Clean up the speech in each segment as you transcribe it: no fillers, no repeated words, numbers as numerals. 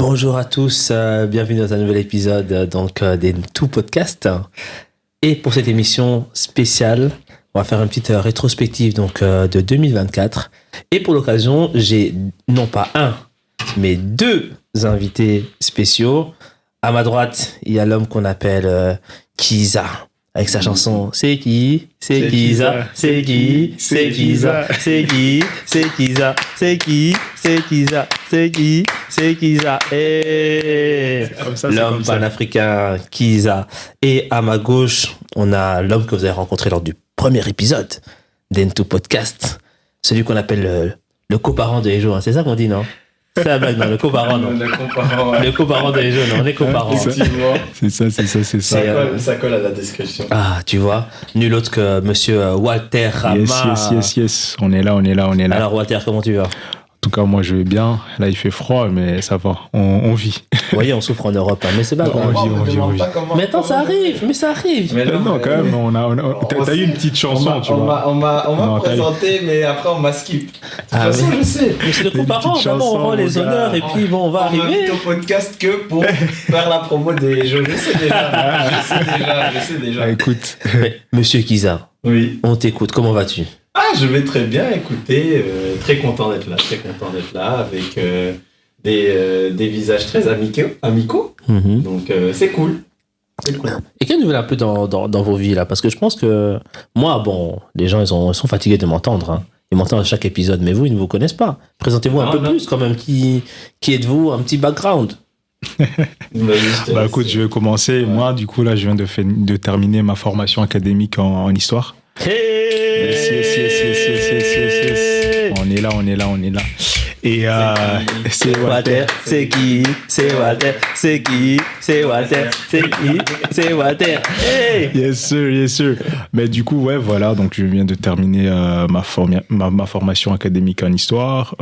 Bonjour à tous, bienvenue dans un nouvel épisode des Tout Podcasts. Et pour cette émission spéciale, on va faire une petite rétrospective de 2024. Et pour l'occasion, j'ai non pas un, mais deux invités spéciaux. À ma droite, il y a l'homme qu'on appelle Kiza. Avec sa chanson C'est qui? C'est Kiza. C'est qui? C'est Kiza. C'est qui? C'est Kiza. C'est qui? C'est Kiza. C'est qui? C'est Kiza. Et l'homme panafricain Kiza. Et à ma gauche, on a l'homme que vous avez rencontré lors du premier épisode d'N2 Podcast. Celui qu'on appelle le coparent de Ejo. C'est ça qu'on dit, non? C'est la blague, non, le coparent, non. Le coparent de Ejo, non, les coparents. C'est ça. Ça colle à la description. Ah, tu vois, nul autre que monsieur Walter Rama. Yes. On est là. Alors, Walter, comment tu vas? En tout cas, moi, je vais bien. Là, il fait froid, mais ça va. On vit. Vous voyez, on souffre en Europe, hein, mais c'est pas grave. On vit. Mais attends, ça arrive. Mais non, quand même, t'as eu une petite chanson, tu vois. On m'a présenté, mais après, on m'a skip. De toute façon, je sais. Mais c'est le coparent, vraiment, on rend les honneurs, et puis bon, on va arriver. On m'invite au podcast que pour faire la promo des jeux. Je sais déjà. Écoute. Mais, monsieur Kiza, oui. On t'écoute, comment vas-tu? Ah, je vais très bien, écoutez, très content d'être là, avec des visages très amicaux. Mm-hmm. Donc c'est cool. Et quelle nouvelle un peu dans vos vies là? Parce que je pense que moi, bon, les gens ils sont fatigués de m'entendre. Hein. Ils m'entendent à chaque épisode, mais vous, ils ne vous connaissent pas. Présentez-vous un peu plus quand même. Qui êtes-vous? Un petit background. Écoute, je vais commencer. Ouais. Moi, du coup, là, je viens de terminer ma formation académique en histoire. Hey! Yes. On est là. Et c'est Walter. C'est qui? C'est Walter. C'est qui? C'est Walter. C'est qui? C'est Walter. Hey! Yes sir. Mais du coup, ouais, voilà. Donc, je viens de terminer ma formation académique en histoire.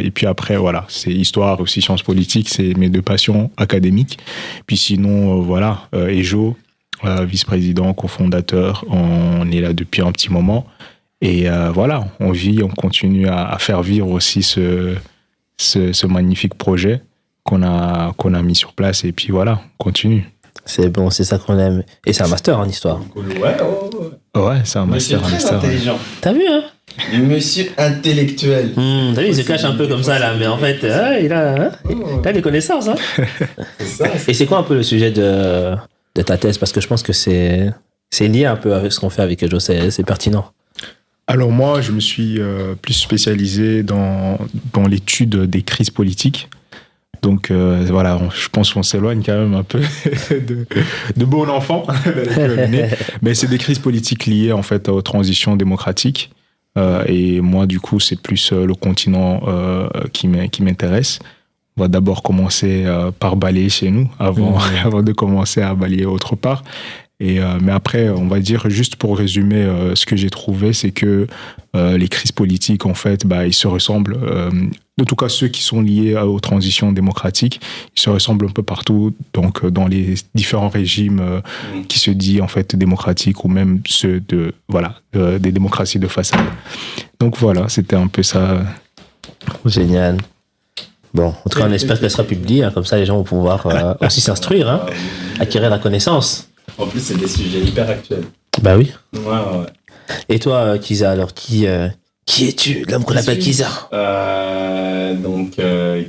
Et puis après, voilà, c'est histoire aussi sciences politiques. C'est mes deux passions académiques. Puis sinon, voilà, Ejo. Vice-président, cofondateur, on est là depuis un petit moment et voilà, on vit, on continue à faire vivre aussi ce magnifique projet qu'on a mis sur place et puis voilà, on continue. C'est bon, c'est ça qu'on aime. Et c'est un master en histoire. Ouais, c'est un master en histoire. Intelligent. T'as vu, hein? Monsieur intellectuel. T'as vu, il se cache un peu comme ça là, mais en fait, il a des connaissances. Hein? C'est ça. Et c'est quoi un peu le sujet de ta thèse, parce que je pense que c'est lié un peu avec ce qu'on fait avec Ejo, c'est pertinent. Alors moi, je me suis plus spécialisé dans l'étude des crises politiques. Donc voilà, je pense qu'on s'éloigne quand même un peu de bon enfant. Mais c'est des crises politiques liées en fait aux transitions démocratiques. Et moi, du coup, c'est plus le continent qui m'intéresse. On va d'abord commencer par balayer chez nous avant de commencer à balayer autre part. Mais après, on va dire, juste pour résumer, ce que j'ai trouvé, c'est que les crises politiques, en fait, ils se ressemblent. En tout cas, ceux qui sont liés aux transitions démocratiques, ils se ressemblent un peu partout. Donc, dans les différents régimes qui se disent, en fait, démocratiques ou même ceux des démocraties de façade. Donc, voilà, c'était un peu ça. Génial. Bon, en tout cas, on espère qu'elle sera publiée, hein, comme ça les gens vont pouvoir aussi s'instruire, hein, acquérir la connaissance. En plus, c'est des sujets hyper actuels. Bah oui. Ouais. Et toi, Kiza, alors, qui es-tu, l'homme qu'on appelle Kiza?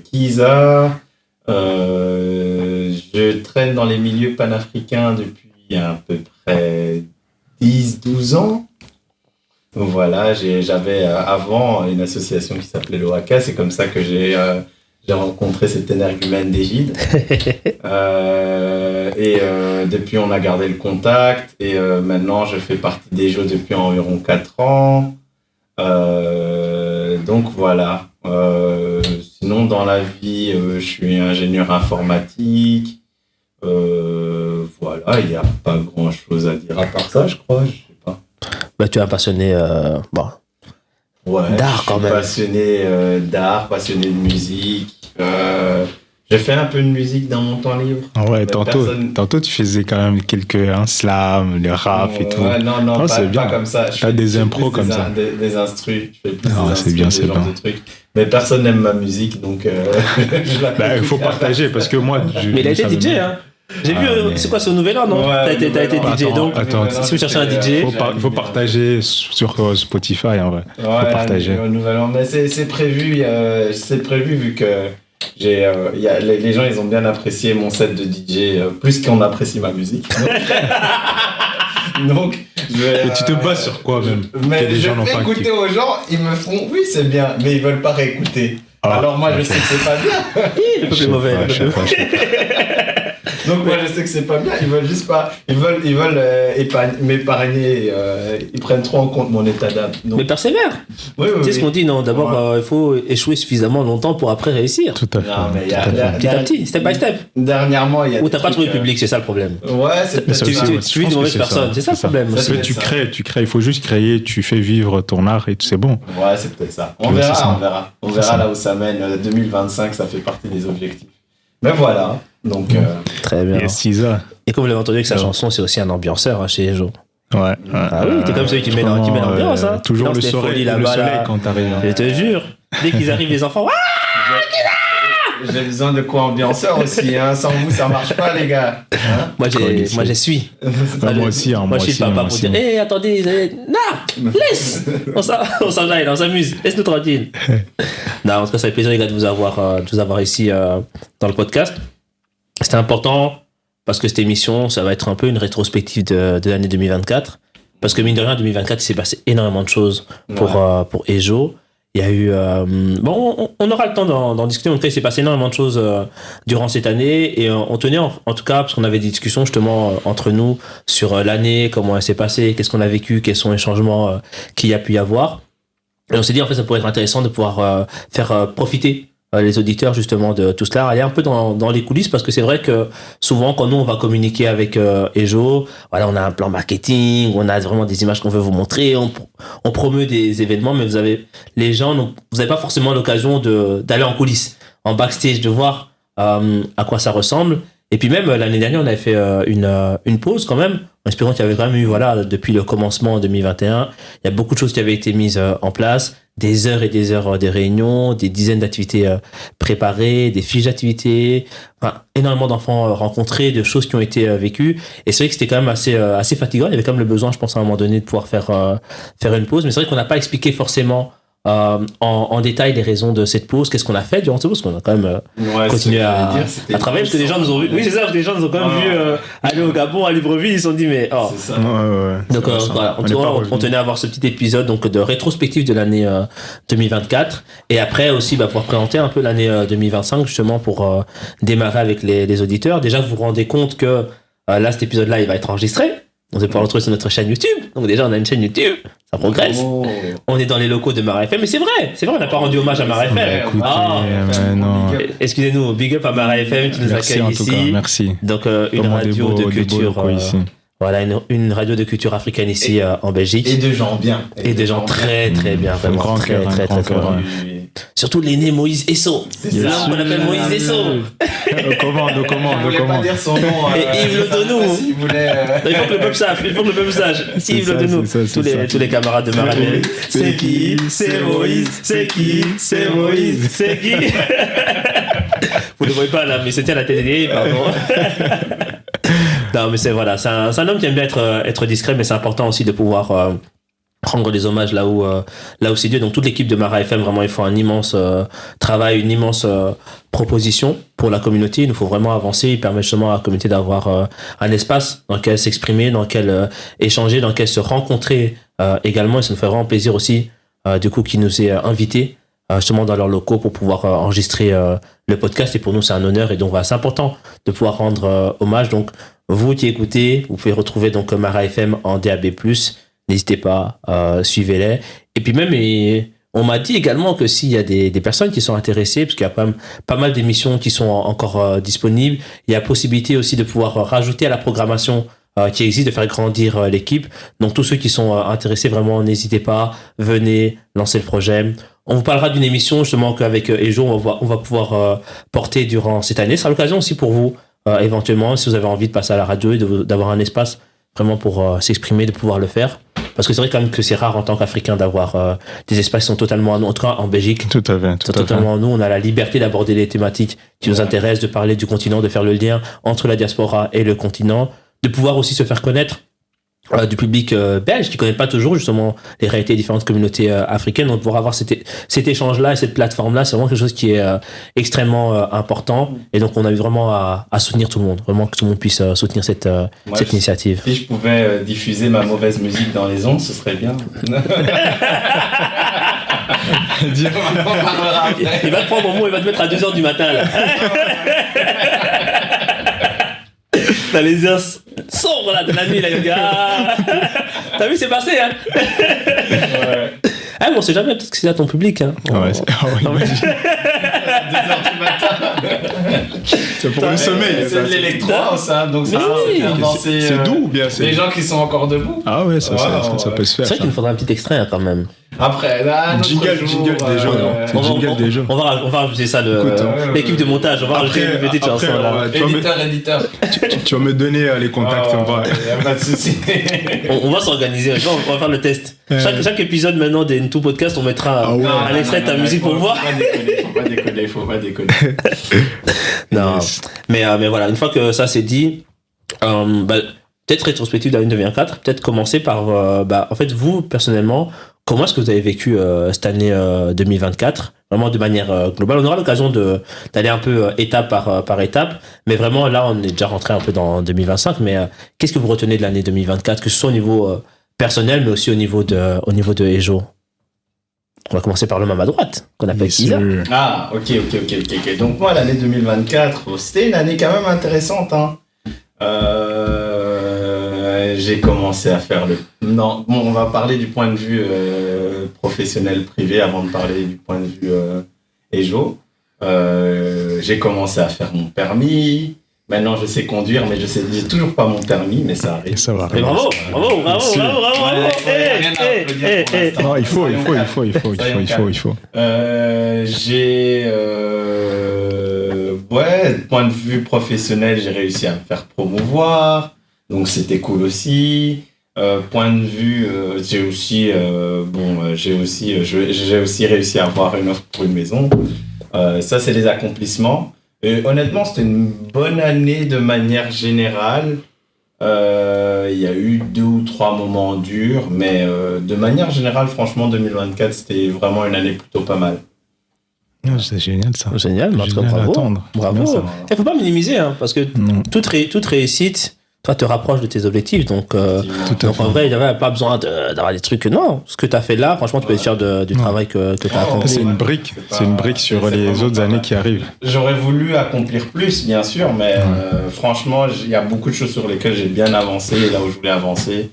Kiza, je traîne dans les milieux panafricains depuis à peu près 10-12 ans. Donc voilà, j'avais avant une association qui s'appelait l'OACA, c'est comme ça que j'ai rencontré cet énergumène d'Égide. Depuis, on a gardé le contact. Et maintenant, je fais partie d'Ejo depuis environ 4 ans. Donc, voilà. Sinon, dans la vie, je suis ingénieur informatique. Voilà, il n'y a pas grand-chose à dire à part ça, je crois. Je sais pas. Bah, tu es un passionné... Ouais, d'art quand même. Passionné d'art, passionné de musique. J'ai fait un peu de musique dans mon temps libre. Ouais, tantôt tu faisais quand même quelques slam, le rap et tout. Non, c'est pas bien. comme ça. T'as des impros comme ça. Des instrus. Je fais plus c'est bien. De trucs. mais personne n'aime ma musique, donc Il faut partager parce que moi. Mais il a été DJ, hein. J'ai vu, c'est quoi ce nouvel an, non? T'as été DJ, donc si vous cherchez un DJ. Il faut partager sur Spotify, en vrai. Ouais, faut partager. Nouvel an, mais c'est prévu, vu que les gens, ils ont bien apprécié mon set de DJ, plus qu'on apprécie ma musique. Donc, et tu te bases sur quoi même? Mais je fais écouter aux gens, ils me font oui c'est bien, mais ils veulent pas réécouter. Alors moi je sais que c'est pas bien. Le peuple est mauvais. Donc moi je sais que c'est pas bien. Ils veulent juste pas. Ils veulent m'épargner. Ils prennent trop en compte mon état d'âme. Donc... Mais persévère. Oui. Tu sais ce qu'on dit, non? D'abord il faut échouer suffisamment longtemps pour après réussir. Tout à fait. Non, mais petit à petit, step by step. Dernièrement il y a. Ou t'as pas trouvé le public, c'est ça le problème. Ouais, c'est peut-être tu suis de mauvaises personnes, c'est ça le problème. Tu crées, il faut juste créer, tu fais vivre ton art et c'est bon. Ouais, c'est peut-être ça. On verra là où ça mène. 2025, ça fait partie des objectifs. Mais voilà, donc... Très bien. Yes, Cisa. Et comme vous l'avez entendu avec sa chanson, c'est aussi un ambianceur chez Ejo. Ouais. Ah oui, t'es comme celui qui met l'ambiance. Hein. Toujours le soleil quand t'arrives. Je te jure, dès qu'ils arrivent, les enfants... J'ai besoin de co-ambianceur aussi, hein. Sans vous ça marche pas les gars. Hein, moi je suis. Moi aussi. Moi je suis le papa pour dire hé attendez, non, laisse. On s'en aille, on s'amuse, laisse-nous tranquille. Non, en tout cas ça fait plaisir les gars de vous avoir ici dans le podcast. C'était important parce que cette émission ça va être un peu une rétrospective de l'année 2024 parce que mine de rien 2024 il s'est passé énormément de choses pour Ejo. Il y a eu... on aura le temps d'en discuter. En tout cas, il s'est passé énormément de choses durant cette année. Et on tenait, en tout cas, parce qu'on avait des discussions justement entre nous sur l'année, comment elle s'est passée, qu'est-ce qu'on a vécu, quels sont les changements qu'il y a pu y avoir. Et on s'est dit, en fait, ça pourrait être intéressant de pouvoir faire profiter les auditeurs justement de tout cela, aller un peu dans les coulisses parce que c'est vrai que souvent quand nous on va communiquer avec Ejo, voilà, on a un plan marketing, on a vraiment des images qu'on veut vous montrer, on promeut des événements, mais les gens vous n'avez pas forcément l'occasion d'aller en coulisses, en backstage, de voir à quoi ça ressemble. Et puis même l'année dernière on avait fait une pause quand même, en espérant qu'il y avait quand même eu, voilà, depuis le commencement en 2021, il y a beaucoup de choses qui avaient été mises en place, des heures et des heures de réunions, des dizaines d'activités préparées, des fiches d'activités, enfin, énormément d'enfants rencontrés, de choses qui ont été vécues. Et c'est vrai que c'était quand même assez fatigant. Il y avait quand même le besoin, je pense, à un moment donné, de pouvoir faire une pause. Mais c'est vrai qu'on n'a pas expliqué forcément en détail les raisons de cette pause, qu'est-ce qu'on a fait durant cette pause, parce qu'on a quand même continué à travailler, parce que les gens nous ont vu, oui c'est ça, parce que les gens nous ont quand même vu aller au Gabon, à Libreville, ils se sont dit mais c'est ça. Donc voilà, on tenait à avoir ce petit épisode donc de rétrospective de l'année 2024 et après aussi pouvoir présenter un peu l'année 2025 justement pour démarrer avec les auditeurs. Déjà vous vous rendez compte que là cet épisode là il va être enregistré. On va pouvoir le retrouver sur notre chaîne YouTube. Donc déjà, on a une chaîne YouTube. Ça progresse. Oh. On est dans les locaux de Mara FM. Mais c'est vrai, on n'a pas rendu hommage à Mara FM. Excusez-nous, big up à Mara FM qui nous accueille ici. Merci. Donc une radio de culture. Voilà, une radio de culture africaine ici en Belgique. Et de gens bien. Et de gens très très bien. Vraiment très très bien. Surtout l'aîné Moïse Esso. C'est là qu'on appelle Moïse Esso. Commande. Je voulais pas dire son nom. Et Yves Le Donou. Il faut que le peuple sache. Yves Le Donou. Tous les camarades de Maradel. C'est qui? C'est Moïse. C'est qui? C'est Moïse. C'est qui? Vous ne le voyez pas là, mais c'était à la télé, pardon. Non, mais c'est un homme qui aime bien être discret, mais c'est important aussi de pouvoir rendre des hommages là où c'est Dieu. Donc toute l'équipe de Mara FM, vraiment, ils font un immense travail, une immense proposition pour la communauté. Il nous faut vraiment avancer. Il permet justement à la communauté d'avoir un espace dans lequel s'exprimer, dans lequel échanger, dans lequel se rencontrer également. Et ça nous fait vraiment plaisir aussi, du coup, qu'ils nous aient invités justement dans leurs locaux pour pouvoir enregistrer le podcast. Et pour nous, c'est un honneur. Et donc, voilà, c'est important de pouvoir rendre hommage. Donc, vous qui écoutez, vous pouvez retrouver donc Mara FM en DAB+. N'hésitez pas, suivez-les. Et puis même, on m'a dit également que s'il y a des personnes qui sont intéressées, parce qu'il y a quand même pas mal d'émissions qui sont encore disponibles, il y a possibilité aussi de pouvoir rajouter à la programmation qui existe, de faire grandir l'équipe. Donc tous ceux qui sont intéressés, vraiment, n'hésitez pas, venez lancer le projet. On vous parlera d'une émission justement qu'avec Ejo, on va pouvoir porter durant cette année. Ce sera l'occasion aussi pour vous, éventuellement, si vous avez envie de passer à la radio et d'avoir un espace vraiment pour s'exprimer, de pouvoir le faire. Parce que c'est vrai quand même que c'est rare en tant qu'Africain d'avoir des espaces qui sont totalement à nous. En tout cas, en Belgique, Tout à fait. totalement à nous. On a la liberté d'aborder les thématiques qui nous intéressent, de parler du continent, de faire le lien entre la diaspora et le continent, de pouvoir aussi se faire connaître du public belge qui connaît pas toujours justement les réalités des différentes communautés africaines. Donc pour avoir cet échange-là et cette plateforme-là, c'est vraiment quelque chose qui est extrêmement important. Et donc on a eu vraiment à soutenir tout le monde, vraiment que tout le monde puisse soutenir cette initiative. Si je pouvais diffuser ma mauvaise musique dans les ondes, ce serait bien. On en parlera après. Il va te prendre au mot, il va te mettre à 2h du matin là. Dans les heures sombres là, de la nuit là, le gars. T'as vu, c'est passé hein. Ouais. Ah bon, on sait jamais, peut-être que c'est à ton public hein. Ouais, c'est... À 2h du matin. c'est pour le sommeil. C'est de l'électro, ça. Donc ça, Oui. C'est doux ou bien c'est... Les gens qui sont encore debout. Ah ouais, ça peut se faire. C'est vrai qu'il nous faudra un petit extrait hein, quand même. Après, là, Jingle des jeux. Jingle des jeux. On va rajouter ça, Écoute, l'équipe de montage. On va rajouter une petite chanson là. Éditeur. Tu vas me donner les contacts. Y a pas de souci. On va s'organiser, on va faire le test. Chaque épisode maintenant des Tout Podcast, on mettra un extrait de ta musique pour voir. Faut pas déconner. Non, mais voilà, une fois que ça c'est dit, peut-être rétrospective d'année 2024, peut-être commencer par, en fait, vous, personnellement, comment est-ce que vous avez vécu cette année 2024, vraiment de manière globale. On aura l'occasion d'aller un peu étape par étape, mais vraiment là, on est déjà rentré un peu dans 2025, mais qu'est-ce que vous retenez de l'année 2024, que ce soit au niveau personnel, mais aussi au niveau de Ejo? On va commencer par le même à droite, qu'on appelle Kisa. Ah, ok. Donc moi, l'année 2024, c'était une année quand même intéressante. Hein. J'ai commencé à faire Non, bon, on va parler du point de vue professionnel privé avant de parler du point de vue Ejo. J'ai commencé à faire mon permis. Maintenant, je sais conduire, mais j'ai toujours pas mon permis, mais ça arrive. Ça va. Mais bravo. Non, il faut. J'ai point de vue professionnel, j'ai réussi à me faire promouvoir, donc c'était cool aussi. Point de vue, j'ai aussi réussi à avoir une offre pour une maison. Ça, c'est les accomplissements. Et honnêtement, c'était une bonne année de manière générale. Il y a eu 2 ou 3 moments durs, mais de manière générale, franchement, 2024, c'était vraiment une année plutôt pas mal. C'est génial ça. Génial, mais en tout cas, bravo. Il faut pas minimiser, hein, parce que toute réussite, toi, te rapproche de tes objectifs. Donc en vrai, il n'y avait pas besoin d'avoir des trucs. Non, ce que tu as fait là, franchement, tu peux être fier du travail que tu as accompli. C'est une brique sur les autres années qui arrivent. J'aurais voulu accomplir plus, bien sûr, mais franchement, il y a beaucoup de choses sur lesquelles j'ai bien avancé, là où je voulais avancer.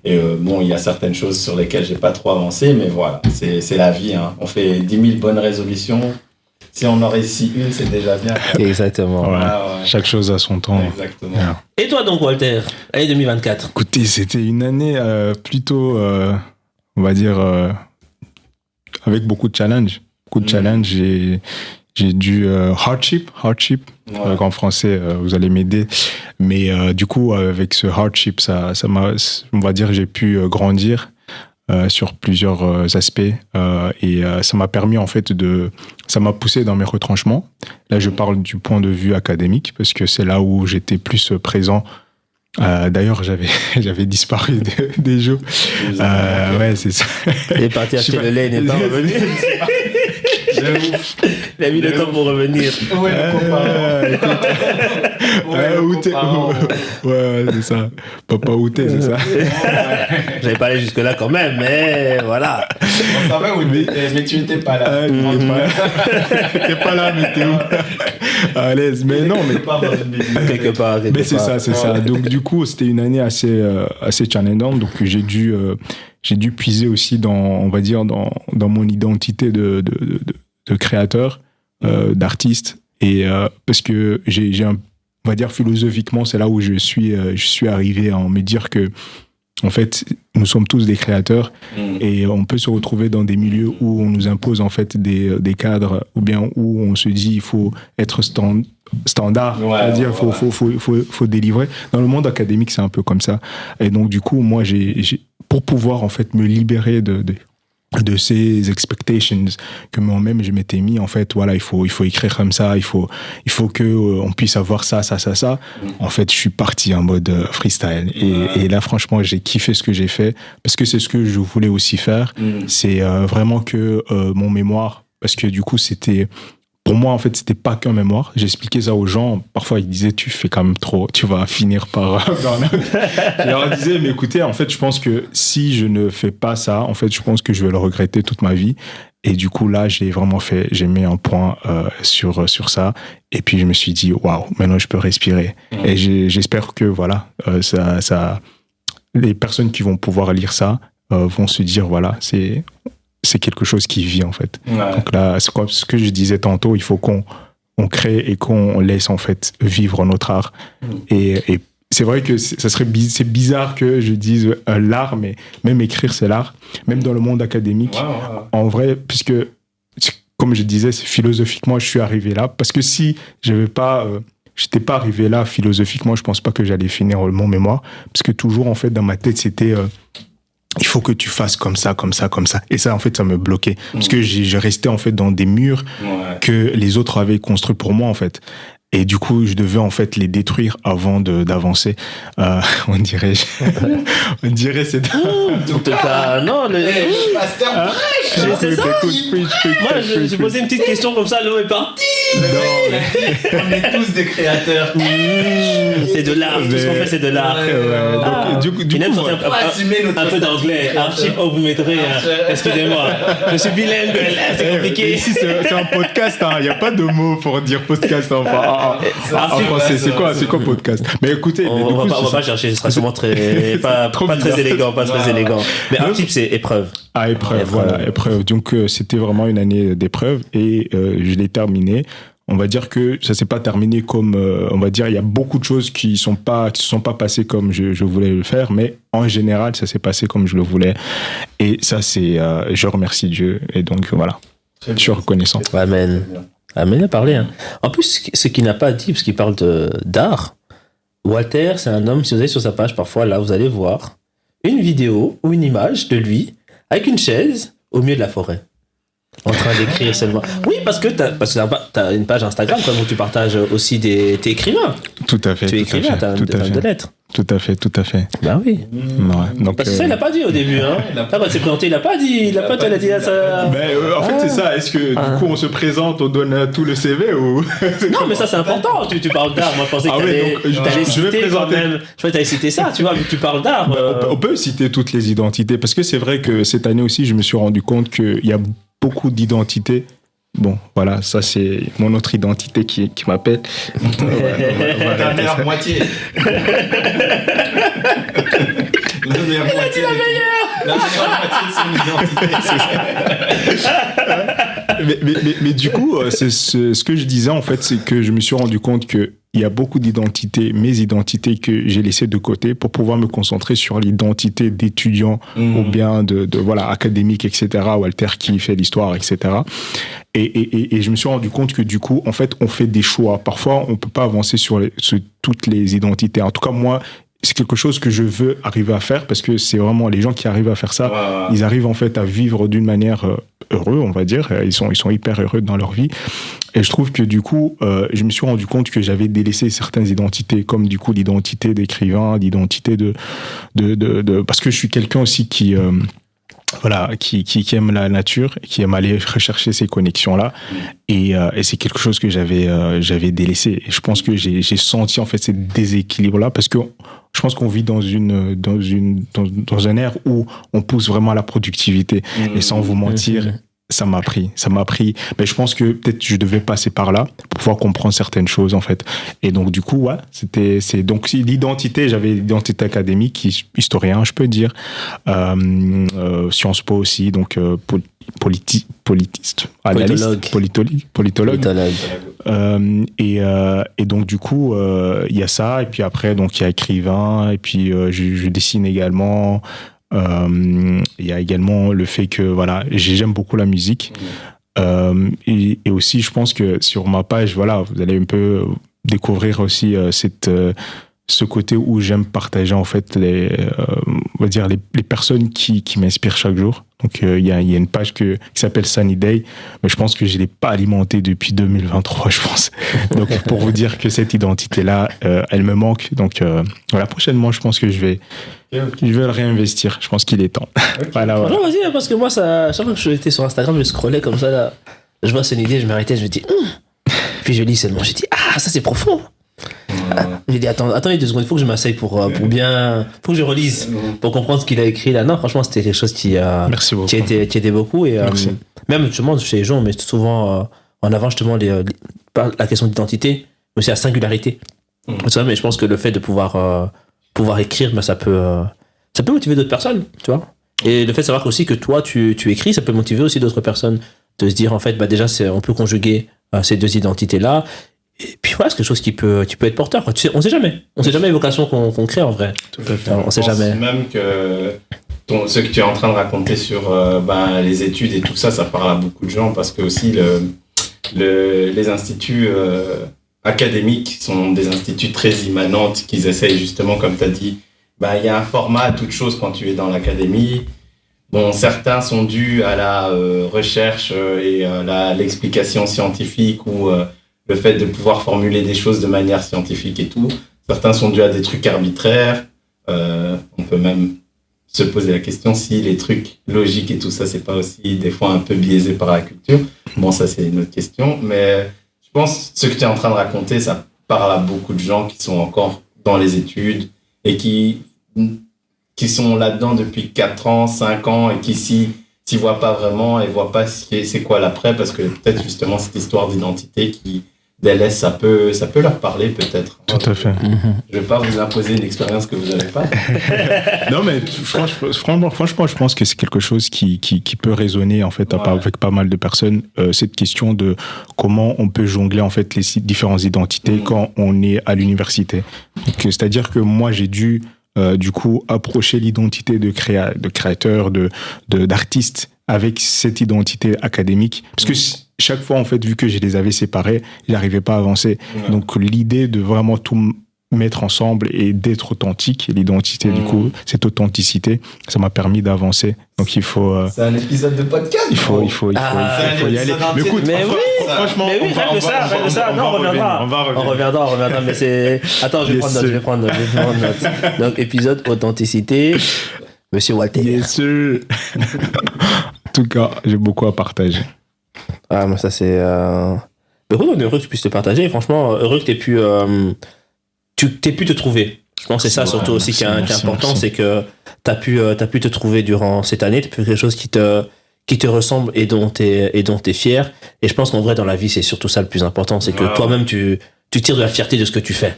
Et il y a certaines choses sur lesquelles j'ai pas trop avancé, mais voilà, c'est la vie. Hein. On fait 10 000 bonnes résolutions. Si on en réussit une, c'est déjà bien. Exactement. Voilà. Chaque chose a son temps. Exactement. Voilà. Et toi donc, Walter, année 2024? Écoutez, c'était une année plutôt, on va dire, avec beaucoup de challenges. J'ai dû hardship, en français, vous allez m'aider. Mais du coup, avec ce hardship, ça m'a, on va dire, j'ai pu grandir sur plusieurs aspects et ça m'a permis en fait ça m'a poussé dans mes retranchements. Là, je parle du point de vue académique parce que c'est là où j'étais plus présent. D'ailleurs, j'avais disparu des jeux. Ouais, c'est ça. Il est parti acheter le lait, il n'est pas revenu. Il a mis le temps pour revenir. Ouais, c'est ça. Papa Outé, c'est ça. J'avais pas allé jusque-là quand même, mais voilà. On savait où mais tu n'étais pas là. T'es pas là, mais t'es où? À l'aise. Mais non, mais. Quelque part. Mais c'est ça. Donc, du coup, c'était une année assez challengeante. Donc, j'ai dû puiser aussi on va dire, dans mon identité de créateur, d'artiste. Et parce que on va dire philosophiquement, c'est là où je suis arrivé à me dire que, en fait, nous sommes tous des créateurs et on peut se retrouver dans des milieux où on nous impose en fait des cadres ou bien où on se dit il faut être standard, c'est-à-dire faut délivrer. Dans le monde académique, c'est un peu comme ça. Et donc du coup, moi, pour pouvoir en fait me libérer de ces expectations que moi-même je m'étais mis. En fait, voilà, il faut écrire comme ça, il faut que on puisse avoir ça. En fait, je suis parti en mode freestyle et là franchement j'ai kiffé ce que j'ai fait parce que c'est ce que je voulais aussi faire. C'est vraiment que mon mémoire, parce que du coup c'était, pour moi, en fait, c'était pas qu'un mémoire. J'expliquais ça aux gens. Parfois, ils disaient, tu fais quand même trop, tu vas finir par burn-out. Je leur disais, mais écoutez, en fait, je pense que si je ne fais pas ça, en fait, je pense que je vais le regretter toute ma vie. Et du coup, là, j'ai mis un point sur ça. Et puis, je me suis dit, waouh, maintenant, je peux respirer. Et j'espère que, voilà, les personnes qui vont pouvoir lire ça vont se dire, voilà, c'est quelque chose qui vit en fait. Donc là, c'est comme ce que je disais tantôt, il faut qu'on crée et qu'on laisse en fait vivre notre art. Et c'est vrai que c'est bizarre que je dise l'art, mais même écrire c'est l'art, même dans le monde académique. En vrai, puisque comme je disais, philosophiquement, je suis arrivé là parce que si j'étais pas arrivé là philosophiquement, je pense pas que j'allais finir mon mémoire, parce que toujours en fait dans ma tête c'était il faut que tu fasses comme ça. Et ça, en fait, ça me bloquait. Parce que je restais, en fait, dans des murs que les autres avaient construits pour moi, en fait. Et du coup, je devais, en fait, les détruire avant d'avancer. On dirait c'est... Non, c'est ça. Moi, j'ai posé une petite question comme ça, l'eau est partie. On est tous des créateurs. C'est de l'art. Tout ce qu'on fait, c'est de l'art. Du coup, un peu d'anglais. Archive, vous mettrez. Excusez-moi. Je suis bilingue. C'est compliqué. Ici, c'est un podcast. Il n'y a pas de mots pour dire podcast. En français, c'est quoi podcast? Mais écoutez, on va pas chercher. Ce sera sûrement pas très élégant. Mais archive, c'est épreuve. Épreuve. Donc, c'était vraiment une année d'épreuve et je l'ai terminée. On va dire que ça s'est pas terminé comme, on va dire, il y a beaucoup de choses qui se sont pas passées comme je voulais le faire, mais en général, ça s'est passé comme je le voulais. Et ça, c'est, je remercie Dieu. Et donc, voilà. Je suis reconnaissant. Amen. Amen a parlé. Hein. En plus, ce qu'il n'a pas dit, parce qu'il parle d'art, Walter, c'est un homme, si vous allez sur sa page, parfois, là, vous allez voir une vidéo ou une image de lui avec une chaise au milieu de la forêt. En train d'écrire seulement. Oui, parce que t'as une page Instagram où tu partages aussi t'es écrivain. Tout à fait. Tu es écrivain, t'as de lettres. Tout à fait. Ben oui. Ouais, donc, parce que ça, il l'a pas dit au début. Hein. Là, quand il s'est présenté, il a pas dit ça. En fait, c'est ça. Est-ce que du coup, on se présente, on donne tout le CV ou... Non, mais ça, c'est important. Tu parles d'art. Moi, je pensais que t'allais citer quand même. Je crois que t'allais citer ça, tu vois, vu que tu parles d'art. On peut citer toutes les identités, parce que c'est vrai que cette année aussi, je me suis rendu compte qu'il y a beaucoup d'identités. Bon, voilà, ça c'est mon autre identité qui m'appelle. La meilleure moitié. La meilleure moitié de son identité. Mais du coup, c'est ce que je disais en fait, c'est que je me suis rendu compte que il y a beaucoup d'identités, mes identités que j'ai laissées de côté pour pouvoir me concentrer sur l'identité d'étudiant ou bien de voilà, académique, etc. Walter qui fait l'histoire, etc. Et je me suis rendu compte que du coup, en fait, on fait des choix. Parfois, on peut pas avancer sur toutes les identités. En tout cas, moi, c'est quelque chose que je veux arriver à faire parce que c'est vraiment les gens qui arrivent à faire ça, ils arrivent en fait à vivre d'une manière heureuse, on va dire. Ils sont hyper heureux dans leur vie. Et je trouve que du coup, je me suis rendu compte que j'avais délaissé certaines identités, comme du coup l'identité d'écrivain, l'identité de parce que je suis quelqu'un aussi qui aime la nature, qui aime aller rechercher ces connexions-là. Et c'est quelque chose que j'avais délaissé. Et je pense que j'ai senti, en fait, ces déséquilibres-là parce que je pense qu'on vit dans un ère où on pousse vraiment à la productivité. Et sans vous mentir, ça m'a pris. Mais je pense que peut-être je devais passer par là pour pouvoir comprendre certaines choses, en fait. Et donc, du coup, donc l'identité, j'avais l'identité académique, historien, je peux dire, Sciences Po aussi, donc politologue. Et donc, du coup, il y a ça, et puis après, donc, il y a écrivain, et puis je dessine également. Il y a également le fait que voilà, j'aime beaucoup la musique et aussi je pense que sur ma page voilà, vous allez un peu découvrir aussi ce côté où j'aime partager en fait on va dire, les personnes qui m'inspirent chaque jour. Donc, il y a une page qui s'appelle Sunny Day, mais je pense que je ne l'ai pas alimentée depuis 2023, je pense. Donc, pour vous dire que cette identité-là, elle me manque. Donc, voilà, prochainement, je pense que je vais le réinvestir. Je pense qu'il est temps. Okay. Voilà. Non, vas-y, parce que moi, chaque fois que j'étais sur Instagram, je scrollais comme ça, là. Je vois Sunny Day, je m'arrêtais, je me dis, Puis je lis seulement, j'ai dit, ça c'est profond. J'ai dit, attends 2 secondes, il faut que je m'asseye pour bien. Faut que je relise pour comprendre ce qu'il a écrit là. Non, franchement, c'était quelque chose Merci beaucoup. qui aidait beaucoup. Et même justement, chez les gens, on met souvent en avant justement la question d'identité, mais aussi la singularité. Ça, mais je pense que le fait de pouvoir écrire, ça peut motiver d'autres personnes, tu vois. Et le fait de savoir aussi que toi, tu écris, ça peut motiver aussi d'autres personnes. De se dire, en fait, déjà, on peut conjuguer ces 2 identités-là. Et puis voilà, c'est quelque chose qui peut être porteur. Quoi. Tu sais, on sait jamais. On sait jamais les vocations qu'on crée en vrai. On sait jamais. Même que ce que tu es en train de raconter sur les études et tout ça, ça parle à beaucoup de gens parce que aussi les instituts académiques sont des instituts très immanentes qu'ils essayent justement, comme tu as dit, il y a un format à toute chose quand tu es dans l'académie. Bon, certains sont dus à la recherche et à l'explication scientifique ou le fait de pouvoir formuler des choses de manière scientifique et tout. Certains sont dus à des trucs arbitraires. On peut même se poser la question si les trucs logiques et tout ça, c'est pas aussi des fois un peu biaisé par la culture. Bon, ça, c'est une autre question. Mais je pense que ce que tu es en train de raconter, ça parle à beaucoup de gens qui sont encore dans les études et qui sont là-dedans depuis 4 ans, 5 ans et qui s'y voient pas vraiment et voient pas c'est quoi l'après parce que peut-être justement cette histoire d'identité qui délaisse, ça peut leur parler peut-être. Tout à fait. Je vais pas vous imposer une expérience que vous n'avez pas. Non, mais franchement, je pense que c'est quelque chose qui peut résonner en fait avec pas mal de personnes. Cette question de comment on peut jongler en fait les différentes identités quand on est à l'université. Donc, c'est-à-dire que moi, j'ai dû du coup approcher l'identité de créateur, d'artiste avec cette identité académique. Parce que chaque fois, en fait, vu que je les avais séparés, j'arrivais pas à avancer. Donc, l'idée de vraiment tout mettre ensemble et d'être authentique, l'identité, du coup, cette authenticité, ça m'a permis d'avancer. Donc, il faut... C'est un épisode de podcast. Il faut y aller. Mais écoute, franchement, rien que ça. Non, on reviendra. Mais c'est... Attends, je vais prendre note. Donc, épisode authenticité. Monsieur Walter. Yes, sir. En tout cas, j'ai beaucoup à partager. Mais ça, c'est... Heureux, on est heureux que tu puisses te partager. Et franchement, heureux que tu aies pu te trouver. Je pense que c'est ça surtout aussi qui est important, c'est que tu as pu te trouver durant cette année. Tu as pu quelque chose qui te ressemble et dont tu es fier. Et je pense qu'en vrai, dans la vie, c'est surtout ça le plus important. C'est que toi-même, tu tires de la fierté de ce que tu fais.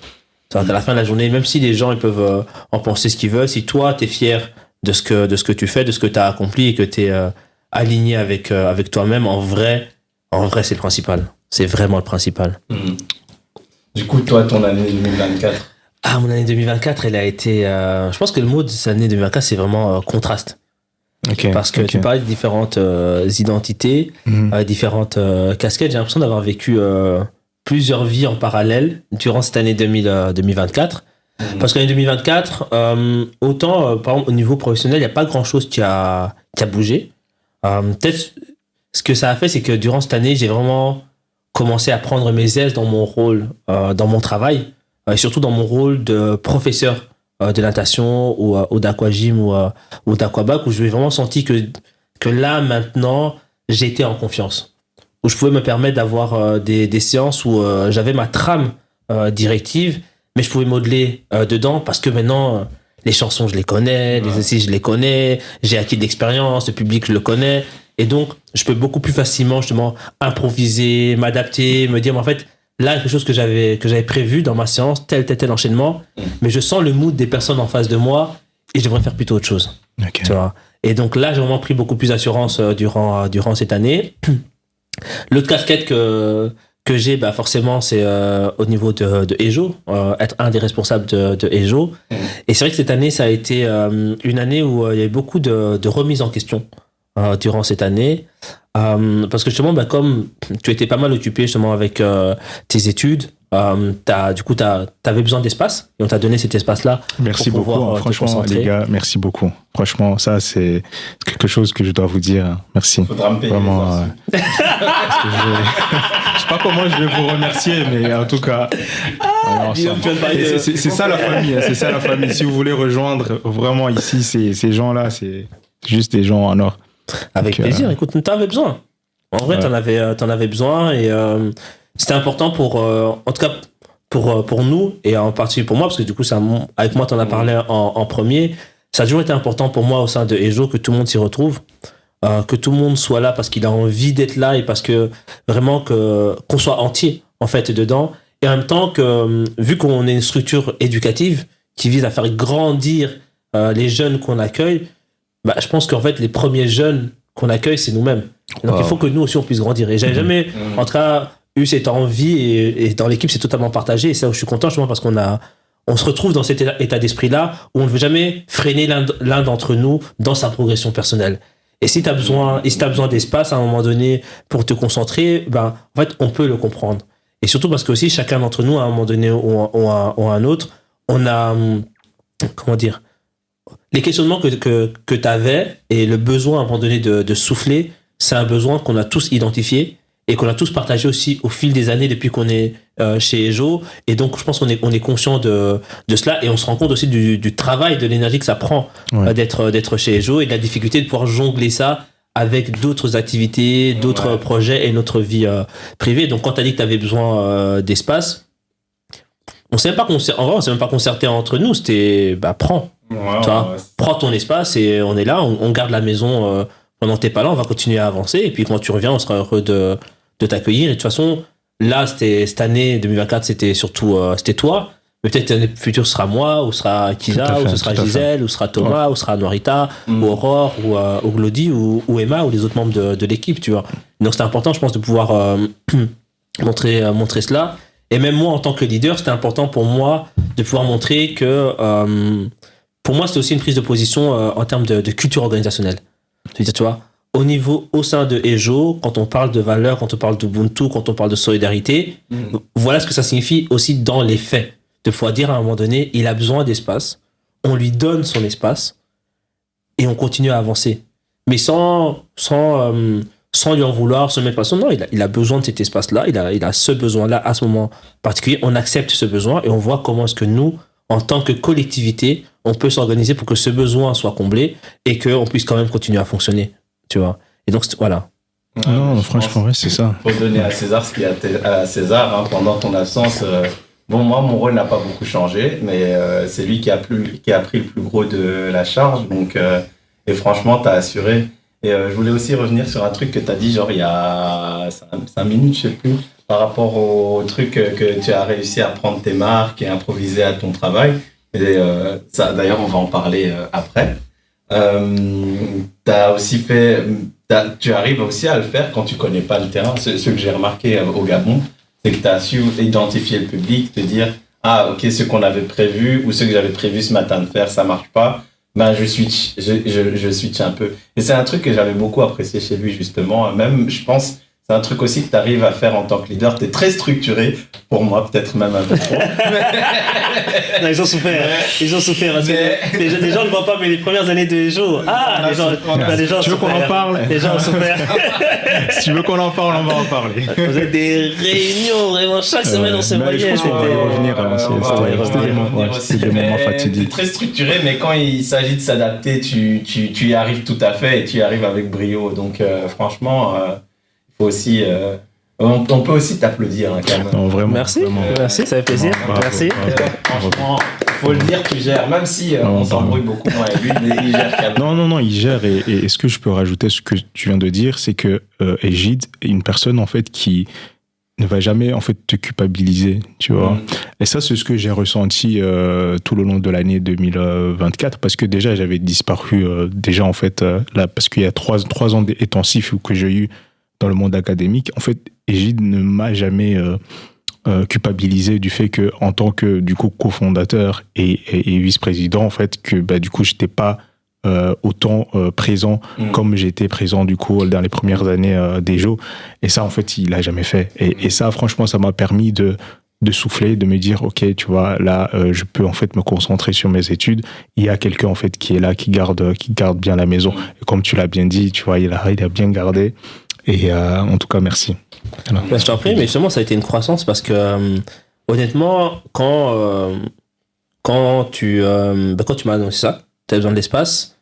À la fin de la journée, même si les gens ils peuvent en penser ce qu'ils veulent, si toi, tu es fier de ce que tu fais, de ce que tu as accompli et que tu es aligné avec toi-même, en vrai, c'est le principal. C'est vraiment le principal. Du coup, toi, ton année 2024 mon année 2024, elle a été... je pense que le mot de cette année 2024, c'est vraiment contraste. Parce que tu parlais de différentes identités, différentes casquettes. J'ai l'impression d'avoir vécu plusieurs vies en parallèle durant cette année 2024. Parce qu'en 2024, autant, par exemple, au niveau professionnel, il n'y a pas grand-chose qui a bougé. Peut-être, ce que ça a fait, c'est que durant cette année, j'ai vraiment commencé à prendre mes aises dans mon rôle, dans mon travail, et surtout dans mon rôle de professeur de natation ou d'aquagym ou d'aquabac, où je l'ai vraiment senti que là, maintenant, j'étais en confiance. Où je pouvais me permettre d'avoir des séances où j'avais ma trame directive, mais je pouvais modeler dedans parce que maintenant, les chansons, je les connais, les exercices, je les connais, j'ai acquis de l'expérience, le public, je le connais. Et donc, je peux beaucoup plus facilement, justement, improviser, m'adapter, me dire, mais en fait, là, quelque chose que j'avais prévu dans ma séance, tel enchaînement, mais je sens le mood des personnes en face de moi et je devrais faire plutôt autre chose. Tu vois. Et donc là, j'ai vraiment pris beaucoup plus d'assurance durant cette année. L'autre casquette que j'ai, forcément, c'est au niveau de EJO, être un des responsables de EJO. Et c'est vrai que cette année, ça a été une année où il y a eu beaucoup de remises en question durant cette année. Parce que justement, comme tu étais pas mal occupé justement avec tes études, t'avais besoin d'espace et on t'a donné cet espace-là. Merci pour pouvoir, beaucoup. Franchement, les gars, merci beaucoup. Franchement, ça, c'est quelque chose que je dois vous dire. Merci. Faudra me payer. Vraiment. Je sais pas comment je vais vous remercier, mais en tout cas. C'est ça la famille. C'est ça la famille. Si vous voulez rejoindre vraiment ici, ces gens-là, c'est juste des gens en or. Avec plaisir. Écoute, t'en avais besoin. En vrai, t'en avais besoin et c'était important en tout cas pour nous et en particulier pour moi, parce que du coup, avec moi, t'en as parlé en premier. Ça a toujours été important pour moi au sein de EJO que tout le monde s'y retrouve, que tout le monde soit là parce qu'il a envie d'être là et parce que vraiment qu'on soit entier en fait dedans. Et en même temps que vu qu'on est une structure éducative qui vise à faire grandir les jeunes qu'on accueille, je pense qu'en fait les premiers jeunes qu'on accueille c'est nous-mêmes. Et donc il faut que nous aussi on puisse grandir. Et j'avais jamais en tout cas eu cette envie et dans l'équipe c'est totalement partagé. Et ça où je suis content justement parce on se retrouve dans cet état d'esprit-là où on ne veut jamais freiner l'un d'entre nous dans sa progression personnelle. Et si tu as besoin d'espace à un moment donné pour te concentrer, en fait, on peut le comprendre. Et surtout parce que aussi, chacun d'entre nous, à un moment donné ou à un autre, on a, comment dire, les questionnements que tu avais et le besoin à un moment donné de souffler, c'est un besoin qu'on a tous identifié et qu'on a tous partagé aussi au fil des années depuis qu'on est chez EJO. Et donc, je pense qu'on est conscient de cela et on se rend compte aussi du travail, de l'énergie que ça prend d'être chez EJO et de la difficulté de pouvoir jongler ça avec d'autres activités, d'autres projets et notre vie privée. Donc, quand tu as dit que tu avais besoin d'espace, on ne s'est même pas concerté entre nous. C'était, prends. Prends ton espace et on est là, on garde la maison pendant que tu n'es pas là, on va continuer à avancer. Et puis, quand tu reviens, on sera heureux de t'accueillir. Et de toute façon, là, cette année 2024, c'était surtout c'était toi. Mais peut-être l'année future sera moi, ou sera Kiza, ou ce sera Gisèle, ou sera Thomas, ou sera Norita, ou Aurore, ou Glody, ou Emma, ou les autres membres de l'équipe, tu vois. Donc c'était important, je pense, de pouvoir montrer cela. Et même moi, en tant que leader, c'était important pour moi de pouvoir montrer que pour moi, c'était aussi une prise de position en termes de culture organisationnelle. C'est-à-dire, tu vois, au sein de EJO, quand on parle de valeurs, quand on parle d'Ubuntu, quand on parle de solidarité, voilà ce que ça signifie aussi dans les faits. De pouvoir dire à un moment donné, il a besoin d'espace, on lui donne son espace et on continue à avancer. Mais sans lui en vouloir, se mettre pas son nom, il a besoin de cet espace-là, il a ce besoin-là à ce moment particulier, on accepte ce besoin et on voit comment est-ce que nous, en tant que collectivité, on peut s'organiser pour que ce besoin soit comblé et qu'on puisse quand même continuer à fonctionner, tu vois. Et donc, voilà. Non, franchement, c'est ça. Faut donner à César ce qui est à César, pendant ton absence. Bon, moi, mon rôle n'a pas beaucoup changé, mais c'est lui qui a pris le plus gros de la charge. Donc, et franchement, t'as assuré. Et je voulais aussi revenir sur un truc que t'as dit, genre, il y a 5 minutes, je sais plus, par rapport au truc que tu as réussi à prendre tes marques et improviser à ton travail. Et ça, d'ailleurs, on va en parler après. T'as aussi fait... tu arrives aussi à le faire quand tu connais pas le terrain. Ce que j'ai remarqué au Gabon, c'est que tu as su identifier le public, te dire « Ah, ok, ce qu'on avait prévu ou ce que j'avais prévu ce matin de faire, ça marche pas. » Je switch un peu. Et c'est un truc que j'avais beaucoup apprécié chez lui, justement. Même, je pense, c'est un truc aussi que tu arrives à faire en tant que leader. Tu es très structuré, pour moi, peut-être même un peu trop. Non, ils ont souffert. Parce que les gens ne voient pas, mais les premières années de EJO. Les gens tu veux qu'on en parle? Les gens ont souffert. Si tu veux qu'on en parle, on va en parler. Vous avez des réunions, vraiment, chaque semaine, on se voyait. Je pense qu'on va y revenir. C'était des moments fatidiques. Très structuré, mais quand il s'agit de s'adapter, tu y arrives tout à fait et tu y arrives avec brio. Donc, franchement, il faut aussi... on peut aussi t'applaudir, quand même. Non, vraiment. Merci, ça fait plaisir. Merci. Franchement, faut le dire, tu gères, même si on s'embrouille beaucoup moins avec lui, mais il gère quand même. Non, il gère. Et ce que je peux rajouter, ce que tu viens de dire, c'est que Egide est une personne, en fait, qui ne va jamais, en fait, te culpabiliser, tu vois. Et ça, c'est ce que j'ai ressenti tout le long de l'année 2024, parce que déjà, j'avais disparu, en fait, là, parce qu'il y a 3 ans intensifs que j'ai eu dans le monde académique. En fait, Egide ne m'a jamais culpabilisé du fait que, en tant que, du coup, cofondateur et vice-président, en fait, que, du coup, j'étais pas autant présent comme j'étais présent, du coup, dans les premières années d'EJO. Et ça, en fait, il a jamais fait. Et ça, franchement, ça m'a permis de de souffler, de me dire, ok, tu vois, là, je peux en fait me concentrer sur mes études. Il y a quelqu'un en fait qui est là, qui garde bien la maison. Et comme tu l'as bien dit, tu vois, il a bien gardé. Et en tout cas, merci. Voilà. Je t'en prie, mais justement, ça a été une croissance parce que honnêtement, quand tu m'as annoncé ça, tu as besoin de l'espace,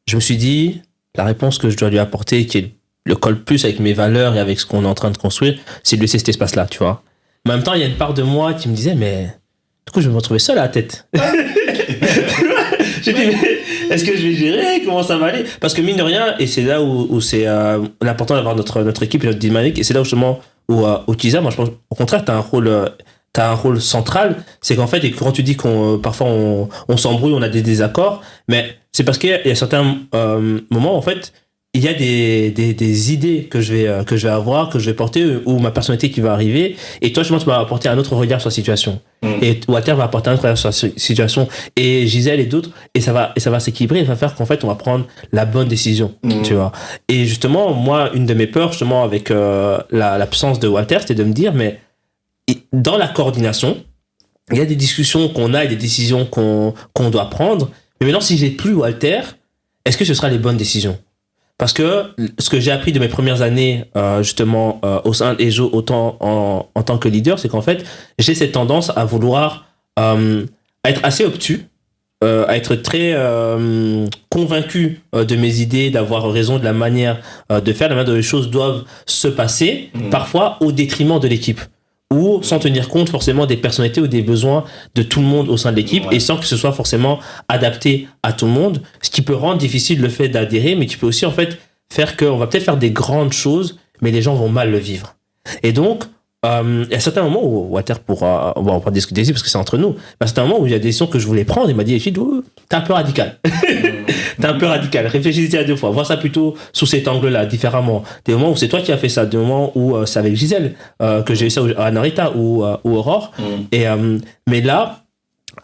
je me suis dit, la réponse que je dois lui apporter, qui le colle plus avec mes valeurs et avec ce qu'on est en train de construire, c'est de laisser cet espace-là, tu vois. Mais en même temps, il y a une part de moi qui me disait, mais du coup, je vais me retrouver seul à la tête. J'ai dit, mais est-ce que je vais gérer? Comment ça va aller? Parce que mine de rien, et c'est là où c'est l'important d'avoir notre équipe et notre dynamique, et c'est là où justement où Kiza, moi je pense, au contraire, t'as un rôle central. C'est qu'en fait, et quand tu dis qu'on parfois on s'embrouille, on a des désaccords, mais c'est parce qu'il y a certains moments, en fait, il y a des idées que je vais avoir, que je vais porter, ou ma personnalité qui va arriver, et toi, justement, tu vas apporter un autre regard sur la situation. Et Walter va apporter un autre regard sur la situation, et Gisèle et d'autres, et ça va s'équilibrer, et ça va faire qu'en fait, on va prendre la bonne décision, tu vois. Et justement, moi, une de mes peurs, justement, avec l'absence de Walter, c'était de me dire, mais dans la coordination, il y a des discussions qu'on a et des décisions qu'on doit prendre, mais maintenant, si j'ai plus Walter, est-ce que ce sera les bonnes décisions? Parce que ce que j'ai appris de mes premières années, justement, au sein d'Ejo, autant en tant que leader, c'est qu'en fait, j'ai cette tendance à vouloir être assez obtus, à être très convaincu de mes idées, d'avoir raison de la manière de faire, la manière dont les choses doivent se passer, parfois au détriment de l'équipe, ou sans tenir compte forcément des personnalités ou des besoins de tout le monde au sein de l'équipe, et sans que ce soit forcément adapté à tout le monde, ce qui peut rendre difficile le fait d'adhérer, mais qui peut aussi en fait faire qu'on va peut-être faire des grandes choses, mais les gens vont mal le vivre. Et donc, il y a certains moments où Walter pourra, on va pas discuter ici parce que c'est entre nous, mais à certains moments où il y a des décisions que je voulais prendre, il m'a dit, t'es un peu radical. T'es un peu radical. Réfléchissez à deux fois. Vois ça plutôt sous cet angle-là, différemment. Des moments où c'est toi qui as fait ça, des moments où c'est avec Gisèle que j'ai eu ça, à Narita ou Aurore. Et, mais là,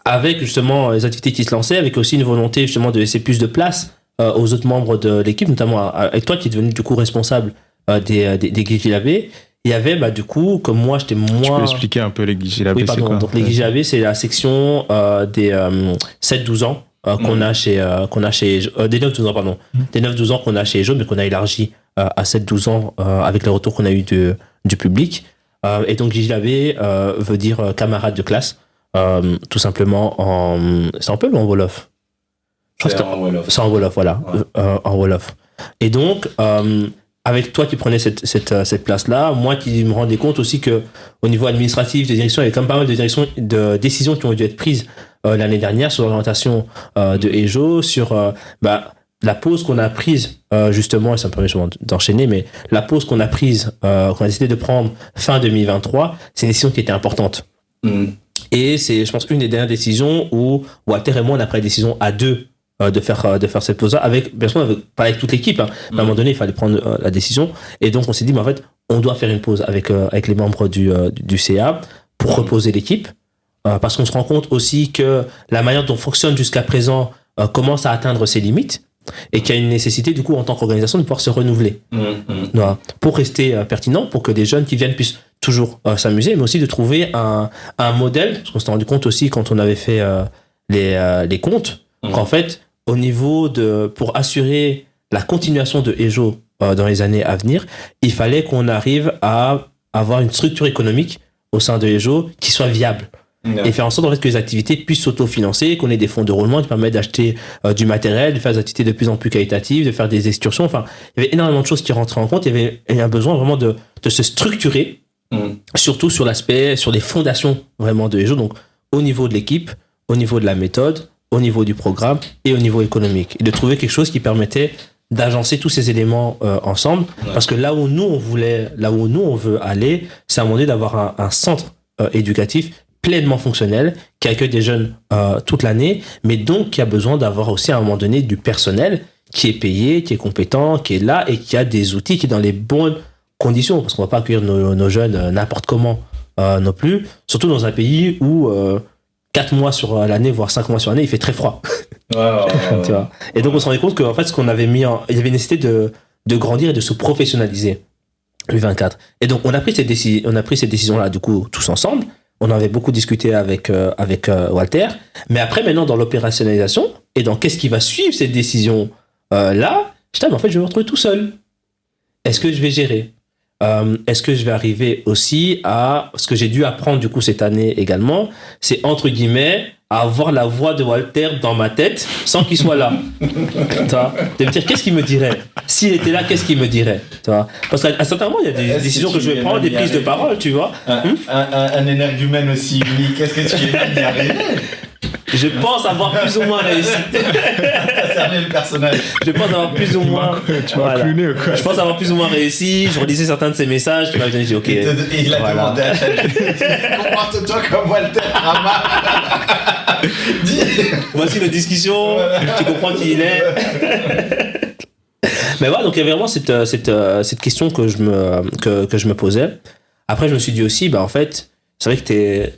avec justement les activités qui se lançaient, avec aussi une volonté justement de laisser plus de place aux autres membres de l'équipe, notamment avec toi qui es devenu du coup responsable des Guigilabé. Il y avait, du coup, comme moi, j'étais moins... Tu peux expliquer un peu les Guigilabé, oui, pardon. c'est quoi? Donc, les Guigilabé, c'est la section des 7-12 ans qu'on a chez... des 9-12 ans, pardon. Des 9-12 ans qu'on a chez Ejo, mais qu'on a élargi à 7-12 ans avec les retours qu'on a eu du public. Et donc, Guigilabé veut dire camarade de classe, tout simplement c'est un peu en Wolof. C'est en Wolof. C'est en Wolof, voilà. Ouais. En Wolof. Et donc... avec toi qui prenais cette place-là, moi qui me rendais compte aussi que au niveau administratif, de direction, il y avait quand même pas mal de décisions qui ont dû être prises l'année dernière sur l'orientation de Ejo, sur la pause qu'on a prise justement, et ça me permet sûrement d'enchaîner, mais la pause qu'on a prise, qu'on a décidé de prendre fin 2023, c'est une décision qui était importante. Et c'est, je pense, une des dernières décisions où Walter et moi, on a pris la décision à deux de faire cette pause-là, bien sûr, pas avec toute l'équipe, hein. À un moment donné, il fallait prendre la décision. Et donc, on s'est dit, mais en fait, on doit faire une pause avec les membres du CA pour reposer l'équipe. Parce qu'on se rend compte aussi que la manière dont on fonctionne jusqu'à présent commence à atteindre ses limites et qu'il y a une nécessité, du coup, en tant qu'organisation, de pouvoir se renouveler. Pour rester pertinent, pour que les jeunes qui viennent puissent toujours s'amuser, mais aussi de trouver un modèle, parce qu'on s'est rendu compte aussi quand on avait fait les comptes, qu'en fait, au niveau pour assurer la continuation de Ejo dans les années à venir, il fallait qu'on arrive à avoir une structure économique au sein de Ejo qui soit viable. Et faire en sorte en fait, que les activités puissent s'autofinancer, qu'on ait des fonds de roulement qui permettent d'acheter du matériel, de faire des activités de plus en plus qualitatives, de faire des excursions. Enfin, il y avait énormément de choses qui rentraient en compte. Il y avait un besoin vraiment de se structurer, surtout sur les fondations vraiment de Ejo. Donc, au niveau de l'équipe, au niveau de la méthode, au niveau du programme et au niveau économique. Et de trouver quelque chose qui permettait d'agencer tous ces éléments ensemble. Parce que là où nous, on veut aller, c'est à un moment donné d'avoir un centre éducatif pleinement fonctionnel, qui accueille des jeunes toute l'année, mais donc qui a besoin d'avoir aussi à un moment donné du personnel qui est payé, qui est compétent, qui est là et qui a des outils, qui est dans les bonnes conditions. Parce qu'on ne va pas accueillir nos jeunes n'importe comment non plus. Surtout dans un pays où... 4 mois sur l'année, voire 5 mois sur l'année, il fait très froid. Tu vois. Et donc, on se rendait compte qu'en fait, ce qu'on avait il y avait une nécessité de grandir et de se professionnaliser, U24. Et donc, on a pris cette décision-là, du coup, tous ensemble. on avait beaucoup discuté avec Walter. Mais après, maintenant, dans l'opérationnalisation et dans qu'est-ce qui va suivre cette décision là, mais en fait, je vais me retrouver tout seul. Est-ce que je vais gérer? Est-ce que je vais arriver aussi à ce que j'ai dû apprendre du coup cette année également, c'est entre guillemets à avoir la voix de Walter dans ma tête sans qu'il soit là. Tu vois, de me dire qu'est-ce qu'il me dirait s'il était là, qu'est-ce qu'il me dirait, tu vois, parce qu'à certains moments il y a des décisions que je vais prendre, des prises de parole, tu vois. Un énergumène aussi unique, est-ce que tu es y arriver? Je pense avoir plus ou moins réussi. T'as cerné le personnage. Je pense avoir plus ou moins. Tu m'as cluné ou quoi? Je pense avoir plus ou moins réussi. Je relisais certains de ses messages. Tu vois, j'ai dit ok. Il a demandé à ChatGPT, comporte-toi comme Walter Rama. Voici nos discussions. Tu comprends qui il est. Mais voilà, donc il y avait vraiment cette question que je me posais. Après, je me suis dit aussi, en fait, c'est vrai que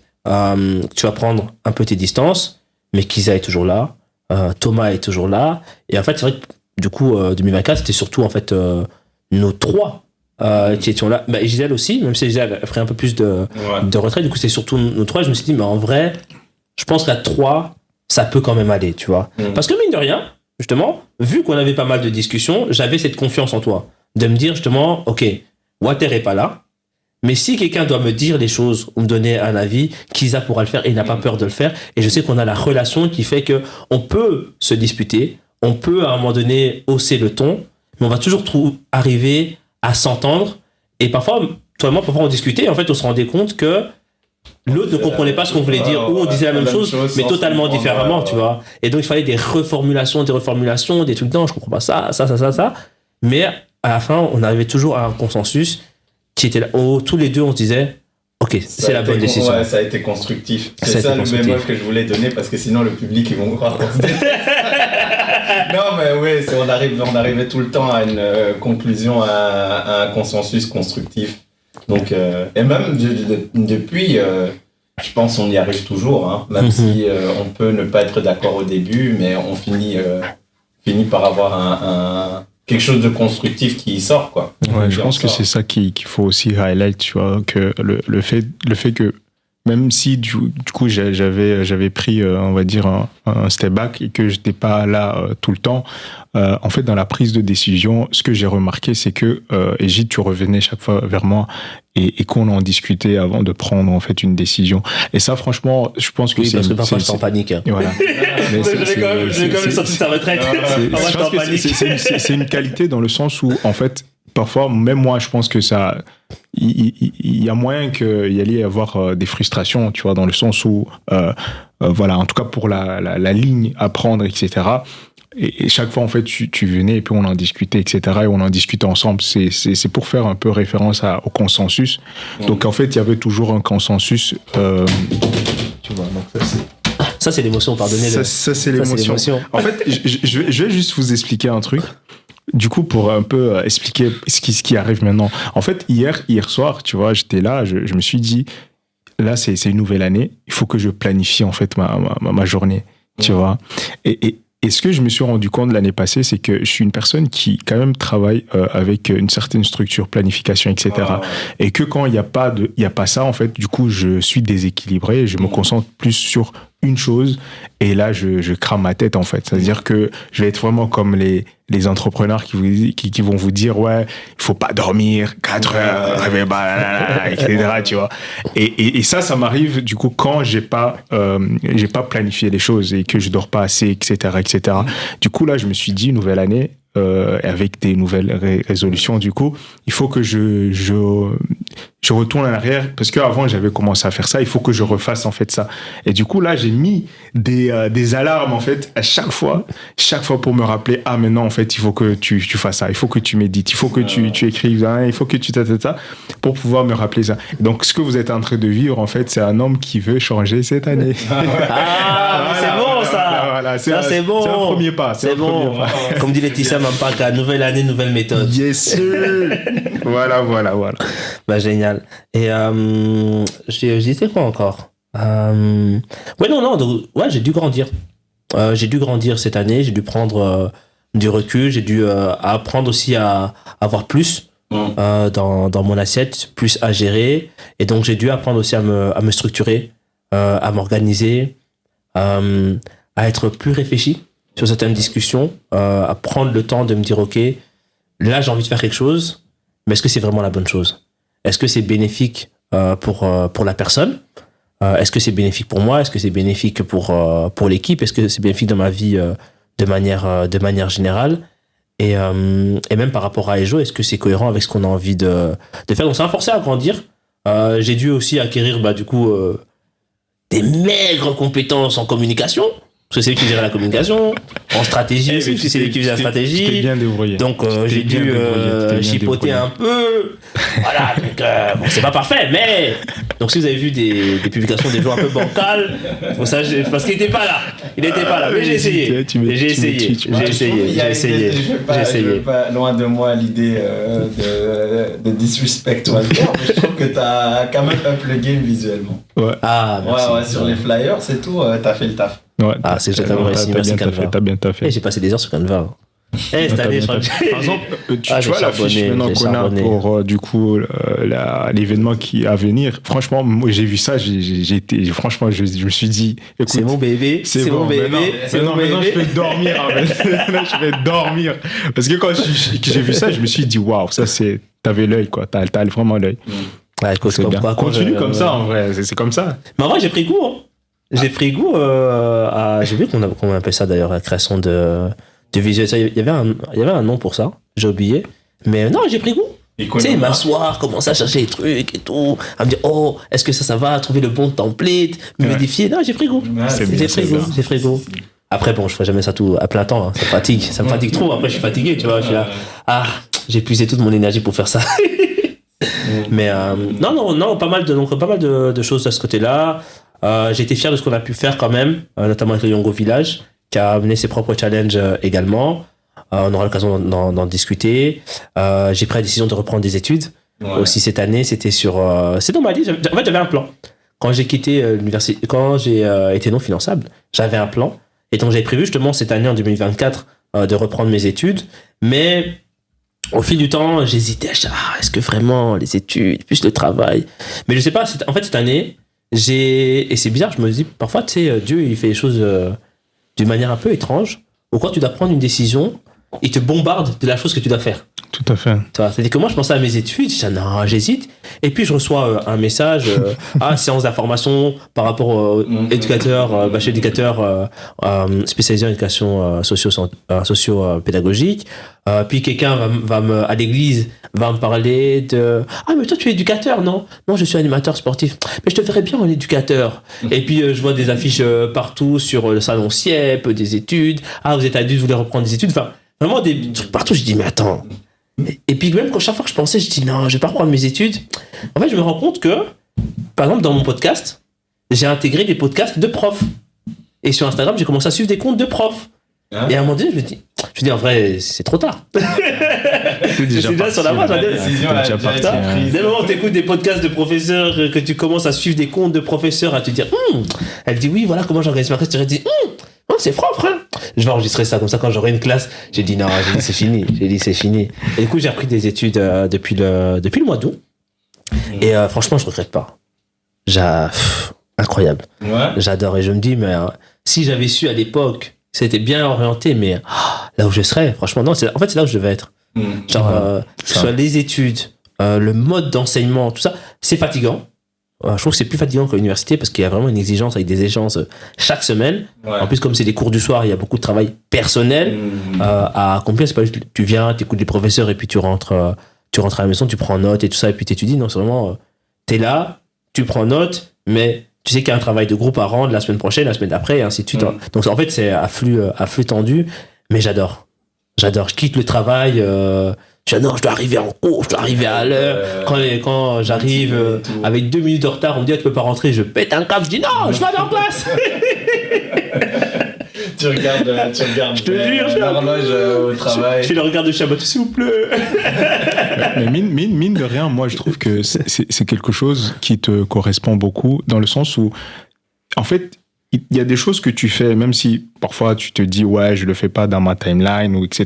tu vas prendre un peu tes distances, mais Kisa est toujours là, Thomas est toujours là, et en fait c'est vrai que du coup 2024 c'était surtout en fait nos trois qui étions là, et Gisèle aussi, même si Gisèle a pris un peu plus de retrait, du coup c'est surtout nos trois. Je me suis dit mais en vrai je pense qu'à trois ça peut quand même aller, tu vois, parce que mine de rien justement, vu qu'on avait pas mal de discussions, j'avais cette confiance en toi de me dire justement ok, Walter est pas là. Mais si quelqu'un doit me dire les choses ou me donner un avis, Kisa pourra le faire et il n'a pas peur de le faire. Et je sais qu'on a la relation qui fait que on peut se disputer, on peut à un moment donné hausser le ton, mais on va toujours arriver à s'entendre. Et parfois, toi et moi, parfois on discutait, en fait, on se rendait compte que l'autre ne comprenait pas ce qu'on voulait dire, ou on disait la même chose, mais totalement différemment, tu vois. Et donc il fallait des reformulations, des trucs, non, je comprends pas ça. Mais à la fin, on arrivait toujours à un consensus qui était là, tous les deux on se disait ok, c'est la bonne décision. Ouais, ça a été constructif. C'est ça le bémol que je voulais donner, parce que sinon le public ils vont croire qu'on se déteste. Non mais oui, on arrivait tout le temps à une conclusion, à un consensus constructif. Donc et même depuis je pense on y arrive toujours, hein, même si on peut ne pas être d'accord au début, mais on finit par avoir quelque chose de constructif qui sort, quoi. Ouais, je pense que c'est ça qu'il faut aussi highlight, tu vois, que le fait que même si du coup j'avais pris on va dire un step back et que j'étais pas là tout le temps, en fait dans la prise de décision, ce que j'ai remarqué c'est que Egide, tu revenais chaque fois vers moi et qu'on en discutait avant de prendre en fait une décision. Et ça franchement, je pense que oui, parce que parfois je suis en panique. Voilà. J'ai quand même sorti sa retraite. Je pense que c'est une qualité dans le sens où en fait parfois, même moi, je pense que ça, il y a moyen qu'il y allait y avoir des frustrations, tu vois, dans le sens où, voilà, en tout cas pour la ligne à prendre, etc. Et chaque fois, en fait, tu venais et puis on en discutait, etc. Et on en discutait ensemble. C'est pour faire un peu référence au consensus. Donc, en fait, il y avait toujours un consensus. Tu vois, donc ça, c'est l'émotion, pardonnez. Ça, c'est l'émotion. En fait, je vais juste vous expliquer un truc. Du coup, pour un peu expliquer ce qui arrive maintenant. En fait, hier soir, tu vois, j'étais là, je me suis dit, là, c'est une nouvelle année, il faut que je planifie, en fait, ma journée, tu vois. Et ce que je me suis rendu compte l'année passée, c'est que je suis une personne qui, quand même, travaille avec une certaine structure, planification, etc. Et que quand il n'y a pas ça, en fait, du coup, je suis déséquilibré, je me concentre plus sur une chose, et là, je crame ma tête, en fait. C'est-à-dire que je vais être vraiment comme les entrepreneurs qui vont vous dire, ouais, il faut pas dormir 4 heures, etc., tu vois. Et ça m'arrive, du coup, quand j'ai pas planifié les choses et que je dors pas assez, etc., etc. Du coup, là, je me suis dit, nouvelle année, avec des nouvelles résolutions, du coup, il faut que je retourne en arrière, parce qu'avant j'avais commencé à faire ça, il faut que je refasse en fait ça. Et du coup là j'ai mis des alarmes en fait à chaque fois pour me rappeler, ah maintenant en fait il faut que tu fasses ça, il faut que tu médites, il faut que tu écrives, hein, il faut que tu ça pour pouvoir me rappeler ça. Donc ce que vous êtes en train de vivre en fait, c'est un homme qui veut changer cette année. Ah, c'est bon ça. Voilà, c'est bon. C'est un premier pas. C'est bon. Comme dit Laetitia Mampaka, nouvelle année, nouvelle méthode. Yes sir. Voilà. Bah génial. Et je disais quoi encore? Ouais non donc, ouais, j'ai dû grandir. J'ai dû grandir cette année. J'ai dû prendre du recul. J'ai dû apprendre aussi à avoir plus dans mon assiette, plus à gérer. Et donc, j'ai dû apprendre aussi à me structurer, à m'organiser, à être plus réfléchi sur certaines discussions, à prendre le temps de me dire, OK, là, j'ai envie de faire quelque chose, mais est-ce que c'est vraiment la bonne chose? Est-ce que c'est bénéfique pour la personne? Est-ce que c'est bénéfique pour moi? Est-ce que c'est bénéfique pour l'équipe? Est-ce que c'est bénéfique dans ma vie de manière générale? Et même par rapport à EJO, est-ce que c'est cohérent avec ce qu'on a envie de faire? Donc ça m'a forcé à grandir. J'ai dû aussi acquérir des maigres compétences en communication. Parce que c'est lui qui gérait la communication, en stratégie aussi, parce que c'est lui qui faisait la stratégie. Tu t'es bien débrouillé. Donc j'ai dû chipoter un peu. Voilà, donc bon, c'est pas parfait, mais... Donc si vous avez vu des publications des gens un peu bancales, parce qu'il n'était pas là. Il n'était pas là, mais j'ai essayé. J'ai essayé. Loin de moi l'idée de disrespect Walter, mais je trouve que t'as quand même up le game visuellement. Ouais. Ah, merci. Ouais, sur les flyers, c'est tout, t'as fait le taf. Ouais, c'est que j'ai quand même réussi, merci Canva. T'as bien taffé. Et j'ai passé des heures sur Canva. Cette année, je crois que... Par exemple, tu vois l'affiche maintenant qu'on a pour du coup l'événement qui est à venir. Franchement, moi j'ai vu ça, franchement, je me suis dit, écoute, c'est mon bébé, c'est mon bébé, c'est mon bébé. Maintenant, je peux dormir. Maintenant, je vais dormir. Parce que quand j'ai vu ça, je me suis dit, waouh, ça c'est, t'avais l'œil quoi, t'as vraiment l'œil. Ouais, c'est bien. Continue comme ça en vrai, c'est comme ça. Mais en vrai, j'ai pris goût. J'ai pris goût à. J'ai oublié comment on appelle ça d'ailleurs, la création de visuels. Il y avait un nom pour ça, j'ai oublié. Mais non, j'ai pris goût. Tu sais, m'asseoir, commencer à chercher les trucs et tout, à me dire, oh, est-ce que ça va, trouver le bon template, me modifier. Non, j'ai pris goût. J'ai pris goût. Après, bon, je ferai jamais ça tout à plein temps, hein. Ça me fatigue trop. Après, je suis fatigué, tu vois. Je suis là, j'ai épuisé toute mon énergie pour faire ça. Mais non, pas mal de choses de ce côté-là. J'ai été fier de ce qu'on a pu faire quand même, notamment avec le Yongo Village, qui a amené ses propres challenges également. On aura l'occasion d'en discuter. J'ai pris la décision de reprendre des études. Ouais. Aussi cette année, c'était c'est dans ma liste. En fait, j'avais un plan. Quand j'ai quitté l'université, quand j'ai été non finançable, j'avais un plan. Et donc, j'avais prévu justement cette année, en 2024, de reprendre mes études. Mais au fil du temps, j'hésitais à dire, est-ce que vraiment les études, plus le travail? Mais je sais pas, en fait, cette année, et c'est bizarre, je me dis, parfois, tu sais, Dieu, il fait les choses d'une manière un peu étrange, où quand tu dois prendre une décision, il te bombarde de la chose que tu dois faire. Tout à fait. C'est-à-dire que moi, je pensais à mes études, je disais, non, j'hésite. Et puis, je reçois un message, séance d'information par rapport au éducateur, bachelier éducateur spécialisé en éducation socio-pédagogique. Puis, quelqu'un à l'église va me parler de, mais toi, tu es éducateur, non? Non, je suis animateur sportif. Mais je te verrais bien en éducateur. Et puis, je vois des affiches partout sur le salon CIEP, des études. Vous êtes adulte, vous voulez reprendre des études. Enfin, vraiment des trucs partout. Je dis, mais attends. Et puis même chaque fois que je pensais, je dis non, je vais pas reprendre mes études. En fait, je me rends compte que, par exemple, dans mon podcast, j'ai intégré des podcasts de profs. Et sur Instagram, j'ai commencé à suivre des comptes de profs. Et à un moment donné, je me dis en vrai, c'est trop tard. C'est déjà sur la voie, dès le moment où tu écoutes des podcasts de professeurs, que tu commences à suivre des comptes de professeurs, à te dire, elle dit oui, voilà comment j'organise ma classe, tu te dis, c'est propre, hein. Je vais enregistrer ça comme ça quand j'aurai une classe. J'ai dit non, c'est fini. Et du coup, j'ai repris des études depuis le mois d'août. Et franchement, je regrette pas. Incroyable. Ouais. J'adore. Et je me dis, mais si j'avais su à l'époque, c'était bien orienté, mais là où je serais, franchement, non. En fait, c'est là où je devais être. Que ce soit les études, le mode d'enseignement, tout ça, c'est fatigant. Je trouve que c'est plus fatigant que l'université parce qu'il y a vraiment une exigence avec des échéances chaque semaine. Ouais. En plus, comme c'est des cours du soir, il y a beaucoup de travail personnel à accomplir. C'est pas juste tu viens, tu écoutes les professeurs et puis tu rentres à la maison, tu prends note et tout ça et puis tu étudies. Non, c'est vraiment, t'es là, tu prends note, mais tu sais qu'il y a un travail de groupe à rendre la semaine prochaine, la semaine d'après et ainsi de suite. Donc en fait, c'est à flux tendu, mais j'adore. Je quitte le travail. Je dois arriver en cours, je dois arriver à l'heure. Quand j'arrive avec 2 minutes de retard, on me dit tu peux pas rentrer, je pète un câble, je dis non, je vais aller en classe. tu regardes je te jure, l'horloge au travail. Je fais le regard de Chabot, s'il vous plaît. Mais mine de rien, moi je trouve que c'est quelque chose qui te correspond beaucoup, dans le sens où, en fait, il y a des choses que tu fais, même si parfois tu te dis ouais, je le fais pas dans ma timeline ou etc.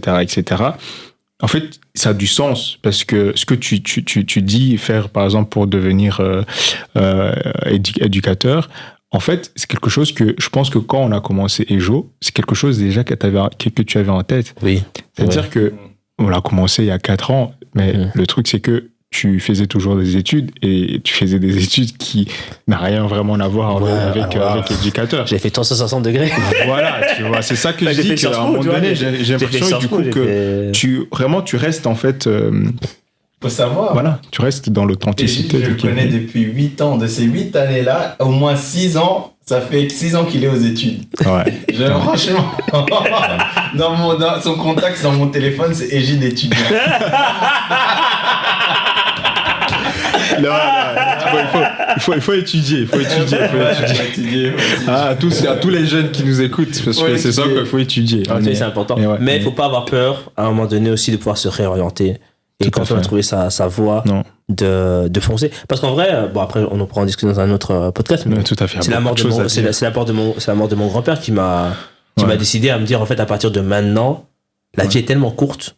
en fait, ça a du sens parce que ce que tu dis faire, par exemple, pour devenir éducateur, en fait, c'est quelque chose que je pense que quand on a commencé EJO, c'est quelque chose déjà que tu avais en tête. Oui. C'est-à-dire que on l'a commencé il y a 4 ans, mais le truc, c'est que tu faisais toujours des études et tu faisais des études qui n'ont rien vraiment à voir avec éducateur. J'ai fait 360 degrés. Voilà, tu vois, c'est ça que je dis qu'à un moment donné, j'ai l'impression du coup que tu restes en fait... faut savoir. Voilà, tu restes dans l'authenticité. Je le connais depuis 8 ans. De ces 8 années-là, au moins 6 ans, ça fait 6 ans qu'il est aux études. Ouais. Franchement, dans son contact dans mon téléphone, c'est Égide étudiant. Non, il faut étudier. À tous les jeunes qui nous écoutent, parce que c'est ça qu'il faut étudier. C'est important. Mais il ne faut pas avoir peur, à un moment donné aussi, de pouvoir se réorienter. Et quand on a trouvé sa voie, de foncer. Parce qu'en vrai, bon, après, on en pourra en discuter dans un autre podcast, mais tout à fait. C'est la mort de mon grand-père qui m'a décidé à me dire, en fait, à partir de maintenant, la vie est tellement courte.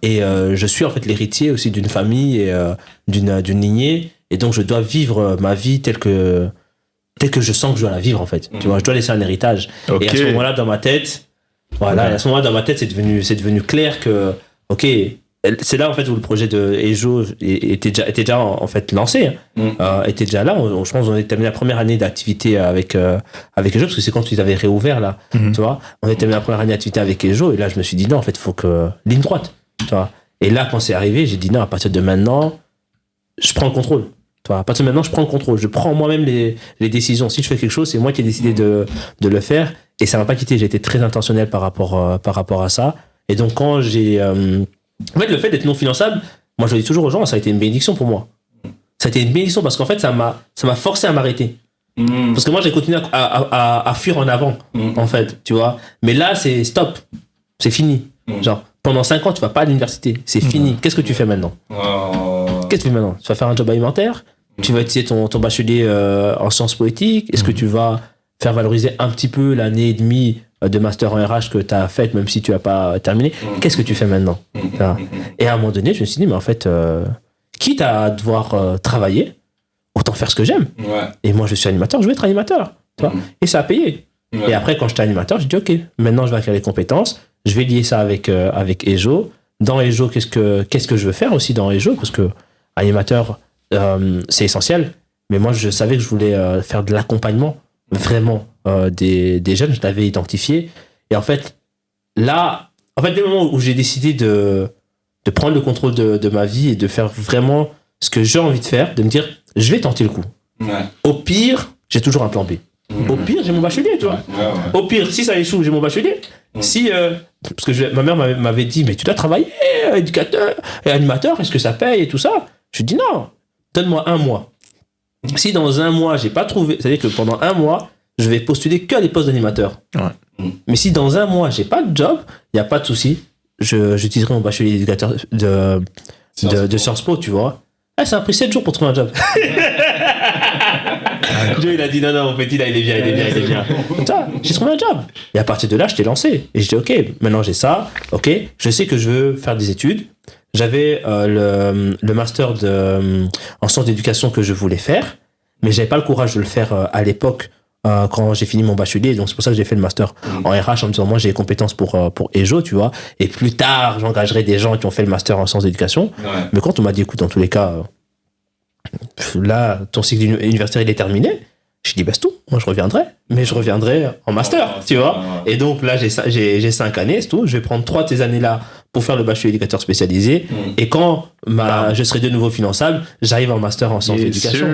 Et je suis en fait l'héritier aussi d'une famille et d'une lignée, et donc je dois vivre ma vie telle que je sens que je dois la vivre en fait. Tu vois, je dois laisser un héritage. Et à ce moment-là dans ma tête, c'est devenu clair que c'est là en fait où le projet de EJO était déjà en fait lancé, était déjà là. Je pense qu'on a terminé la première année d'activité avec EJO, parce que c'est quand ils avaient réouvert là, tu vois. On a terminé la première année d'activité avec EJO, et là je me suis dit non, en fait, il faut que ligne droite, tu vois. Et là quand c'est arrivé, j'ai dit non, à partir de maintenant, je prends le contrôle. Tu vois, à partir de maintenant, je prends le contrôle, je prends moi-même les décisions. Si je fais quelque chose, c'est moi qui ai décidé de le faire, et ça m'a pas quitté. J'ai été très intentionnel par rapport à ça. Et donc quand j'ai en fait, le fait d'être non finançable, moi je le dis toujours aux gens, ça a été une bénédiction pour moi. Ça a été une bénédiction parce qu'en fait, ça m'a forcé à m'arrêter. Parce que moi, j'ai continué à fuir en avant, en fait, tu vois. Mais là, c'est stop. C'est fini. Genre, pendant 5 ans, tu vas pas à l'université. C'est fini. Qu'est-ce que tu fais maintenant ? Qu'est-ce que tu fais maintenant ? Tu vas faire un job alimentaire ? Tu vas utiliser ton bachelier en sciences politiques ? Est-ce que tu vas faire valoriser un petit peu l'année et demie de master en RH que tu as faite, même si tu n'as pas terminé? Qu'est-ce que tu fais maintenant? Et à un moment donné, je me suis dit, mais en fait, quitte à devoir travailler, autant faire ce que j'aime. Et moi, je suis animateur, je veux être animateur. Tu vois. Et ça a payé. Et après, quand j'étais animateur, j'ai dit, OK, maintenant, je vais acquérir les compétences. Je vais lier ça avec EJO. Dans EJO, qu'est-ce que je veux faire aussi dans EJO? Parce que animateur, c'est essentiel. Mais moi, je savais que je voulais faire de l'accompagnement, vraiment, des jeunes. Je l'avais identifié. Et en fait, là, dès le moment où j'ai décidé de prendre le contrôle de ma vie et de faire vraiment ce que j'ai envie de faire, de me dire, je vais tenter le coup. Au pire, j'ai toujours un plan B. Au pire, j'ai mon bachelier, tu vois. Au pire, si ça échoue, j'ai mon bachelier. Si, parce que ma mère m'avait dit, mais tu dois travailler, éducateur et animateur, est-ce que ça paye et tout ça? Je dis non, donne-moi 1 mois. Si dans 1 mois, j'ai pas trouvé, c'est-à-dire que pendant 1 mois, je vais postuler que à des postes d'animateur. Mais si dans 1 mois, j'ai pas de job, il n'y a pas de souci. J'utiliserai mon bachelier d'éducateur de Sciences Po, tu vois. Ça a pris 7 jours pour trouver un job. Joe, il a dit non, mon petit, là, il est bien. J'ai trouvé un job. Et à partir de là, je t'ai lancé. Et j'ai dit, OK, maintenant j'ai ça. OK, je sais que je veux faire des études. J'avais le master en sciences d'éducation que je voulais faire, mais j'avais pas le courage de le faire à l'époque quand j'ai fini mon bachelier. Donc c'est pour ça que j'ai fait le master en RH en me disant, moi j'ai les compétences pour EJO, tu vois. Et plus tard, j'engagerai des gens qui ont fait le master en sciences d'éducation. Mais quand on m'a dit, écoute, dans tous les cas, là, ton cycle universitaire il est terminé. Je dis, bah c'est tout, moi je reviendrai, mais je reviendrai en master, tu vois. Et donc là, j'ai 5 années, c'est tout. Je vais prendre 3 de ces années-là pour faire le bachelier éducateur spécialisé. Et quand je serai de nouveau finançable, j'arrive en master en sciences d'éducation.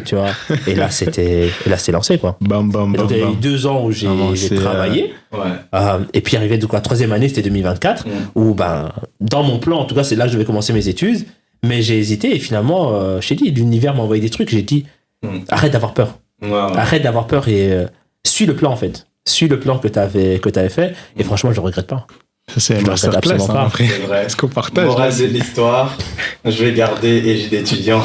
Tu vois. Et là, c'est lancé, quoi. Et donc, il y a eu 2 ans où j'ai travaillé. Et puis, arrivé de quoi, 3e année, c'était 2024, où, dans mon plan, en tout cas, c'est là que je vais commencer mes études. Mais j'ai hésité et finalement, je t'ai dit, l'univers m'a envoyé des trucs. J'ai dit, arrête d'avoir peur. Arrête d'avoir peur et suis le plan, en fait. Suis le plan que t'avais fait. Et franchement, je ne regrette pas. Ça, c'est un masterclass, hein, après. C'est vrai. Est-ce qu'on partage? Morale de l'histoire, je vais garder Égide étudiant.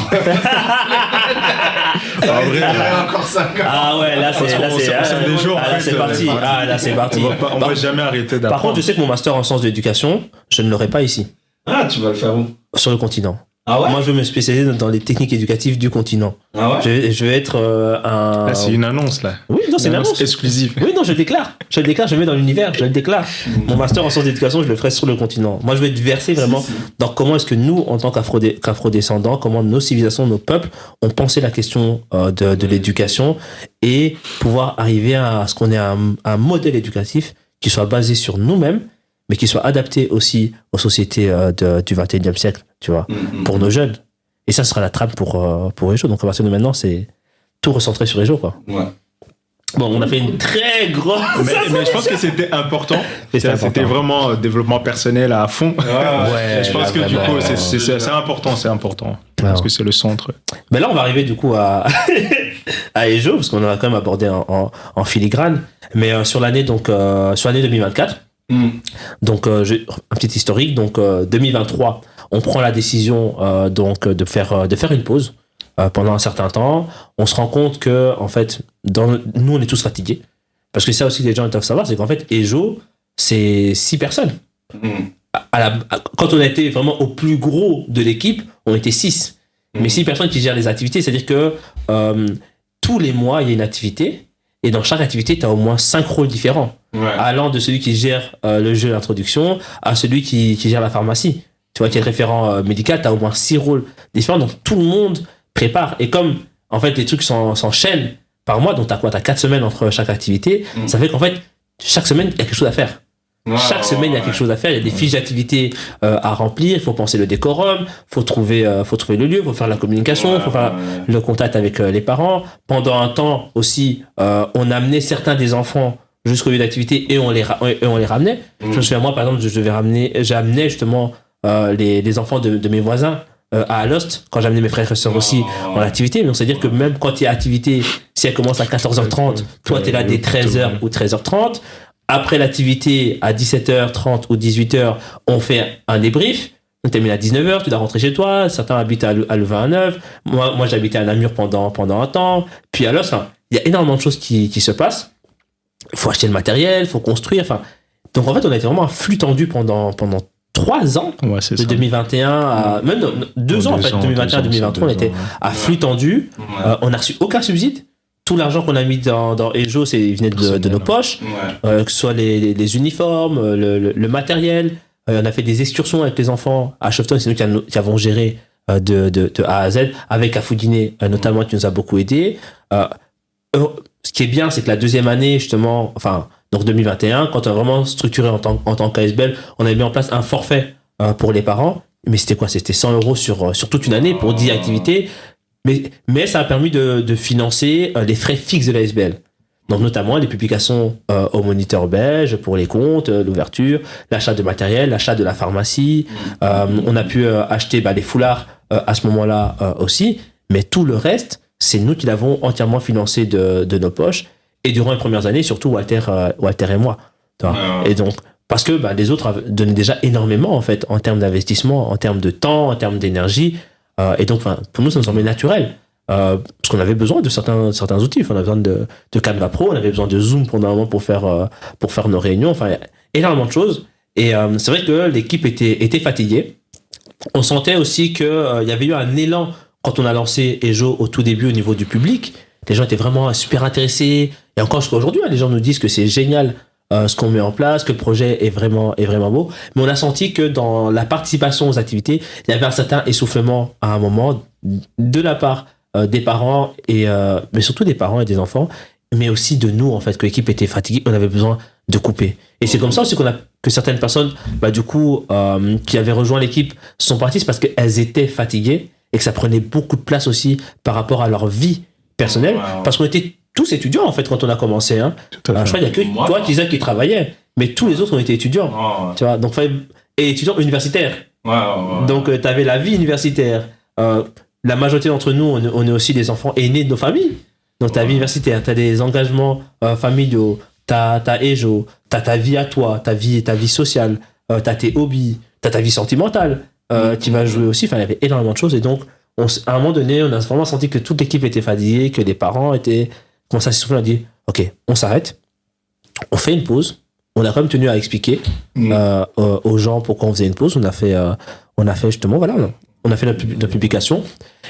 En vrai, encore 5 ans. Ah ouais, là c'est des jours, là c'est parti. Ah là c'est parti. on va jamais arrêter d'apprendre. Par contre, je sais que mon master en sciences de l'éducation, je ne l'aurai pas ici, Ah, tu vas le faire où? sur le continent. Ah ouais? Moi, je veux me spécialiser dans les techniques éducatives du continent. Ah ouais? Je vais être un. Là, c'est une annonce, là. Oui, non, c'est une annonce. exclusive. Oui, non, je le déclare. Je le déclare, je le mets dans l'univers, je le déclare. Mon master en sciences d'éducation, je le ferai sur le continent. Moi, je vais être versé vraiment Si. dans comment est-ce que nous, en tant qu'afro-descendants, comment nos civilisations, nos peuples ont pensé la question de l'éducation et pouvoir arriver à ce qu'on ait un modèle éducatif qui soit basé sur nous-mêmes, mais qui soit adapté aussi aux sociétés du 21e siècle, tu vois, pour nos jeunes. Et ça sera la trame pour EJO. Donc, à partir de maintenant, c'est tout recentré sur EJO, quoi. Ouais. Bon, on a fait une très grosse... Mais je pense que c'était important. C'était vraiment développement personnel à fond. Ouais, Je pense que du coup, c'est important, c'est important. Parce que c'est le centre. Mais là, on va arriver du coup à EJO, parce qu'on a quand même abordé en filigrane. Mais sur l'année 2024, donc j'ai un petit historique. Donc 2023, on prend la décision donc de faire une pause pendant un certain temps. On se rend compte que en fait, nous on est tous fatigués, parce que ça aussi les gens doivent savoir, c'est qu'en fait EJO c'est 6 personnes. Quand on a été vraiment au plus gros de l'équipe, on était 6. Mais 6 personnes qui gèrent les activités, c'est-à-dire que tous les mois il y a une activité. Et dans chaque activité, tu as au moins 5 rôles différents. Ouais. Allant de celui qui gère le jeu d'introduction à celui qui gère la pharmacie. Tu vois, qui est le référent médical, tu as au moins 6 rôles différents. Donc, tout le monde prépare. Et comme, en fait, les trucs s'enchaînent par mois, donc tu as quoi? Tu as 4 semaines entre chaque activité. Ça fait qu'en fait, chaque semaine, il y a quelque chose à faire. Chaque semaine, il y a quelque chose à faire. Il y a des fiches d'activité à remplir. Il faut penser le décorum. Il faut trouver le lieu. Il faut faire la communication. Il faut faire le contact avec les parents. Pendant un temps aussi, on amenait certains des enfants jusqu'au lieu d'activité et on les ramenait. Je me souviens, moi, par exemple, j'amenais justement les enfants de mes voisins à Alost, quand j'amenais mes frères et sœurs aussi en activité. Donc, c'est-à-dire que même quand il y a activité, si elle commence à 14h30, toi, tu es là dès 13h ou 13h30. Après l'activité, à 17h30 ou 18h, on fait un débrief. On termine à 19h, tu dois rentrer chez toi. Certains habitent à Louvain-la-Neuve. Moi, j'habitais à Namur pendant un temps. Puis à Los, il y a énormément de choses qui se passent. Il faut acheter le matériel, il faut construire. Donc en fait, on a été vraiment un flux tendu pendant 3 ans. Ouais, c'est de 2021 à... Même 2 ans, en fait. 2021 à 2023, on était à flux tendu. On n'a reçu aucun subside. Tout l'argent qu'on a mis dans EJO, il venait de nos poches, que ce soit les uniformes, le matériel. On a fait des excursions avec les enfants à Shofton, c'est nous qui avons géré de A à Z, avec Afoudine notamment, qui nous a beaucoup aidé. Ce qui est bien, c'est que la deuxième année, justement, donc 2021, quand on a vraiment structuré en tant qu'ASBL, on a mis en place un forfait pour les parents. Mais c'était quoi? C'était 100 € sur toute une année pour 10 activités. Mais ça a permis de financer les frais fixes de l'ASBL. Donc notamment les publications au Moniteur belge pour les comptes, l'ouverture, l'achat de matériel, l'achat de la pharmacie. On a pu acheter les foulards à ce moment-là aussi. Mais tout le reste, c'est nous qui l'avons entièrement financé de nos poches. Et durant les premières années, surtout Walter et moi. Et donc, parce que les autres donnaient déjà énormément en fait, en termes d'investissement, en termes de temps, en termes d'énergie. Et donc, pour nous, ça nous semblait naturel. Parce qu'on avait besoin de certains outils. On avait besoin de Canva Pro, on avait besoin de Zoom pendant un moment pour faire nos réunions. Enfin, il y a énormément de choses. Et c'est vrai que l'équipe était fatiguée. On sentait aussi qu'il y avait eu un élan quand on a lancé EJO au tout début au niveau du public. Les gens étaient vraiment super intéressés. Et encore jusqu'à aujourd'hui, les gens nous disent que c'est génial ce qu'on met en place, que le projet est vraiment beau. Mais on a senti que dans la participation aux activités, il y avait un certain essoufflement à un moment de la part des parents, mais surtout des parents et des enfants, mais aussi de nous, en fait, que l'équipe était fatiguée, on avait besoin de couper. Et c'est comme ça aussi que certaines personnes, qui avaient rejoint l'équipe, sont parties, c'est parce qu'elles étaient fatiguées et que ça prenait beaucoup de place aussi par rapport à leur vie personnelle, parce qu'on était tous étudiants en fait quand on a commencé. Je crois qu'il n'y a que toi, Isaac, qui travaillait, mais tous les autres ont été étudiants. Tu vois, donc, et étudiants universitaires. Donc tu avais la vie universitaire. La majorité d'entre nous, on est aussi des enfants aînés de nos familles. Donc ta vie universitaire, tu as des engagements familiaux, tu as EJO, tu as ta vie à toi, ta vie sociale, tu as tes hobbies, tu as ta vie sentimentale qui va jouer aussi. Il y avait énormément de choses et donc à un moment donné, on a vraiment senti que toute l'équipe était fatiguée, que les parents étaient commencé à s'essouffler. On a dit, OK, on s'arrête, on fait une pause. On a quand même tenu à expliquer aux gens pourquoi on faisait une pause. On a fait justement, voilà, on a fait notre publication.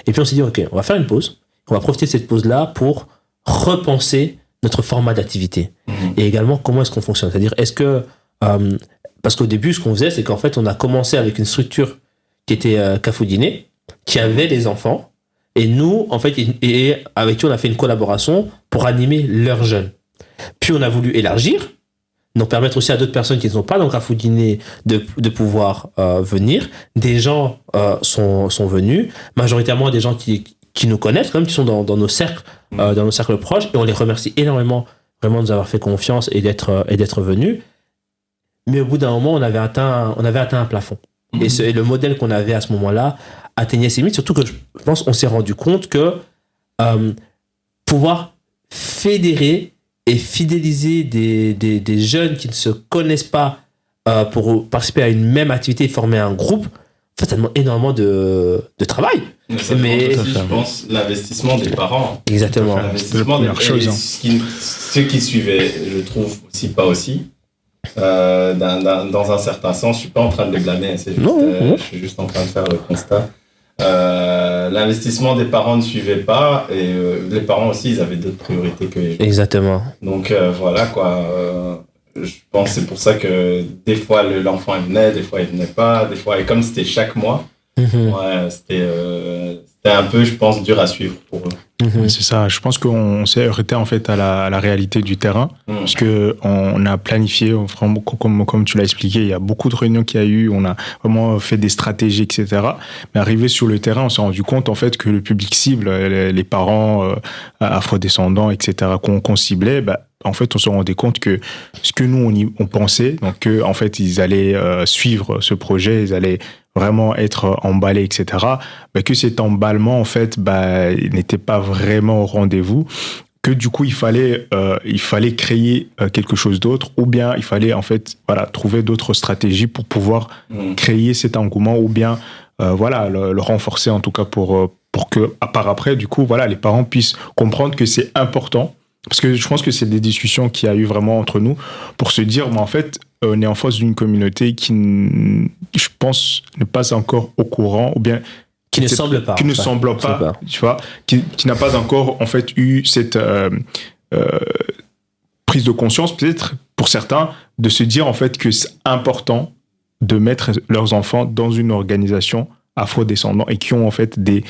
Et puis on s'est dit, OK, on va faire une pause. On va profiter de cette pause-là pour repenser notre format d'activité. Et également, comment est-ce qu'on fonctionne. C'est-à-dire, est-ce que... parce qu'au début, ce qu'on faisait, c'est qu'en fait, on a commencé avec une structure qui était Cafoudiné, qui avait des enfants. Et nous, en fait, et avec qui on a fait une collaboration pour animer leurs jeunes. Puis on a voulu élargir, donc permettre aussi à d'autres personnes qui ne sont pas dans Cafoudiné de pouvoir venir. Des gens sont venus, majoritairement des gens qui nous connaissent, quand même, qui sont dans nos cercles, dans nos cercles proches, et on les remercie énormément vraiment de nous avoir fait confiance et d'être venus. Mais au bout d'un moment, on avait atteint un plafond. Et le modèle qu'on avait à ce moment-là atteignait ses limites, surtout que je pense qu'on s'est rendu compte que pouvoir fédérer et fidéliser des jeunes qui ne se connaissent pas pour participer à une même activité et former un groupe, en fait, ça demande énormément de travail. Mais aussi, je pense, l'investissement des parents. Exactement. L'investissement des parents. Ceux qui suivaient, je trouve aussi pas aussi. Dans un certain sens, je suis pas en train de les blâmer, je suis juste en train de faire le constat. L'investissement des parents ne suivait pas et les parents aussi, ils avaient d'autres priorités que les gens. Exactement. Donc voilà quoi. Je pense que c'est pour ça que des fois l'enfant il venait, des fois il venait pas, des fois, et comme c'était chaque mois, ouais, c'était un peu, je pense, dur à suivre pour eux. C'est ça. Je pense qu'on s'est heurté en fait à la réalité du terrain, parce que on a planifié, vraiment, comme tu l'as expliqué, il y a beaucoup de réunions qu'il y a eu, on a vraiment fait des stratégies, etc. Mais arrivé sur le terrain, on s'est rendu compte en fait que le public cible, les parents afrodescendants, etc. qu'on ciblait, en fait, on se rendait compte que ce que nous on pensait, donc que en fait ils allaient suivre ce projet, ils allaient vraiment être emballés, etc. Que cet emballement, en fait, n'était pas vraiment au rendez-vous, que du coup, il fallait créer quelque chose d'autre, ou bien il fallait, en fait, trouver d'autres stratégies pour pouvoir créer cet engouement, ou bien, le renforcer, en tout cas, pour que, à part après, du coup, les parents puissent comprendre que c'est important. Parce que je pense que c'est des discussions qu'il y a eu vraiment entre nous pour se dire, mais en fait, on est en face d'une communauté qui, je pense, n'est pas encore au courant, ou bien qui ne semble pas, tu vois, qui n'a pas encore en fait eu cette prise de conscience, peut-être pour certains, de se dire en fait que c'est important de mettre leurs enfants dans une organisation afro-descendante et qui ont en fait des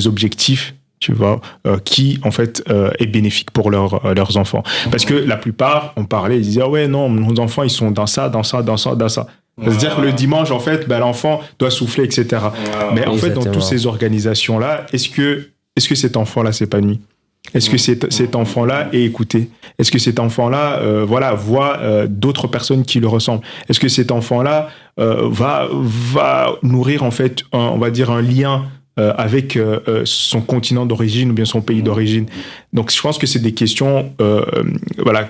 objectifs, tu vois, qui en fait est bénéfique pour leurs enfants. Parce que la plupart, on parlait, ils disaient, ah ouais, non, nos enfants, ils sont dans ça. C'est-à-dire que le dimanche, en fait, l'enfant doit souffler, etc. Mais en fait, dans toutes ces organisations-là, est-ce que cet enfant-là s'épanouit ? Est-ce que cet enfant-là est écouté ? Est-ce que cet enfant-là voit d'autres personnes qui le ressemblent ? Est-ce que cet enfant-là va nourrir, en fait, on va dire, un lien avec son continent d'origine ou bien son pays d'origine. Donc je pense que c'est des questions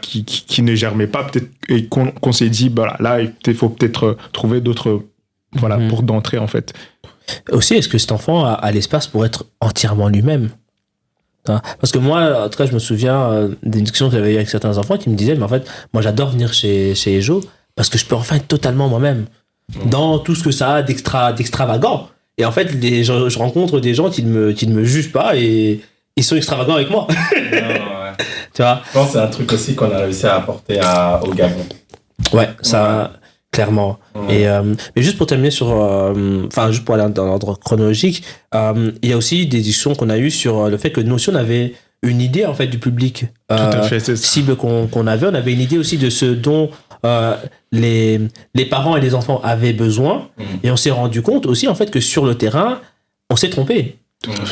qui ne germaient pas peut-être et qu'on s'est dit là il faut peut-être trouver d'autres pour d'entrer en fait. Aussi, est-ce que cet enfant a l'espace pour être entièrement lui-même ? Parce que moi, en tout cas, je me souviens des discussions que j'avais eues avec certains enfants qui me disaient, mais en fait, moi j'adore venir chez Ejo parce que je peux enfin être totalement moi-même dans tout ce que ça a d'extravagant. Et en fait, je rencontre des gens qui ne me jugent pas et ils sont extravagants avec moi. Tu vois ? Je pense que c'est un truc aussi qu'on a réussi à apporter au Gabon. Ouais, ça, clairement. Et, mais juste pour terminer juste pour aller dans l'ordre chronologique, il y a aussi des discussions qu'on a eues sur le fait que nous aussi, on avait une idée, en fait, du public cible qu'on avait. On avait une idée aussi de ce dont les parents et les enfants avaient besoin. Et on s'est rendu compte aussi, en fait, que sur le terrain, on s'est trompé.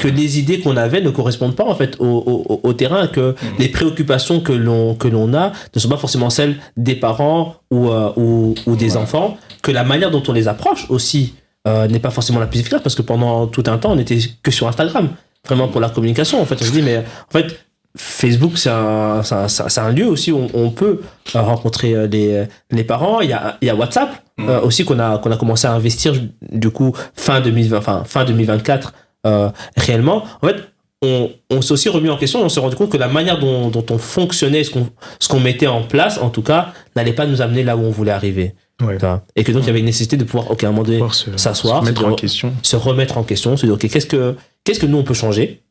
Que les idées qu'on avait ne correspondent pas, en fait, au terrain, que les préoccupations que l'on a ne sont pas forcément celles des parents ou des enfants, que la manière dont on les approche aussi n'est pas forcément la plus efficace, parce que pendant tout un temps, on n'était que sur Instagram, vraiment pour la communication. En fait, on se dit, mais en fait, Facebook, c'est un lieu aussi où on peut rencontrer les parents. Il y a WhatsApp aussi qu'on a commencé à investir du coup fin 2024 réellement. En fait, on s'est aussi remis en question et on s'est rendu compte que la manière dont on fonctionnait, ce qu'on mettait en place, en tout cas, n'allait pas nous amener là où on voulait arriver. Ouais. Et que donc il y avait une nécessité de pouvoir, à un moment donné, s'asseoir, se remettre en question, se dire, ok, qu'est-ce que nous on peut changer?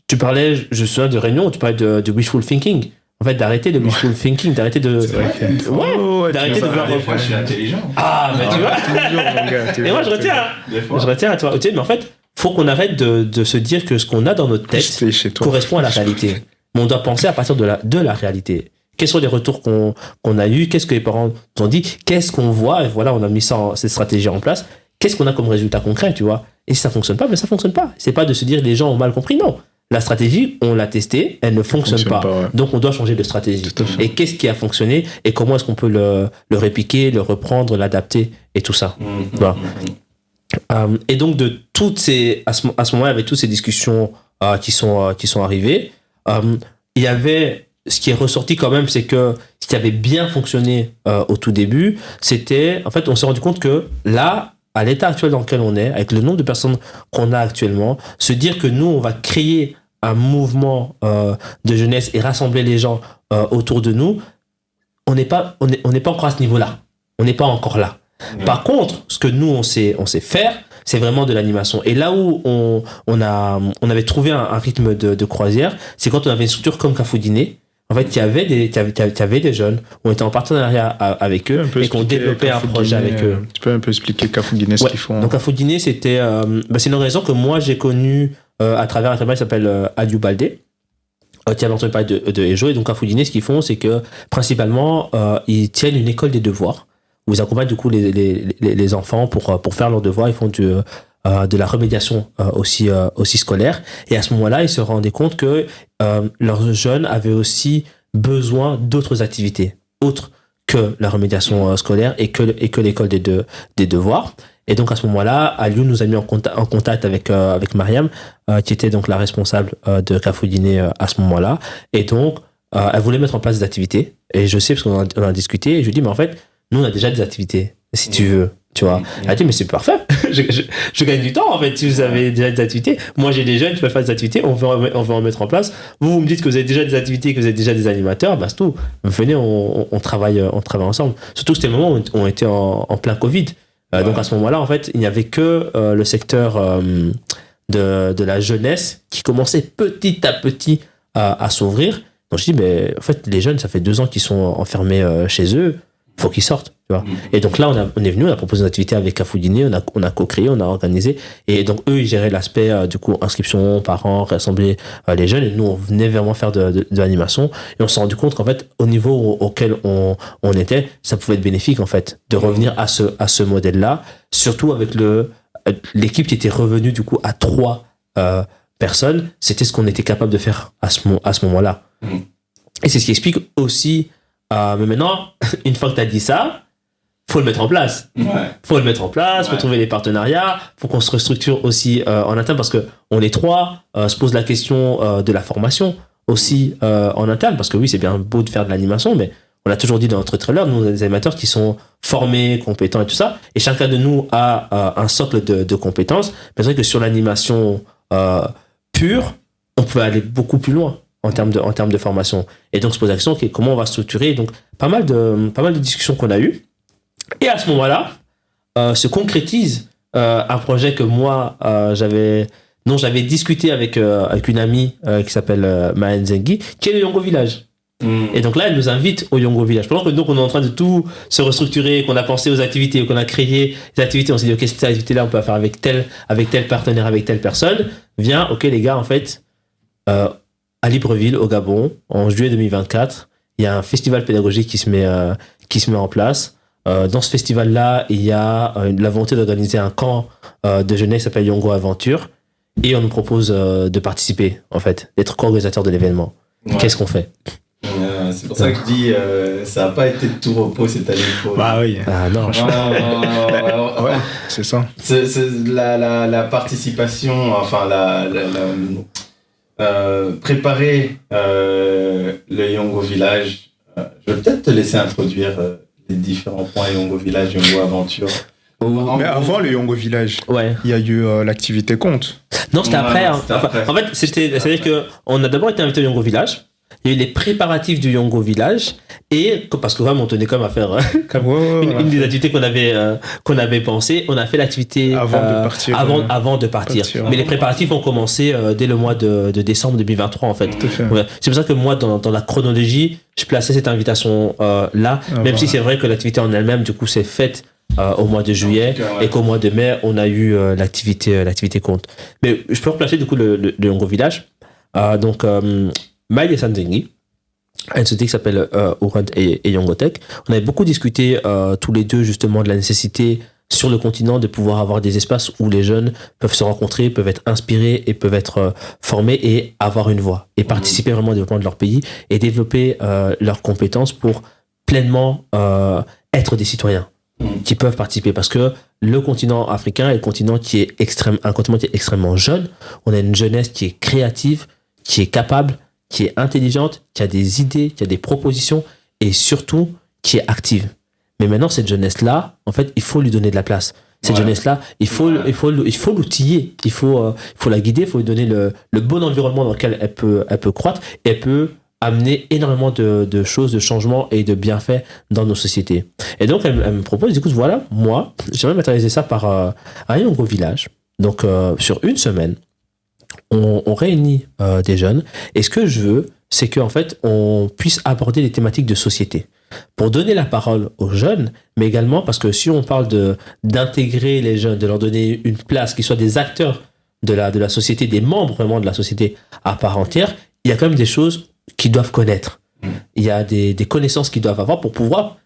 Tu parlais, je me souviens de réunion où tu parlais de wishful thinking. En fait, d'arrêter le wishful thinking, d'arrêter de. D'arrêter de voir. Des fois, je suis intelligent. Ah, mais tu vois. Et moi, je retiens à toi. Mais en fait, faut qu'on arrête de se dire que ce qu'on a dans notre tête correspond à la réalité. Mais on doit penser à partir de la réalité. Quels sont les retours qu'on a eus? Qu'est-ce que les parents ont dit? Qu'est-ce qu'on voit? Et voilà, on a mis cette stratégie en place. Qu'est-ce qu'on a comme résultat concret, tu vois? Et si ça fonctionne pas, ça fonctionne pas. C'est pas de se dire les gens ont mal compris, non. La stratégie, on l'a testée, elle ne fonctionne pas. Ouais. Donc, on doit changer de stratégie. Et qu'est-ce qui a fonctionné et comment est-ce qu'on peut le répliquer, le reprendre, l'adapter et tout ça. Voilà. Et donc, à ce moment-là, avec toutes ces discussions qui sont arrivées, il y avait ce qui est ressorti quand même, c'est que ce qui avait bien fonctionné au tout début, c'était, en fait, on s'est rendu compte que là, à l'état actuel dans lequel on est, avec le nombre de personnes qu'on a actuellement, se dire que nous, on va créer un mouvement de jeunesse et rassembler les gens autour de nous, on n'est pas encore à ce niveau-là. On n'est pas encore là. Ouais. Par contre, ce que nous, on sait faire, c'est vraiment de l'animation. Et là où on avait trouvé un rythme de croisière, c'est quand on avait une structure comme Cafoudiné. En fait, il y avait des jeunes, on était en partenariat avec eux et qu'on développait un projet avec eux. Tu peux un peu expliquer Cafoudiné, ce qu'ils font? Donc Cafoudiné, c'est une organisation que moi j'ai connue à travers un travail qui s'appelle Aliou Baldé, qui a entendu parler de Ejo. Et donc Cafoudiné, ce qu'ils font, c'est que principalement, ils tiennent une école des devoirs, où ils accompagnent du coup les enfants pour faire leurs devoirs. Ils font de la remédiation aussi scolaire. Et à ce moment-là, ils se rendaient compte que leurs jeunes avaient aussi besoin d'autres activités, autres que la remédiation scolaire et que l'école des devoirs. Et donc à ce moment-là, Aliou nous a mis en contact avec Mariam, qui était donc la responsable de Cafoudiné à ce moment-là. Et donc, elle voulait mettre en place des activités. Et je sais, parce qu'on en a discuté, et je lui dis, mais en fait, nous, on a déjà des activités, si tu veux. Tu vois, elle a dit, mais c'est parfait, je gagne du temps en fait si vous avez déjà des activités. Moi j'ai des jeunes qui peuvent faire des activités, on veut en mettre en place. Vous me dites que vous avez déjà des activités, que vous avez déjà des animateurs, bah c'est tout. Venez, on travaille ensemble. Surtout que c'était le moment où on était en plein Covid. Donc à ce moment-là, en fait, il n'y avait que le secteur de la jeunesse qui commençait petit à petit à s'ouvrir. Donc je dis, mais en fait, les jeunes, ça fait 2 ans qu'ils sont enfermés chez eux. Faut qu'ils sortent, tu vois. Et donc là, on est venu, on a proposé une activité avec Cafoudiné, on a co-créé, on a organisé. Et donc, eux, ils géraient l'aspect, du coup, inscription, parents, rassembler les jeunes. Et nous, on venait vraiment faire de l'animation. Et on s'est rendu compte qu'en fait, au niveau auquel on était, ça pouvait être bénéfique, en fait, de revenir à ce modèle-là. Surtout avec l'équipe qui était revenue, du coup, à 3 personnes. C'était ce qu'on était capable de faire à ce moment-là. Et c'est ce qui explique aussi. Mais maintenant, une fois que tu as dit ça, faut le mettre en place. Faut le mettre en place, faut trouver les partenariats, faut qu'on se restructure aussi en interne parce que on est 3, se pose la question de la formation aussi en interne parce que oui, c'est bien beau de faire de l'animation, mais on a toujours dit dans notre trailer, nous on a des animateurs qui sont formés, compétents et tout ça, et chacun de nous a un socle de compétences. Mais c'est vrai que sur l'animation pure, on peut aller beaucoup plus loin. En termes de formation. Et donc, se pose la question, okay, comment on va structurer? Donc, pas mal de discussions qu'on a eues. Et à ce moment-là, se concrétise un projet que moi, j'avais discuté avec une amie qui s'appelle Maën Zengui, qui est le Yongo Village. Et donc là, elle nous invite au Yongo Village. Pendant que donc, on est en train de tout se restructurer, qu'on a pensé aux activités, qu'on a créé des activités, on s'est dit, ok, cette activité-là, on peut la faire avec tel partenaire, avec telle personne. Viens, ok, les gars, en fait, à Libreville, au Gabon, en juillet 2024, il y a un festival pédagogique qui se met en place. Dans ce festival-là, il y a la volonté d'organiser un camp de jeunesse qui s'appelle Yongo Aventure. Et on nous propose de participer, en fait, d'être co-organisateur de l'événement. Qu'est-ce qu'on fait? C'est pour ça que je dis, ça n'a pas été de tout repos cette année. Bah oui. Ah non. Ouais, c'est ça. C'est la participation, enfin préparer le Yongo Village, je vais peut-être te laisser introduire les différents points Yongo Village, Yongo Aventure. Mais avant le Yongo Village, Ouais. il y a eu l'activité compte. Non, c'était Ouais, après. Hein. c'était après. En fait, c'est-à-dire qu'on a d'abord été invité au Yongo Village. Il y a eu les préparatifs du Yongo Village. Et parce que vraiment, on tenait comme à faire une des activités qu'on avait pensé. On a fait l'activité avant de partir. Mais les préparatifs ont commencé dès le mois de décembre 2023, en fait. Tout à fait. Ouais. C'est pour ça que moi, dans la chronologie, je plaçais cette invitation là. Même si c'est vrai que l'activité en elle-même, du coup, s'est faite au mois de juillet, et qu'au mois de mai, on a eu l'activité compte. Mais je peux replacer du coup le Yongo Village. Donc, Maï et Sanzengi, une société qui s'appelle Orand et Yongotech. On avait beaucoup discuté tous les deux justement de la nécessité sur le continent de pouvoir avoir des espaces où les jeunes peuvent se rencontrer, peuvent être inspirés et peuvent être formés et avoir une voix et participer vraiment au développement de leur pays et développer leurs compétences pour pleinement être des citoyens qui peuvent participer, parce que le continent africain est un continent qui est extrêmement jeune. On a une jeunesse qui est créative, qui est capable, qui est intelligente, qui a des idées, qui a des propositions et surtout qui est active. Mais maintenant, cette jeunesse-là, en fait, il faut lui donner de la place. Cette jeunesse-là, il faut l'outiller, il faut la guider, il faut lui donner le bon environnement dans lequel elle peut croître et elle peut amener énormément de choses, de changements et de bienfaits dans nos sociétés. Et donc, elle me propose, écoute, voilà, moi, j'aimerais matérialiser ça par un Yongo Village. Donc, sur une semaine, on réunit des jeunes. Et ce que je veux, c'est qu'en fait, on puisse aborder les thématiques de société pour donner la parole aux jeunes, mais également parce que si on parle d'intégrer les jeunes, de leur donner une place, qu'ils soient des acteurs de la société, des membres vraiment de la société à part entière, il y a quand même des choses qu'ils doivent connaître. Il y a des connaissances qu'ils doivent avoir pour pouvoir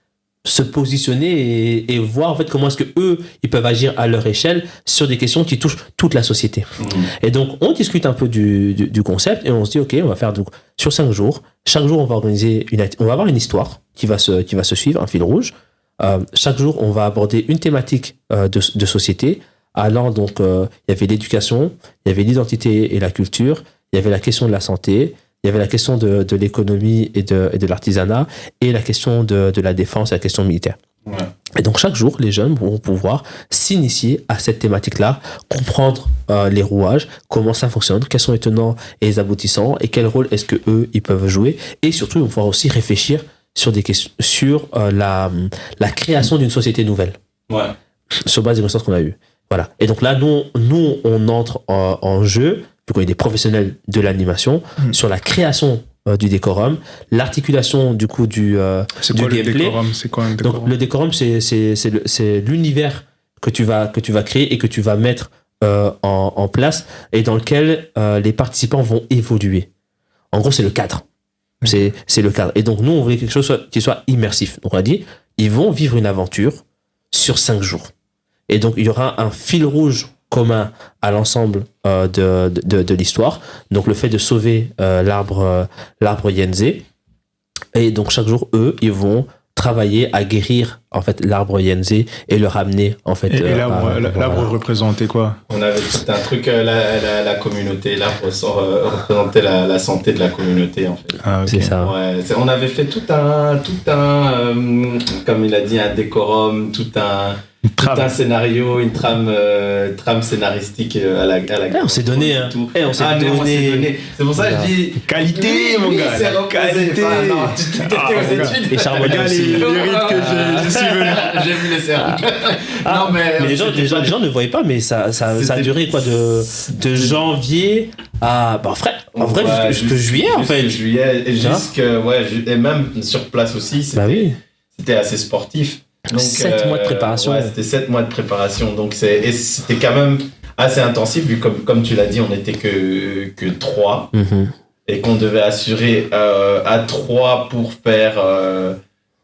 se positionner et voir en fait comment est-ce que eux ils peuvent agir à leur échelle sur des questions qui touchent toute la société. Et donc on discute un peu du concept et on se dit ok, on va faire donc sur 5 jours. Chaque jour on va avoir une histoire qui va se suivre, un fil rouge. Chaque jour on va aborder une thématique de société. Allant donc il y avait l'éducation, il y avait l'identité et la culture, il y avait la question de la santé, il y avait la question de l'économie et de l'artisanat et la question de la défense et la question militaire. Ouais. Et donc chaque jour, les jeunes vont pouvoir s'initier à cette thématique-là, comprendre les rouages, comment ça fonctionne, quels sont les tenants et les aboutissants et quel rôle est-ce que eux ils peuvent jouer. Et surtout, ils vont pouvoir aussi réfléchir sur des questions, sur la création d'une société nouvelle. Ouais. Sur base des connaissances qu'on a eues. Voilà. Et donc là, nous on entre en jeu, vu qu'on est des professionnels de l'animation, sur la création du décorum, l'articulation du coup du gameplay. C'est quoi un décorum? Donc le décorum, c'est l'univers que tu vas créer et que tu vas mettre en place et dans lequel les participants vont évoluer. En gros, c'est le cadre. C'est le cadre. Et donc nous, on voulait quelque chose qui soit immersif. Donc on a dit, ils vont vivre une aventure sur 5 jours. Et donc il y aura un fil rouge commun à l'ensemble de l'histoire. Donc le fait de sauver l'arbre Yenze. Et donc chaque jour, eux, ils vont travailler à guérir en fait l'arbre Yenze et le ramener en fait. Et l'arbre représentait quoi? On avait tout un truc, la communauté, l'arbre représentait la santé de la communauté en fait. Ah, okay. C'est ça. Ouais, on avait fait tout un comme il a dit, un décorum, tout un scénario, une trame scénaristique à la on s'est donné, hein. On s'est donné. C'est pour ça que je dis qualité, mon gars. Qualité. Tu t'étais aux études. Et charbonnier aussi. Les rites que je suis venu. J'ai vu les cercles. Non mais les gens ne voyaient pas, mais ça a duré quoi de janvier à en vrai jusque juillet en fait. Juillet et et même sur place aussi. C'était assez sportif. Donc, 7 mois de préparation. Ouais, c'était 7 mois de préparation. Donc c'était quand même assez intensif, vu comme tu l'as dit, on n'était que 3 et qu'on devait assurer à 3 pour faire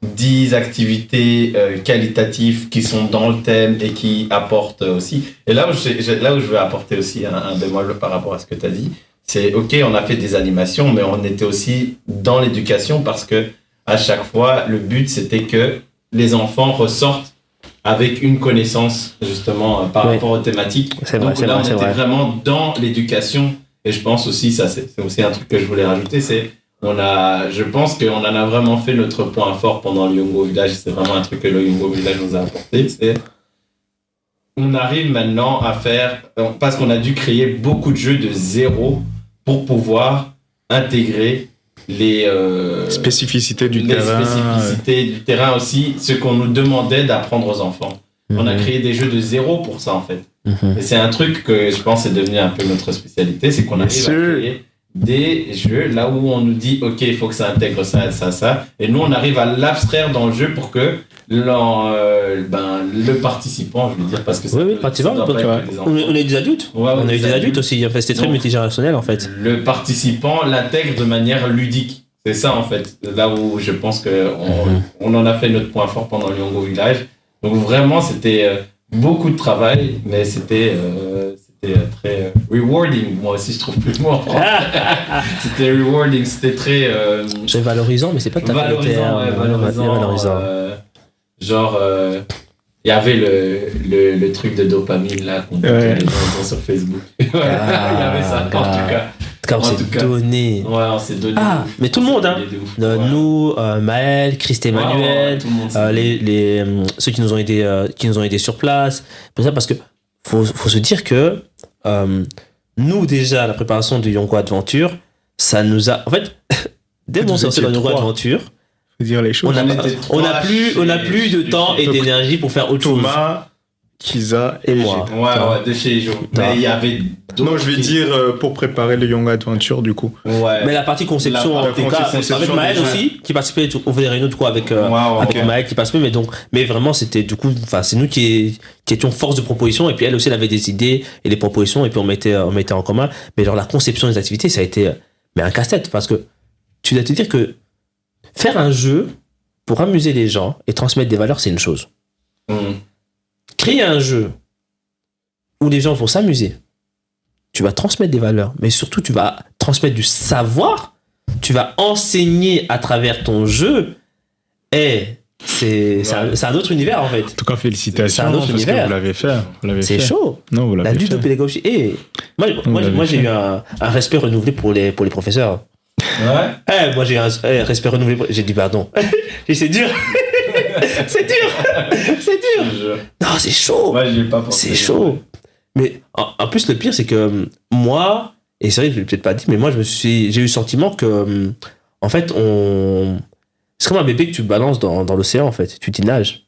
10 activités qualitatives qui sont dans le thème et qui apportent aussi. Et là où je veux apporter aussi un bémol par rapport à ce que tu as dit, c'est ok, on a fait des animations, mais on était aussi dans l'éducation parce que à chaque fois, le but c'était que les enfants ressortent avec une connaissance justement par rapport aux thématiques. Donc là, on était vraiment dans l'éducation Et je pense aussi, ça c'est aussi un truc que je voulais rajouter, je pense qu'on en a vraiment fait notre point fort pendant le Yongo Village. C'est vraiment un truc que le Yongo Village nous a apporté. On arrive maintenant à faire, parce qu'on a dû créer beaucoup de jeux de zéro pour pouvoir intégrer les spécificités du les terrain. spécificités du terrain aussi, ce qu'on nous demandait d'apprendre aux enfants. On a créé des jeux de zéro pour ça en fait. Et c'est un truc que je pense est devenu un peu notre spécialité, c'est qu'on arrive à créer des jeux là où on nous dit ok, il faut que ça intègre ça, ça, ça, et nous on arrive à l'abstraire dans le jeu pour que le participant, je veux dire, parce que le participant, on a eu des adultes. Ouais, on a eu des adultes aussi. Enfin, c'était très multigénérationnel en fait. Le participant l'intègre de manière ludique. C'est ça en fait, là où je pense que on en a fait notre point fort pendant le Yongo Village. Donc vraiment c'était beaucoup de travail, mais c'était très rewarding. Moi aussi je trouve plus le mot en français. C'était rewarding, c'était très c'est valorisant, mais c'est pas valorisant. Genre il y avait le truc de dopamine là qu'on les gens sur Facebook. Il y avait ça en tout cas. On s'est donné. Ouais, on s'est donné. Ah, mais tout le monde, hein. Nous, Maël, Christ Emmanuel, ceux qui nous ont aidés sur place. Pour ça, parce que faut se dire que nous déjà la préparation du Yongo Adventure, ça nous a en fait dès qu'on s'est lancé dans le Yongo Adventure, faut dire les choses. On a plus de temps et d'énergie pour faire autre chose. Kiza et moi. Ouais, de chez Jo. Mais il y avait d'autres. Non, je vais dire pour préparer le Yongo Adventure du coup. Ouais. Mais la partie conception, en tout cas, avec Maël aussi, qui participait, on faisait des réunions du coup avec Maël qui participait, mais vraiment c'était du coup, enfin c'est nous qui étions force de proposition, et puis elle aussi elle avait des idées et des propositions, et puis on mettait en commun. Mais genre la conception des activités, ça a été un casse-tête, parce que tu dois te dire que faire un jeu pour amuser les gens et transmettre des valeurs, c'est une chose. Créer un jeu où les gens vont s'amuser, tu vas transmettre des valeurs, mais surtout tu vas transmettre du savoir, tu vas enseigner à travers ton jeu, et c'est un autre univers en fait. En tout cas, félicitations, c'est un autre parce univers. que vous l'avez fait. C'est chaud. Non, vous l'avez La ludopédagogie. Et moi j'ai eu un respect renouvelé pour les professeurs. Ouais. Moi j'ai eu un respect renouvelé. J'ai dit pardon. C'est dur. C'est dur. Non, c'est chaud. Ouais, j'ai pas pensé. C'est chaud. Mais en plus, le pire, c'est que moi, et c'est vrai que je l'ai peut-être pas dit, mais moi, j'ai eu le sentiment que, en fait, c'est comme un bébé que tu balances dans l'océan, en fait. Tu t'y nages.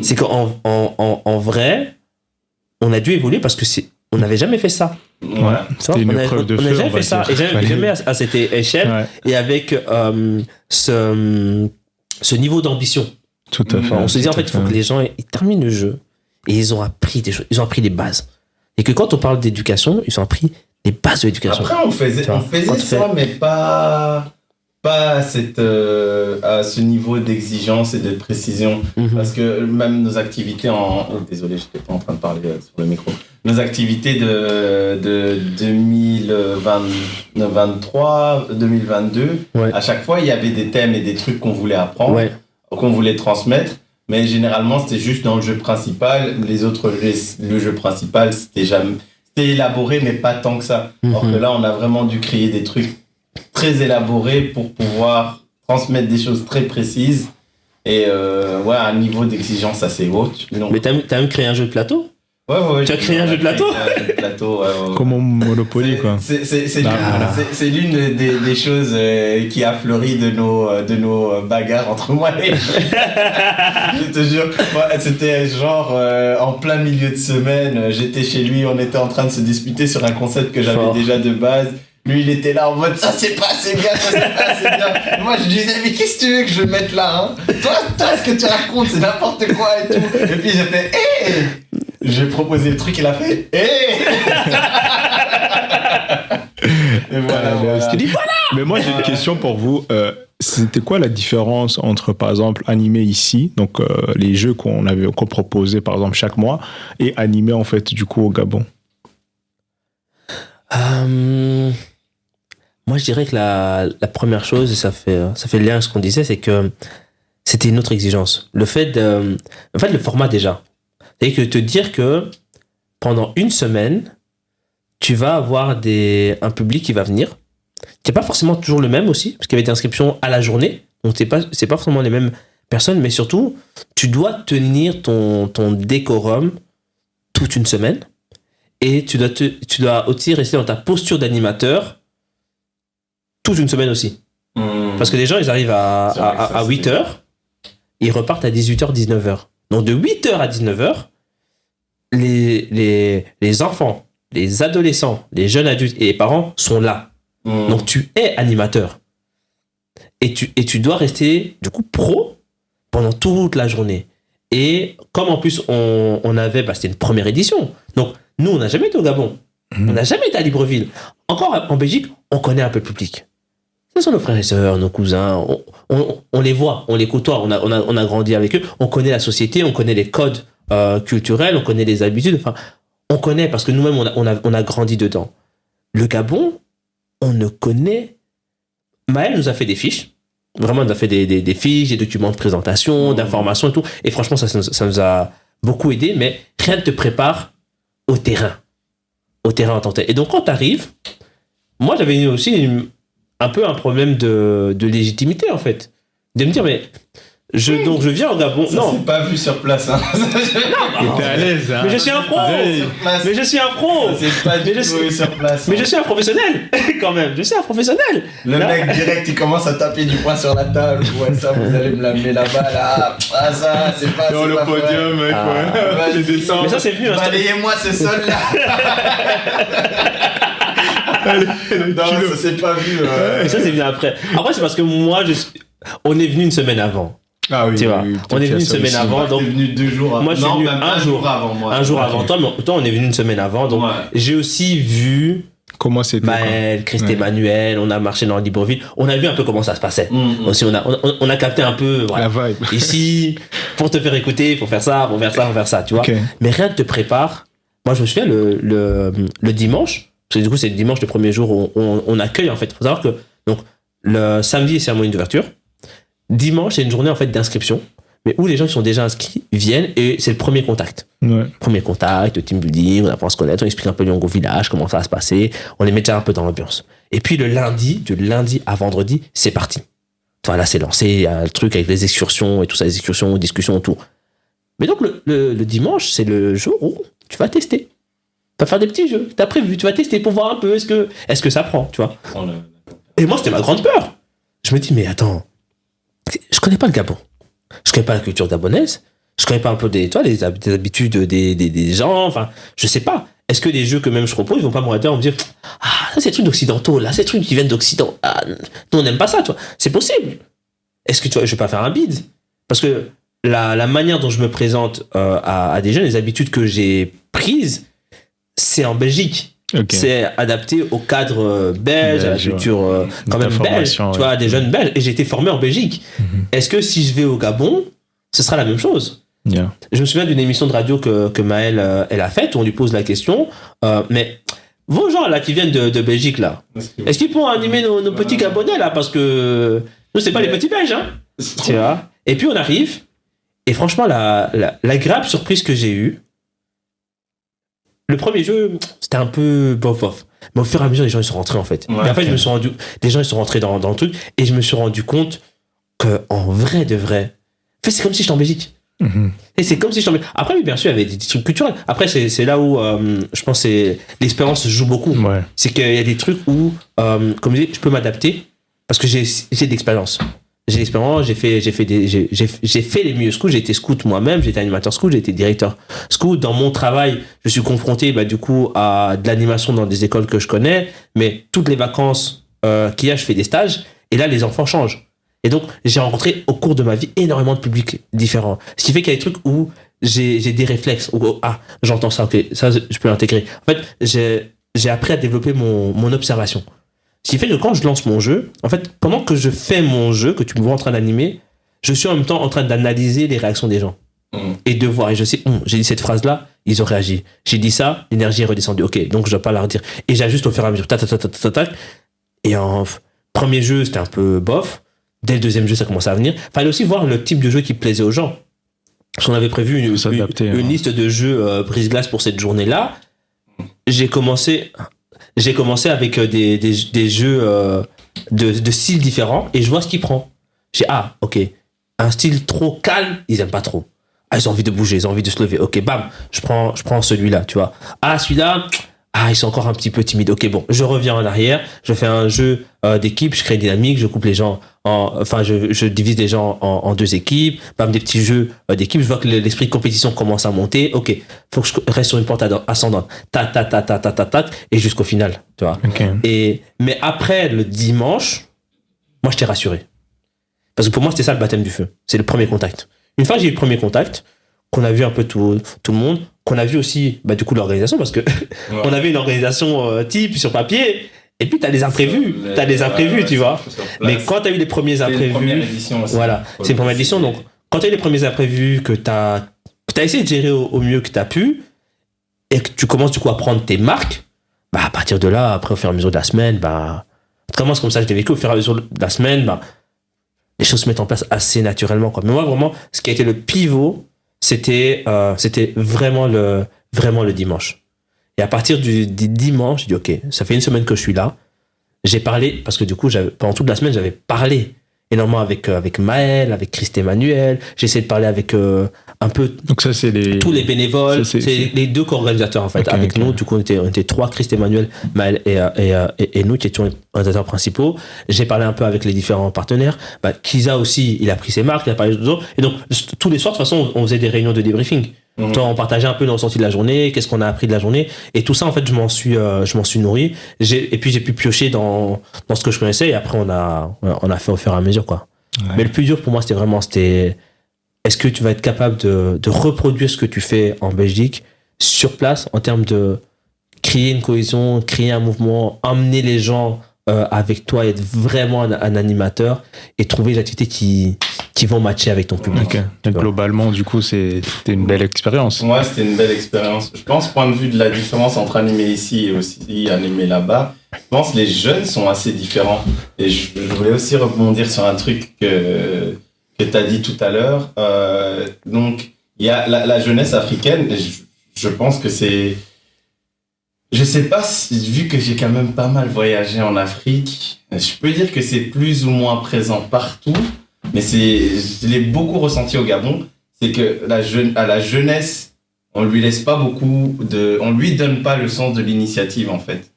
C'est qu'en vrai, on a dû évoluer parce que on n'avait jamais fait ça. Ouais, c'était une preuve de feu. On n'a jamais fait ça. Et jamais à cette échelle et avec ce niveau d'ambition. Tout à fait. On se dit en fait, il faut que les gens ils terminent le jeu et ils ont appris des choses, ils ont appris les bases. Et que quand on parle d'éducation, ils ont appris les bases de l'éducation. Après, on faisait ça, mais pas à ce niveau d'exigence et de précision. Parce que même nos activités désolé, je n'étais pas en train de parler sur le micro. Nos activités de 2023, 2022, à chaque fois, il y avait des thèmes et des trucs qu'on voulait apprendre, qu'on voulait transmettre. Mais généralement, c'était juste dans le jeu principal. Le jeu principal, c'était élaboré, mais pas tant que ça. Alors que là, on a vraiment dû créer des trucs très élaborés pour pouvoir transmettre des choses très précises. Et un niveau d'exigence assez haut. Mais t'as même créé un jeu de plateau ? Ouais. Tu as créé un jeu de plateau ? Comme au Monopoly, quoi. C'est l'une des choses qui a fleuri de nos bagarres entre moi et je te jure, c'était genre en plein milieu de semaine, j'étais chez lui, on était en train de se disputer sur un concept que j'avais déjà de base. Lui, il était là en mode ça c'est pas assez bien, ça c'est pas assez bien. Moi, je disais mais qu'est-ce que tu veux que je mette là, hein? Toi, ce que tu racontes, c'est n'importe quoi et tout. Et puis j'ai fait j'ai proposé le truc, il a fait et voilà. Mais moi, j'ai une question pour vous. C'était quoi la différence entre, par exemple, animé ici, donc les jeux qu'on proposait, par exemple, chaque mois, et animé, en fait, du coup, au Gabon? Moi, je dirais que la première chose, et ça fait lien à ce qu'on disait, c'est que c'était une autre exigence. Le format déjà. C'est-à-dire que te dire que pendant une semaine, tu vas avoir un public qui va venir, qui n'est pas forcément toujours le même aussi, parce qu'il y avait des inscriptions à la journée, donc c'est pas forcément les mêmes personnes, mais surtout, tu dois tenir ton décorum toute une semaine, et tu dois aussi rester dans ta posture d'animateur toute une semaine aussi. Parce que les gens, ils arrivent à 8h, ils repartent à 18h, 19h. Donc de 8h à 19h, les enfants, les adolescents, les jeunes adultes et les parents sont là. Donc tu es animateur. Et tu dois rester, du coup, pro pendant toute la journée. Et comme en plus, on avait... c'était une première édition. Donc, nous, on n'a jamais été au Gabon. On n'a jamais été à Libreville. Encore en Belgique, on connaît un peu le public. Ce sont nos frères et sœurs, nos cousins. On les voit, on les côtoie. On a grandi avec eux. On connaît la société, on connaît les codes culturels, on connaît les habitudes. Enfin, on connaît parce que nous-mêmes, on a grandi dedans. Le Gabon, on ne connaît... Maël nous a fait des fiches. Vraiment, on a fait des fiches, des documents de présentation, d'information et tout. Et franchement, ça nous a beaucoup aidé. Mais rien ne te prépare au terrain en tant que tel. Et donc, quand tu arrives, moi, j'avais aussi un peu un problème de légitimité, en fait. De me dire, mais je viens au Gabon. Ça s'est pas vu sur place. Hein. T'es à l'aise. Hein. Mais je suis un pro. Mais je suis un pro. Ça s'est pas du tout vu sur place. Mais je suis un professionnel, quand même. Je suis un professionnel. Le mec, direct, il commence à taper du poing sur la table. Ouais, ça, vous allez me l'amener là-bas, là. Ah, ça, c'est pas... Dans le podium, mec, ouais. Je descends. Mais ça, c'est venu. Balayez-moi ce sol-là. Non, ça s'est pas vu. Mais ça, c'est venu après. Après, c'est parce que moi, on est venu une semaine avant. Ah oui, tu vois, oui, on est venu une semaine avant, donc venu 2 jours avant. Moi, je suis venu un jour avant moi. Un jour avant toi, mais toi, on est venu une semaine avant. Donc, j'ai aussi vu comment c'était Maël, Christ Emmanuel, on a marché dans Libreville, on a vu un peu comment ça se passait. Aussi, on a capté un peu la vibe. Ici, pour te faire écouter, faut faire ça, tu vois. Okay. Mais rien ne te prépare. Moi, je me souviens le dimanche, parce que du coup, c'est le dimanche, le premier jour où on accueille, en fait. Il faut savoir que donc, le samedi, c'est cérémonie d'ouverture. Dimanche, c'est une journée en fait d'inscription, mais où les gens qui sont déjà inscrits viennent et c'est le premier contact. Ouais. Premier contact, le team building, on apprend à se connaître, on explique un peu Lyon Go Village, comment ça va se passer, on les met déjà un peu dans l'ambiance. Et puis de lundi à vendredi, c'est parti. Enfin là, c'est lancé, il y a le truc avec les excursions et tout ça, les excursions, discussions autour. Mais donc le dimanche, c'est le jour où tu vas tester. Tu vas faire des petits jeux, tu as prévu, tu vas tester pour voir un peu est-ce que ça prend, tu vois. Et moi, c'était ma grande peur. Je me dis, mais attends, je connais pas le Gabon. Je connais pas la culture gabonaise. Je connais pas un peu des habitudes des gens. Enfin, je sais pas. Est-ce que les jeux que même je propose, ils vont pas me regarder en me dire, ah, ça c'est des trucs d'occidentaux, là, c'est des trucs qui viennent d'Occident. Ah, nous, on n'aime pas ça, toi. C'est possible. Est-ce que tu vois, je vais pas faire un bide? Parce que la manière dont je me présente à des jeunes, les habitudes que j'ai prises, c'est en Belgique. Okay. C'est adapté au cadre belge, à la culture quand même belge, tu vois, des jeunes belges. Et j'ai été formé en Belgique. Est-ce que si je vais au Gabon, ce sera la même chose? Je me souviens d'une émission de radio que Maël elle a faite où on lui pose la question, mais vos gens là qui viennent de Belgique là, est-ce qu'ils pourront animer nos petits Gabonais là? Parce que nous, c'est pas les petits Belges, hein? Tu vois? Et puis on arrive, et franchement, l'agréable surprise que j'ai eue, le premier jeu, c'était un peu bof. Mais au fur et à mesure, les gens ils sont rentrés en fait. Ouais, et en fait, je me suis rendu, les gens ils sont rentrés dans le truc et je me suis rendu compte que en vrai de vrai, en fait, c'est comme si j'étais en Belgique. Et c'est comme si j'étais en Belgique. Après, oui, bien sûr, il y avait des trucs culturels. Après, c'est là où je pense que l'expérience joue beaucoup. Ouais. C'est qu'il y a des trucs où, comme je dis, je peux m'adapter parce que j'ai de l'expérience. J'ai l'expérience, j'ai fait les milieux scouts, j'ai été scout moi-même, j'ai été animateur scout, j'ai été directeur scout. Dans mon travail, je suis confronté du coup à de l'animation dans des écoles que je connais, mais toutes les vacances qu'il y a, je fais des stages, et là les enfants changent. Et donc j'ai rencontré au cours de ma vie énormément de publics différents. Ce qui fait qu'il y a des trucs où j'ai des réflexes, où j'entends ça, ok, ça je peux l'intégrer. En fait, j'ai appris à développer mon observation. Ce qui fait que quand je lance mon jeu, en fait, pendant que je fais mon jeu, que tu me vois en train d'animer, je suis en même temps en train d'analyser les réactions des gens. Et de voir. Et je sais, j'ai dit cette phrase-là, ils ont réagi. J'ai dit ça, l'énergie est redescendue. Ok, donc je dois pas la redire. Et j'ajuste au fur et à mesure. Tac. Et en premier jeu, c'était un peu bof. Dès le deuxième jeu, ça commençait à venir. Fallait aussi voir le type de jeu qui plaisait aux gens. Parce qu'on avait prévu une liste de jeux brise-glace pour cette journée-là. j'ai commencé avec des jeux de styles différents et je vois ce qu'il prend. J'ai ok, un style trop calme, ils aiment pas trop. Ils ont envie de bouger, ils ont envie de se lever. Ok, bam, je prends celui-là, tu vois. Celui-là, ils sont encore un petit peu timides. Ok, bon, je reviens en arrière, je fais un jeu d'équipe, je crée une dynamique, je coupe les gens je divise les gens en deux équipes, bam, des petits jeux d'équipe, je vois que l'esprit de compétition commence à monter. Ok, faut que je reste sur une pente ascendante. Tac, et jusqu'au final, tu vois. Okay. Mais après le dimanche, moi, j'étais rassuré. Parce que pour moi, c'était ça le baptême du feu. C'est le premier contact. Une fois que j'ai eu le premier contact, qu'on a vu un peu tout le monde, qu'on a vu aussi, du coup, l'organisation, parce que on avait une organisation type sur papier, et puis t'as des imprévus, tu vois. Mais quand t'as eu les premiers imprévus, c'est une première édition aussi. Voilà, c'est une première édition, donc quand t'as eu les premiers imprévus, que t'as essayé de gérer au mieux que t'as pu, et que tu commences du coup à prendre tes marques, à partir de là, après, au fur et à mesure de la semaine, comment c'est comme ça que je l'ai vécu, au fur et à mesure de la semaine, les choses se mettent en place assez naturellement, quoi. Mais moi, vraiment, ce qui a été le pivot, c'était vraiment le dimanche. Et à partir du dimanche, j'ai dit, ok, ça fait une semaine que je suis là. J'ai parlé, parce que du coup, pendant toute la semaine, j'avais parlé énormément avec Maël, avec Christ Emmanuel. J'ai essayé de parler avec un peu donc ça, c'est tous les bénévoles. C'est les deux co-organisateurs, en fait. Okay, avec nous, du coup, on était trois, Christ Emmanuel, Maël et nous qui étions les organisateurs principaux. J'ai parlé un peu avec les différents partenaires. Kiza aussi, il a pris ses marques, il a parlé aux autres. Et donc, tous les soirs, de toute façon, on faisait des réunions de débriefing. On partageait un peu nos ressentis de la journée, qu'est-ce qu'on a appris de la journée, et tout ça, en fait, je m'en suis nourri. Et puis j'ai pu piocher dans ce que je connaissais, et après on a fait au fur et à mesure, quoi. Ouais. Mais le plus dur pour moi, c'était est-ce que tu vas être capable de reproduire ce que tu fais en Belgique sur place, en termes de créer une cohésion, créer un mouvement, emmener les gens avec toi, être vraiment un animateur et trouver des activités qui vont matcher avec ton public. Okay. Donc, globalement, du coup, c'était une belle expérience. Ouais, c'était une belle expérience. Je pense, point de vue de la différence entre animer ici et aussi animer là-bas, je pense que les jeunes sont assez différents. Et je voulais aussi rebondir sur un truc que tu as dit tout à l'heure. Donc, il y a la jeunesse africaine, et je pense que c'est... Je sais pas, vu que j'ai quand même pas mal voyagé en Afrique, je peux dire que c'est plus ou moins présent partout, mais je l'ai beaucoup ressenti au Gabon, c'est que à la jeunesse, on lui laisse pas beaucoup on lui donne pas le sens de l'initiative, en fait.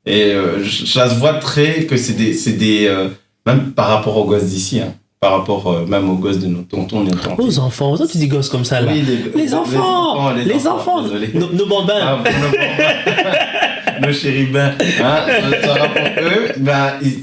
Et ça se voit très que c'est des même par rapport aux gosses d'ici, hein. Par rapport même aux gosses de nos tontons. Aux enfants, toi tu dis gosses comme ça là. Oui, les enfants, nos bambins. Nos chérubins. Eux,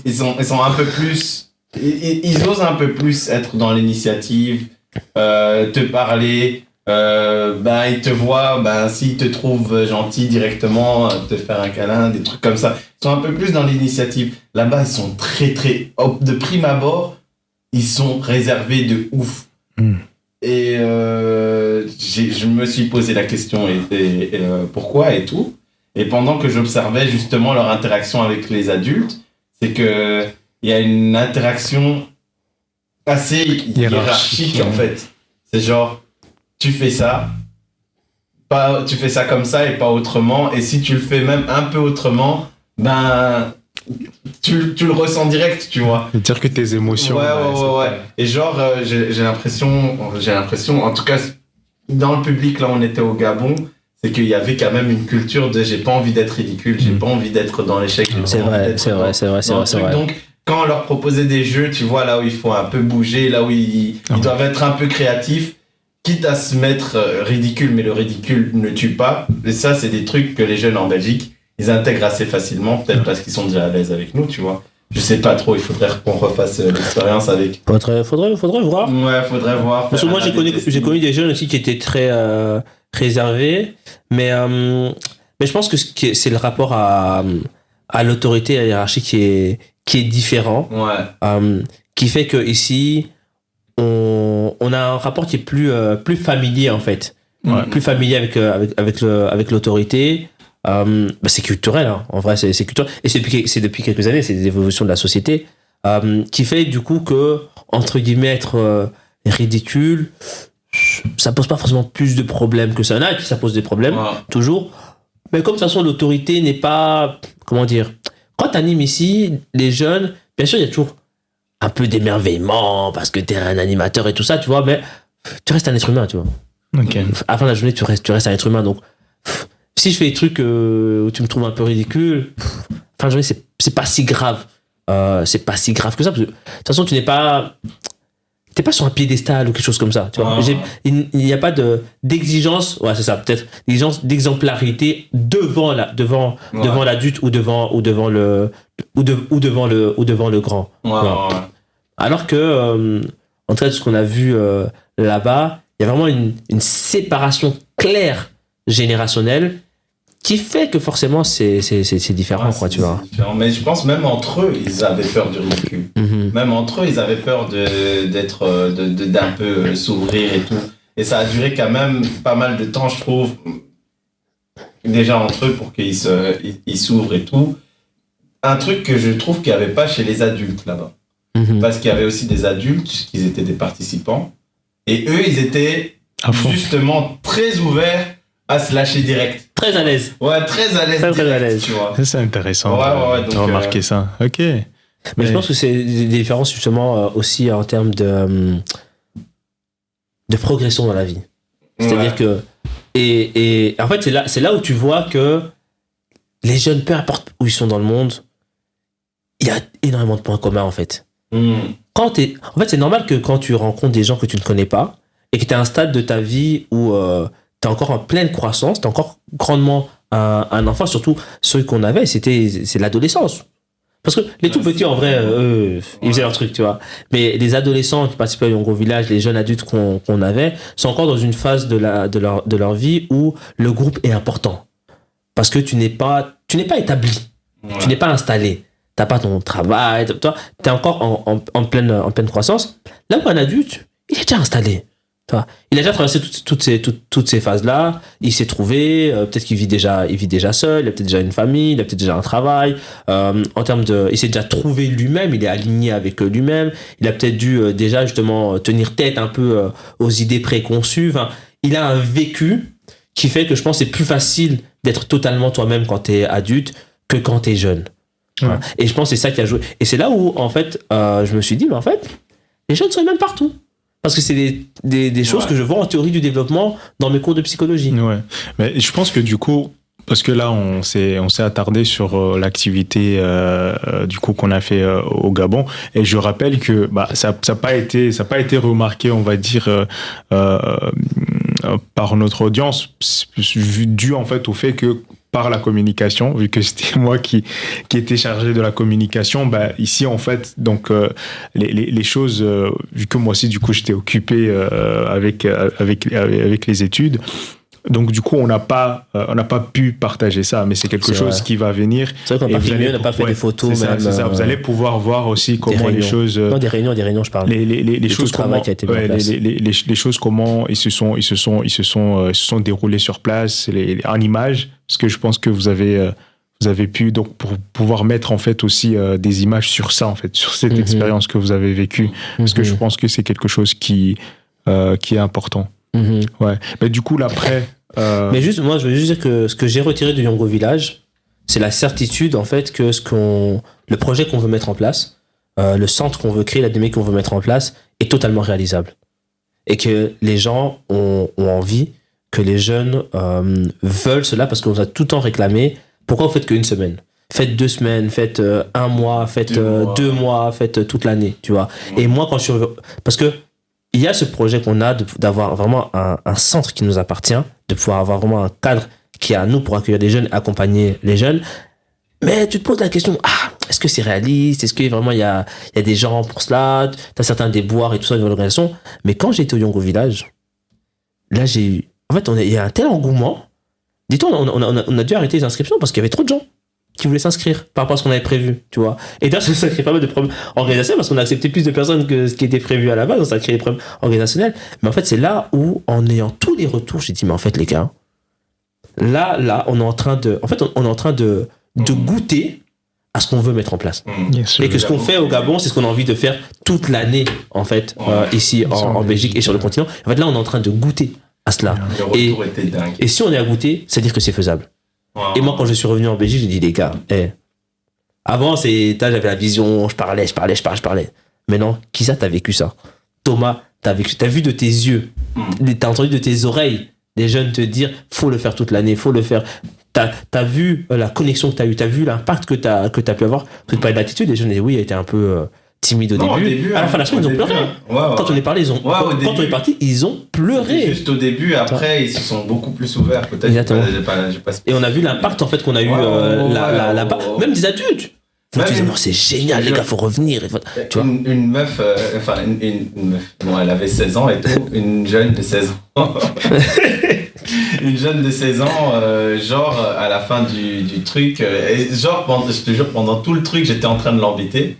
ils sont un peu plus. Ils osent un peu plus être dans l'initiative, te parler. Ils te voient, s'ils te trouvent gentil directement, te faire un câlin, des trucs comme ça. Ils sont un peu plus dans l'initiative. Là-bas, ils sont très, très. De prime abord, ils sont réservés de ouf. Et je me suis posé la question pourquoi et tout. Et pendant que j'observais justement leur interaction avec les adultes, c'est que il y a une interaction assez hiérarchique en fait. C'est genre, tu fais ça comme ça et pas autrement. Et si tu le fais même un peu autrement, tu le ressens direct, tu vois. C'est-à-dire que tes émotions... Ouais. Et genre, j'ai l'impression, en tout cas, dans le public, là, on était au Gabon, c'est qu'il y avait quand même une culture de j'ai pas envie d'être ridicule, j'ai pas envie d'être dans l'échec. C'est vrai. Donc, quand on leur proposait des jeux, tu vois, là où il faut un peu bouger, là où ils doivent être un peu créatifs, quitte à se mettre ridicule, mais le ridicule ne tue pas. Et ça, c'est des trucs que les jeunes en Belgique, ils intègrent assez facilement, peut-être parce qu'ils sont déjà à l'aise avec nous, tu vois. Je sais pas trop, il faudrait qu'on refasse l'expérience avec. Faudrait voir. Ouais, faudrait voir. Parce que moi, j'ai connu des jeunes aussi qui étaient très réservés, mais je pense que c'est le rapport à l'autorité, à la hiérarchie qui est différent. Ouais. Qui fait que ici, on a un rapport qui est plus familier, en fait. Ouais. Plus familier avec l'autorité. C'est culturel, hein. En vrai c'est culturel et c'est depuis quelques années, c'est des évolutions de la société qui fait du coup que entre guillemets être ridicule, ça pose pas forcément plus de problèmes que ça. Il y en a qui ça pose des problèmes toujours, Mais comme de toute façon, l'autorité n'est pas... Comment dire? Quand tu animes ici, les jeunes, bien sûr, il y a toujours un peu d'émerveillement parce que tu es un animateur et tout ça, tu vois, mais tu restes un être humain, tu vois. Ok. À la fin de la journée, tu restes un être humain. Donc, si je fais des trucs où tu me trouves un peu ridicule, à la fin de la journée, c'est pas si grave. C'est pas si grave que ça. Parce que, de toute façon, t'es pas sur un piédestal ou quelque chose comme ça. Tu vois. Il n'y a pas d'exigence, ouais, c'est ça, peut-être, d'exemplarité devant l'adulte ou devant le grand. Ouais. Alors que, en tout cas, de ce qu'on a vu là-bas, il y a vraiment une séparation claire générationnelle qui fait que forcément c'est différent, quoi, tu vois. Différent. Mais je pense même entre eux, ils avaient peur du ridicule. Même entre eux, ils avaient peur d'un peu s'ouvrir et tout. Et ça a duré quand même pas mal de temps, je trouve, déjà entre eux pour qu'ils s'ouvrent et tout. Un truc que je trouve qu'il n'y avait pas chez les adultes là-bas. Parce qu'il y avait aussi des adultes qui étaient des participants. Et eux, ils étaient justement très ouverts à se lâcher direct. Très à l'aise. Ouais, très à l'aise. Très à l'aise. Tu vois. Ça, c'est intéressant de remarquer ça. Ok. Mais je pense que c'est des différences justement aussi en termes de progression dans la vie. C'est-à-dire que... Et en fait, c'est là où tu vois que les jeunes, peu importe où ils sont dans le monde, il y a énormément de points communs, en fait. En fait, c'est normal que quand tu rencontres des gens que tu ne connais pas et que tu es à un stade de ta vie où tu es encore en pleine croissance, tu es encore grandement un enfant, surtout ceux qu'on avait, c'est l'adolescence. Parce que les tout petits, en vrai, ils faisaient leur truc, tu vois. Mais les adolescents qui participaient au Yongo Village, les jeunes adultes qu'on avait, sont encore dans une phase de leur vie où le groupe est important. Parce que tu n'es pas établi. Tu n'es pas installé. T'as pas ton travail, toi, t'es encore en pleine croissance. Là où un adulte, il est déjà installé. Toi. Il a déjà traversé toutes ces phases-là. Il s'est trouvé, peut-être qu'il vit déjà seul, il a peut-être déjà une famille, il a peut-être déjà un travail. Il s'est déjà trouvé lui-même, il est aligné avec lui-même. Il a peut-être dû déjà justement tenir tête un peu aux idées préconçues. Enfin, il a un vécu qui fait que je pense que c'est plus facile d'être totalement toi-même quand t'es adulte que quand t'es jeune. Ouais. Et je pense que c'est ça qui a joué. Et c'est là où, en fait, je me suis dit, mais en fait, les jeunes sont même partout. Parce que c'est des choses que je vois en théorie du développement dans mes cours de psychologie. Ouais. Mais je pense que du coup, parce que là, on s'est attardé sur l'activité du coup qu'on a fait au Gabon. Et je rappelle que ça n'a pas été remarqué, on va dire, par notre audience, dû en fait au fait que par la communication, vu que c'était moi qui était chargé de la communication, ici en fait, donc les choses, vu que moi aussi du coup j'étais occupé avec les études, donc du coup on n'a pas pu partager ça, mais c'est quelque chose qui va venir. C'est vrai qu'on n'a pas filmé, on n'a pas fait des photos. C'est ça. Vous allez pouvoir voir aussi comment les choses. Non, des réunions, je parle. Les choses comment qui a été mis en place. Les choses comment ils se sont déroulées sur place, en images, parce que je pense que vous avez pu donc pour pouvoir mettre en fait aussi des images sur ça en fait, sur cette expérience que vous avez vécue, parce que je pense que c'est quelque chose qui est important. Ouais. Mais du coup l'après. Mais juste, moi, je veux juste dire que ce que j'ai retiré du Yongo Village, c'est la certitude, en fait, que le projet qu'on veut mettre en place, le centre qu'on veut créer, la dynamique qu'on veut mettre en place, est totalement réalisable. Et que les gens ont envie, que les jeunes veulent cela, parce qu'on a tout le temps réclamé. Pourquoi vous faites qu'une semaine ? Faites 2 semaines, faites 1 mois, faites 2 mois, faites toute l'année, tu vois. Et moi, quand je suis... Parce que il y a ce projet qu'on a d'avoir vraiment un centre qui nous appartient, de pouvoir avoir vraiment un cadre qui est à nous pour accueillir des jeunes, accompagner les jeunes. Mais tu te poses la question, est-ce que c'est réaliste ? Est-ce que vraiment il y a des gens pour cela ? Tu as certains déboires et tout ça dans l'organisation. Mais quand j'étais au Yongo Village, là j'ai eu... En fait, il y a un tel engouement. Dis-toi, on a dû arrêter les inscriptions parce qu'il y avait trop de gens qui voulaient s'inscrire par rapport à ce qu'on avait prévu, tu vois. Et d'ailleurs, ça crée pas mal de problèmes organisationnels parce qu'on a accepté plus de personnes que ce qui était prévu à la base, donc ça crée des problèmes organisationnels. Mais en fait, c'est là où, en ayant tous les retours, j'ai dit, mais en fait, les gars, là, on est en train de goûter à ce qu'on veut mettre en place. Et que ce qu'on fait au Gabon, c'est ce qu'on a envie de faire toute l'année, en fait, ici, en Belgique et sur le continent. En fait, là, on est en train de goûter à cela. Le retour était dingue. Et si on est à goûter, c'est-à-dire que c'est faisable. Et moi, quand je suis revenu en Belgique, j'ai dit, les gars, avant, j'avais la vision, je parlais. Maintenant, qui ça, t'as vécu ça? Thomas, t'as vu de tes yeux, t'as entendu de tes oreilles des jeunes te dire, faut le faire toute l'année, faut le faire. T'as vu la connexion que t'as eu, t'as vu l'impact que t'as pu avoir. Tu parles d'attitude, les jeunes, oui, ils étaient un peu timides au début. À la fin de la semaine, ils ont pleuré. Quand on est parlé, quand on est parti, ils ont pleuré. Juste au début, après, ils se sont beaucoup plus ouverts. Peut-être. Exactement. J'ai pas Et on a vu l'impact en fait qu'on a eu là-bas, même des adultes. Tu dis, c'est génial, les gars, faut revenir. Tu vois. Une meuf, bon, elle avait 16 ans et tout, une jeune de 16 ans. Une jeune de 16 ans, genre, à la fin du truc, et genre, je te jure, pendant tout le truc, j'étais en train de l'embêter.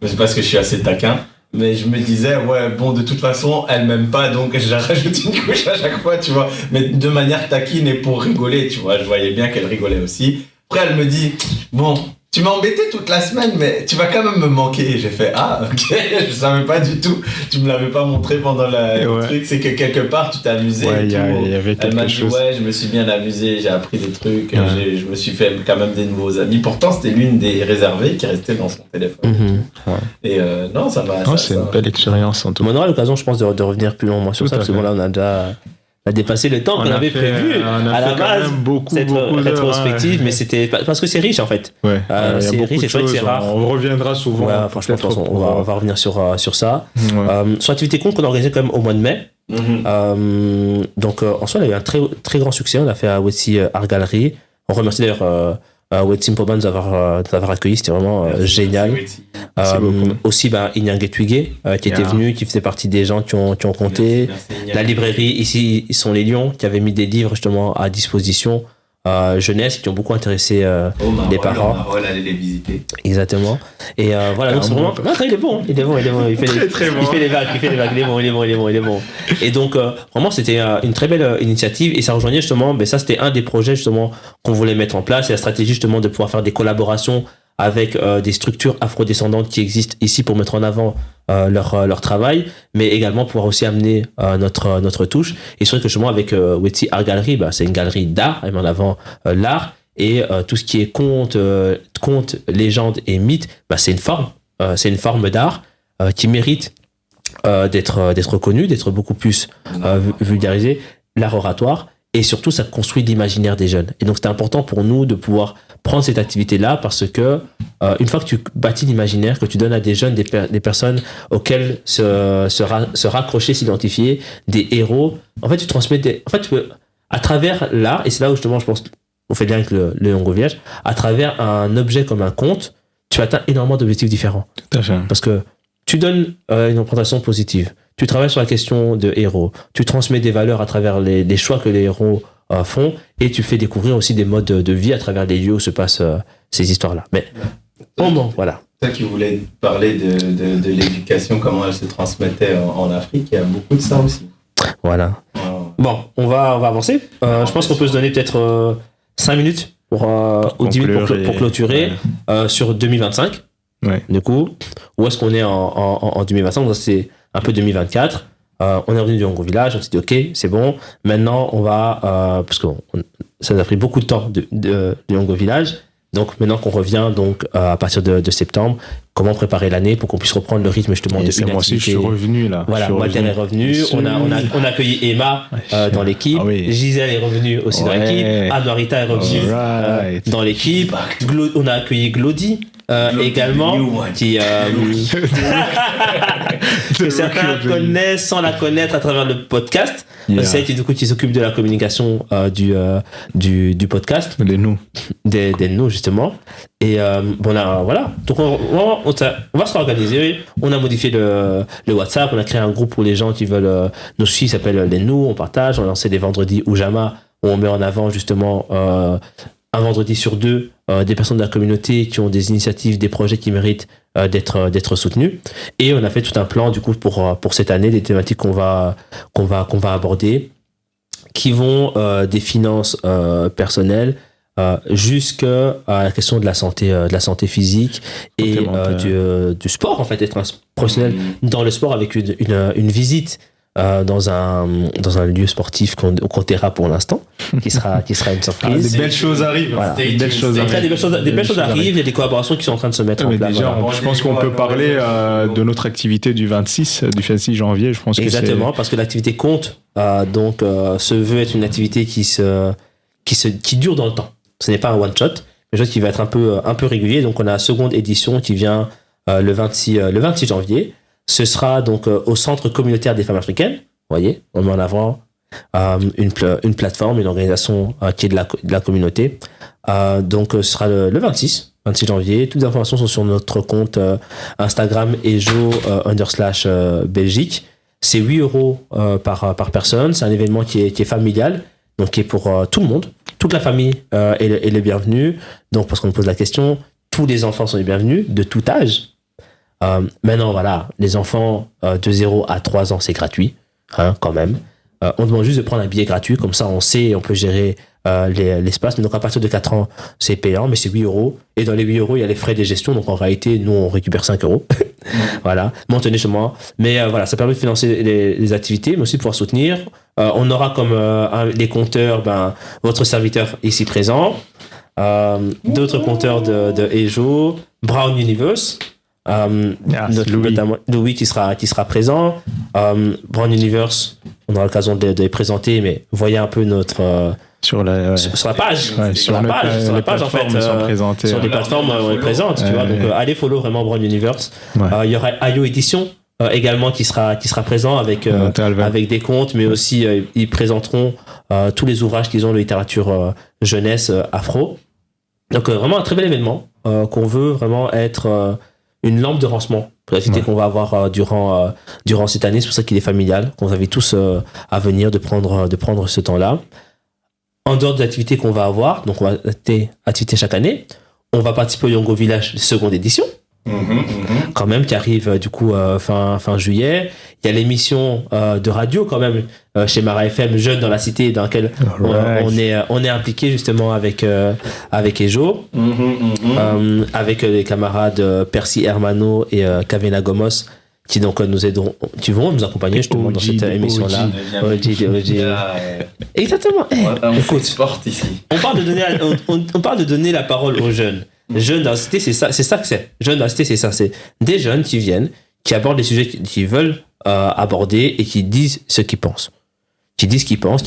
C'est parce que je suis assez taquin. Mais je me disais, ouais, bon, de toute façon, elle m'aime pas, donc je rajoute une couche à chaque fois, tu vois. Mais de manière taquine et pour rigoler, tu vois. Je voyais bien qu'elle rigolait aussi. Après, elle me dit, bon, tu m'as embêté toute la semaine, mais tu vas quand même me manquer. Et j'ai fait, ah, ok, je savais pas du tout. Tu me l'avais pas montré pendant le truc. C'est que quelque part, tu t'es amusé. Ouais, il y avait elle m'a dit, chose. ouais, je me suis bien amusé, j'ai appris des trucs, je me suis fait quand même des nouveaux amis. Pourtant, c'était l'une des réservées qui restait dans son téléphone. Et non, ça m'a. C'est une belle expérience en tout cas. On aura l'occasion, je pense, de revenir plus longuement sur ça, parce que bon, là, on a déjà. A dépassé le temps qu'on avait prévu à la base, cette rétrospective, mais c'était parce que c'est riche en fait. Ouais, c'est riche et c'est vrai que c'est rare. On reviendra souvent. Ouais, franchement, on va revenir sur ça. Sur l'activité compte qu'on a organisée quand même au mois de mai. Donc en soi, il y a eu un très, très grand succès. On l'a fait à Wetsi Art Gallery. On remercie d'ailleurs Wetsi Mpoba de nous avoir accueillis, c'était vraiment génial. Aussi Inyange Twigé qui était venu, qui faisait partie des gens qui ont compté. La librairie ici, ils sont les Lions, qui avait mis des livres justement à disposition jeunesse, qui ont beaucoup intéressé les parents. On va aller les visiter. Exactement. Et voilà, donc c'est vraiment. Non, il est bon. Il fait les vagues, il est bon. Et donc, vraiment, c'était une très belle initiative et ça rejoignait justement, ça c'était un des projets justement qu'on voulait mettre en place et la stratégie justement de pouvoir faire des collaborations avec des structures afrodescendantes qui existent ici pour mettre en avant leur travail, mais également pouvoir aussi amener notre touche. Et c'est vrai que justement avec Wetsi Art Gallery, c'est une galerie d'art, elle met en avant l'art et tout ce qui est conte, légende et mythe, c'est une forme d'art qui mérite d'être reconnue, d'être beaucoup plus vulgarisée, l'art oratoire. Et surtout, ça construit l'imaginaire des jeunes. Et donc, c'était important pour nous de pouvoir prendre cette activité-là parce que une fois que tu bâtis l'imaginaire, que tu donnes à des jeunes, des personnes auxquelles se raccrocher, s'identifier, des héros, en fait, tu transmets tu peux, à travers l'art, et c'est là où justement, je pense, on fait bien avec le Yongo Village, à travers un objet comme un conte, tu atteins énormément d'objectifs différents. Tout à fait. Parce que tu donnes une représentation positive. Tu travailles sur la question de héros. Tu transmets des valeurs à travers les choix que les héros font et tu fais découvrir aussi des modes de vie à travers les lieux où se passent ces histoires-là. Mais voilà. Toi qui voulais parler de l'éducation, comment elle se transmettait en Afrique, il y a beaucoup de ça aussi. Voilà. Wow. Bon, on va avancer. Je pense qu'on peut se donner peut-être 5 minutes ou 10 minutes pour clôturer sur 2025. Ouais. Du coup, où est-ce qu'on est en 2025? Donc, c'est un peu 2024. On est revenu du Yongo Village, on s'est dit ok, c'est bon. Maintenant, on va parce que ça nous a pris beaucoup de temps du Yongo Village. Donc maintenant qu'on revient à partir de septembre, comment préparer l'année pour qu'on puisse reprendre le rythme justement de une activité. Moi aussi, je suis revenu là. Voilà, Walter est revenu. On a accueilli Emma dans l'équipe. Ah oui. Gisèle est revenue aussi dans l'équipe. Anouarita est revenue dans l'équipe. On a accueilli Glody. Également, qui que certains connaissent sans la connaître à travers le podcast. C'est elle qui s'occupe de la communication du podcast. Des nous justement. Et voilà. Donc on va se réorganiser. On a modifié le WhatsApp. On a créé un groupe pour les gens qui veulent nous suivre. Ça s'appelle les nous. On partage. On a lancé des vendredis Oujama où on met en avant justement un vendredi sur 2 des personnes de la communauté qui ont des initiatives, des projets qui méritent d'être soutenus. Et on a fait tout un plan du coup pour cette année, des thématiques qu'on va aborder, qui vont des finances personnelles jusqu'à la question de la santé physique et du sport en fait, être un professionnel dans le sport avec une visite dans un lieu sportif qu'on taira pour l'instant, qui sera une surprise. Des belles choses arrivent. Voilà. Stay tuned, Des Des belles choses arrivent, il y a des collaborations qui sont en train de se mettre en Mais place. déjà, Voilà. je pense qu'on peut parler de notre activité du 26 janvier. Je pense Exactement, parce que l'activité compte, donc se veut être une activité qui dure dans le temps. Ce n'est pas un one shot, mais chose qui va être un peu régulier. Donc on a la seconde édition qui vient le 26 janvier. Ce sera donc au Centre communautaire des femmes africaines. Vous voyez, on met en avant une plateforme, une organisation qui est de la communauté. Donc ce sera le 26 janvier. Toutes les informations sont sur notre compte Instagram ejo_Belgique. C'est 8 € par personne. C'est un événement qui est familial, donc qui est pour tout le monde. Toute la famille est le bienvenu. Donc parce qu'on me pose la question, tous les enfants sont les bienvenus, de tout âge. Maintenant, voilà, les enfants de 0 à 3 ans, c'est gratuit, quand même. On demande juste de prendre un billet gratuit, comme ça on sait, on peut gérer l'espace. Mais donc à partir de 4 ans, c'est payant, mais c'est 8 €. Et dans les 8 €, il y a les frais de gestion, donc en réalité, nous, on récupère 5 €. Voilà, maintenez chez moi. Mais voilà, ça permet de financer les activités, mais aussi de pouvoir soutenir. On aura comme les compteurs, votre serviteur ici présent, d'autres compteurs de EJO, Brown Universe. Louis qui sera présent. Brown Universe, on aura l'occasion de les présenter, mais voyez un peu notre sur la page, sur la page en fait, sur les plateformes on est présente, tu vois. Donc allez follow vraiment Brown Universe. Il y aura IO Edition également qui sera présent avec des comptes, mais aussi ils présenteront tous les ouvrages qu'ils ont de littérature jeunesse afro. Donc vraiment un très bel événement qu'on veut vraiment être une lampe de lancement pour l'activité qu'on va avoir durant cette année. C'est pour ça qu'il est familial, qu'on vous invite tous à venir de prendre ce temps-là. En dehors de l'activité qu'on va avoir, donc on va activité chaque année, on va participer au Yongo Village seconde édition, quand même, qui arrive du coup fin juillet. Il y a l'émission de radio quand même chez Mara FM, Jeunes dans la Cité, dans laquelle on est impliqué justement avec EJO, avec les camarades Percy Hermano et Kavena Gomos, qui donc qui vont nous accompagner justement dans cette émission-là. OG. Exactement. Écoute, ici. on parle de donner la parole aux jeunes. Jeunes dans la cité, c'est ça que c'est. Jeunes dans la cité, c'est ça. C'est des jeunes qui viennent, qui abordent les sujets qu'ils veulent aborder et qui disent ce qu'ils pensent. Qui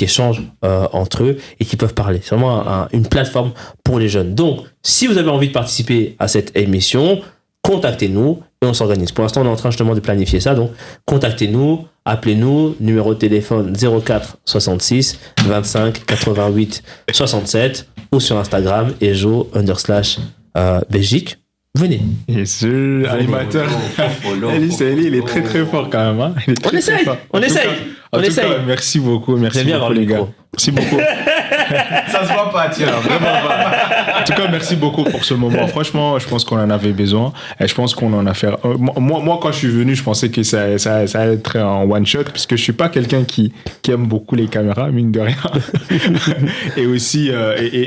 échangent entre eux et qui peuvent parler. C'est vraiment une plateforme pour les jeunes. Donc, si vous avez envie de participer à cette émission, contactez-nous et on s'organise. Pour l'instant, on est en train justement de planifier ça. Donc, contactez-nous, appelez-nous, numéro de téléphone 04 66 25 88 67 ou sur Instagram ejo_Belgique. Venez. Et ce animateur, Eli, il est très très fort quand même. Hein. On essaye. En tout cas, merci beaucoup les gars. Merci beaucoup. Ça se voit pas, tiens, vraiment pas. En tout cas, merci beaucoup pour ce moment. Franchement, je pense qu'on en avait besoin. Et je pense qu'on en a fait. Moi, quand je suis venu, je pensais que ça allait être un one shot, puisque je suis pas quelqu'un qui aime beaucoup les caméras, mine de rien. Et aussi,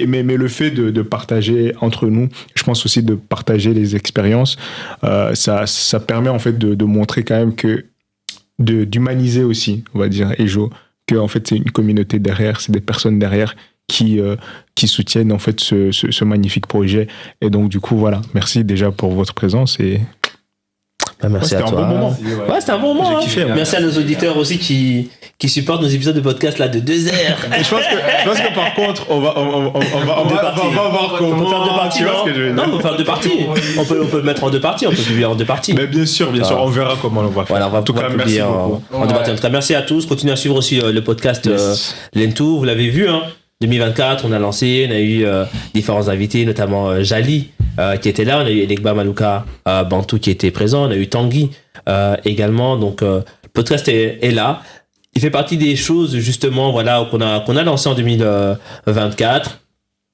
mais le fait de partager entre nous, je pense aussi de partager les expériences, ça permet en fait de montrer quand même d'humaniser aussi, on va dire, EJO, que en fait c'est une communauté derrière, c'est des personnes derrière qui soutiennent en fait ce magnifique projet. Et donc du coup voilà, merci déjà pour votre présence et merci à toi. C'était un bon moment. Ouais, c'était un bon moment. J'ai kiffé, merci à nos auditeurs aussi qui supportent nos épisodes de podcast là de 2 heures. Je pense que par contre on va voir comment. On peut faire 2 parties. Non, on peut faire 2 parties. On peut le mettre en 2 parties. On peut publier en 2 parties. Mais bien sûr, on verra comment on va faire. Voilà, on va en tout cas, merci beaucoup. En 2 parties. En tout cas, merci à tous. Continuez à suivre aussi le podcast Lentou. Vous l'avez vu, 2024, on a eu différents invités, notamment Jali qui était là, on a eu Elekba Maluka Bantou qui était présent, on a eu Tanguy également, donc le podcast est là. Il fait partie des choses justement qu'on a lancé en 2024.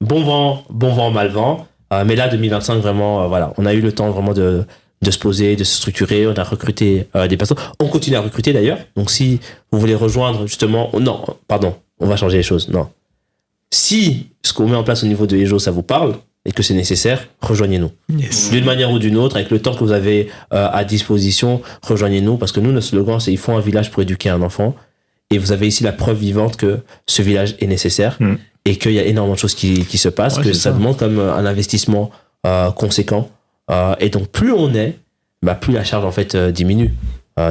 Bon vent, mal vent, mais là 2025 vraiment on a eu le temps vraiment de se poser, de se structurer, on a recruté des personnes, on continue à recruter d'ailleurs, donc si vous voulez rejoindre justement, on va changer les choses, si ce qu'on met en place au niveau de EJO ça vous parle, et que c'est nécessaire, rejoignez-nous. Yes. D'une manière ou d'une autre, avec le temps que vous avez à disposition, rejoignez-nous, parce que nous, notre slogan, c'est « Il faut un village pour éduquer un enfant ». Et vous avez ici la preuve vivante que ce village est nécessaire et qu'il y a énormément de choses qui se passent, Ouais, que c'est ça demande comme un investissement conséquent. Et donc, plus on est, plus la charge, en fait, diminue.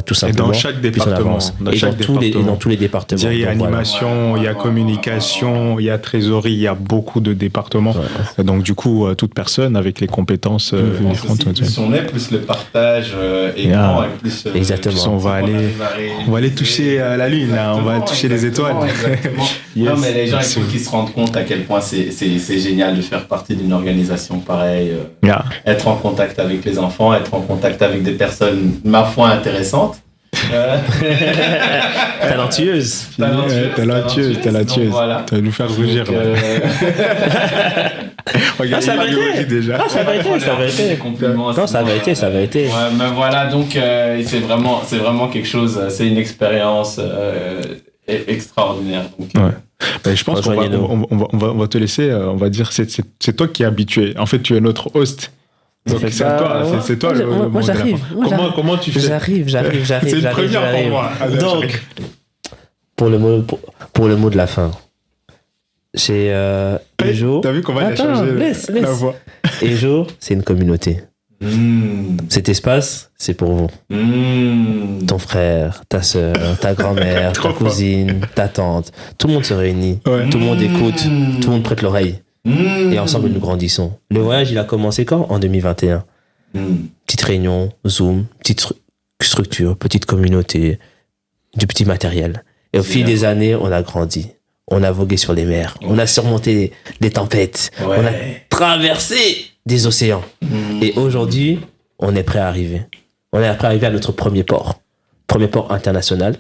Tout Et simplement. dans chaque plus on département. avance. Dans Et chaque dans tous les départements. Il y a Donc, voilà. animation, il y a communication, il y a trésorerie, il y a beaucoup de départements. Ouais. Donc, du coup, toute personne avec les compétences Je pense différentes. aussi, plus on est, plus le partage est grand et plus... Exactement. Plus on va aller toucher la lune, là. On va toucher les étoiles. Exactement. Yes. Non, mais les gens, il faut qu'ils se rendent compte à quel point c'est génial de faire partie d'une organisation pareille. Yeah. Être en contact avec les enfants, être en contact avec des personnes, ma foi, intéressantes. Talentueuse. Talentueuse. Donc, voilà. Tu vas nous faire rougir, Donc, là. Regarde, ça il va m'a été. rougi déjà. Ça va été. Non, ça va été. Ouais, mais voilà, donc c'est vraiment quelque chose, c'est une expérience extraordinaire. Donc, Ouais. Ben, je pense qu'on va, Rejoignez-nous. on va te laisser, on va dire, c'est toi qui es habitué. En fait, tu es notre host. Donc, c'est toi le moi, mot de la j'arrive. fin. Comment tu fais? J'arrive. C'est une première pour moi. Allez, Donc, pour le mot de la fin, j'ai Ejo. T'as vu qu'on va changer la voix. Ejo, c'est une communauté. Cet espace, c'est pour vous. Ton frère, ta soeur, ta grand-mère, ta cousine, ta tante. Tout le monde se réunit. Ouais. Tout le monde écoute. Tout le monde prête l'oreille. Et ensemble, nous grandissons. Le voyage, il a commencé quand? En 2021. Petite réunion, Zoom, petite structure, petite communauté, du petit matériel. Et au fil des années, on a grandi. On a vogué sur les mers. On a surmonté des tempêtes. Ouais. On a traversé des océans. Et aujourd'hui, on est prêt à arriver. On est prêt à arriver à notre premier port international.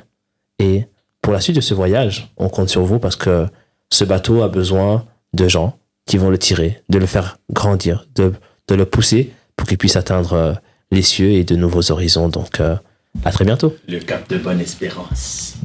Et pour la suite de ce voyage, on compte sur vous parce que ce bateau a besoin de gens qui vont le tirer, de le faire grandir, de le pousser pour qu'il puisse atteindre les cieux et de nouveaux horizons. Donc, à très bientôt. Le cap de Bonne Espérance.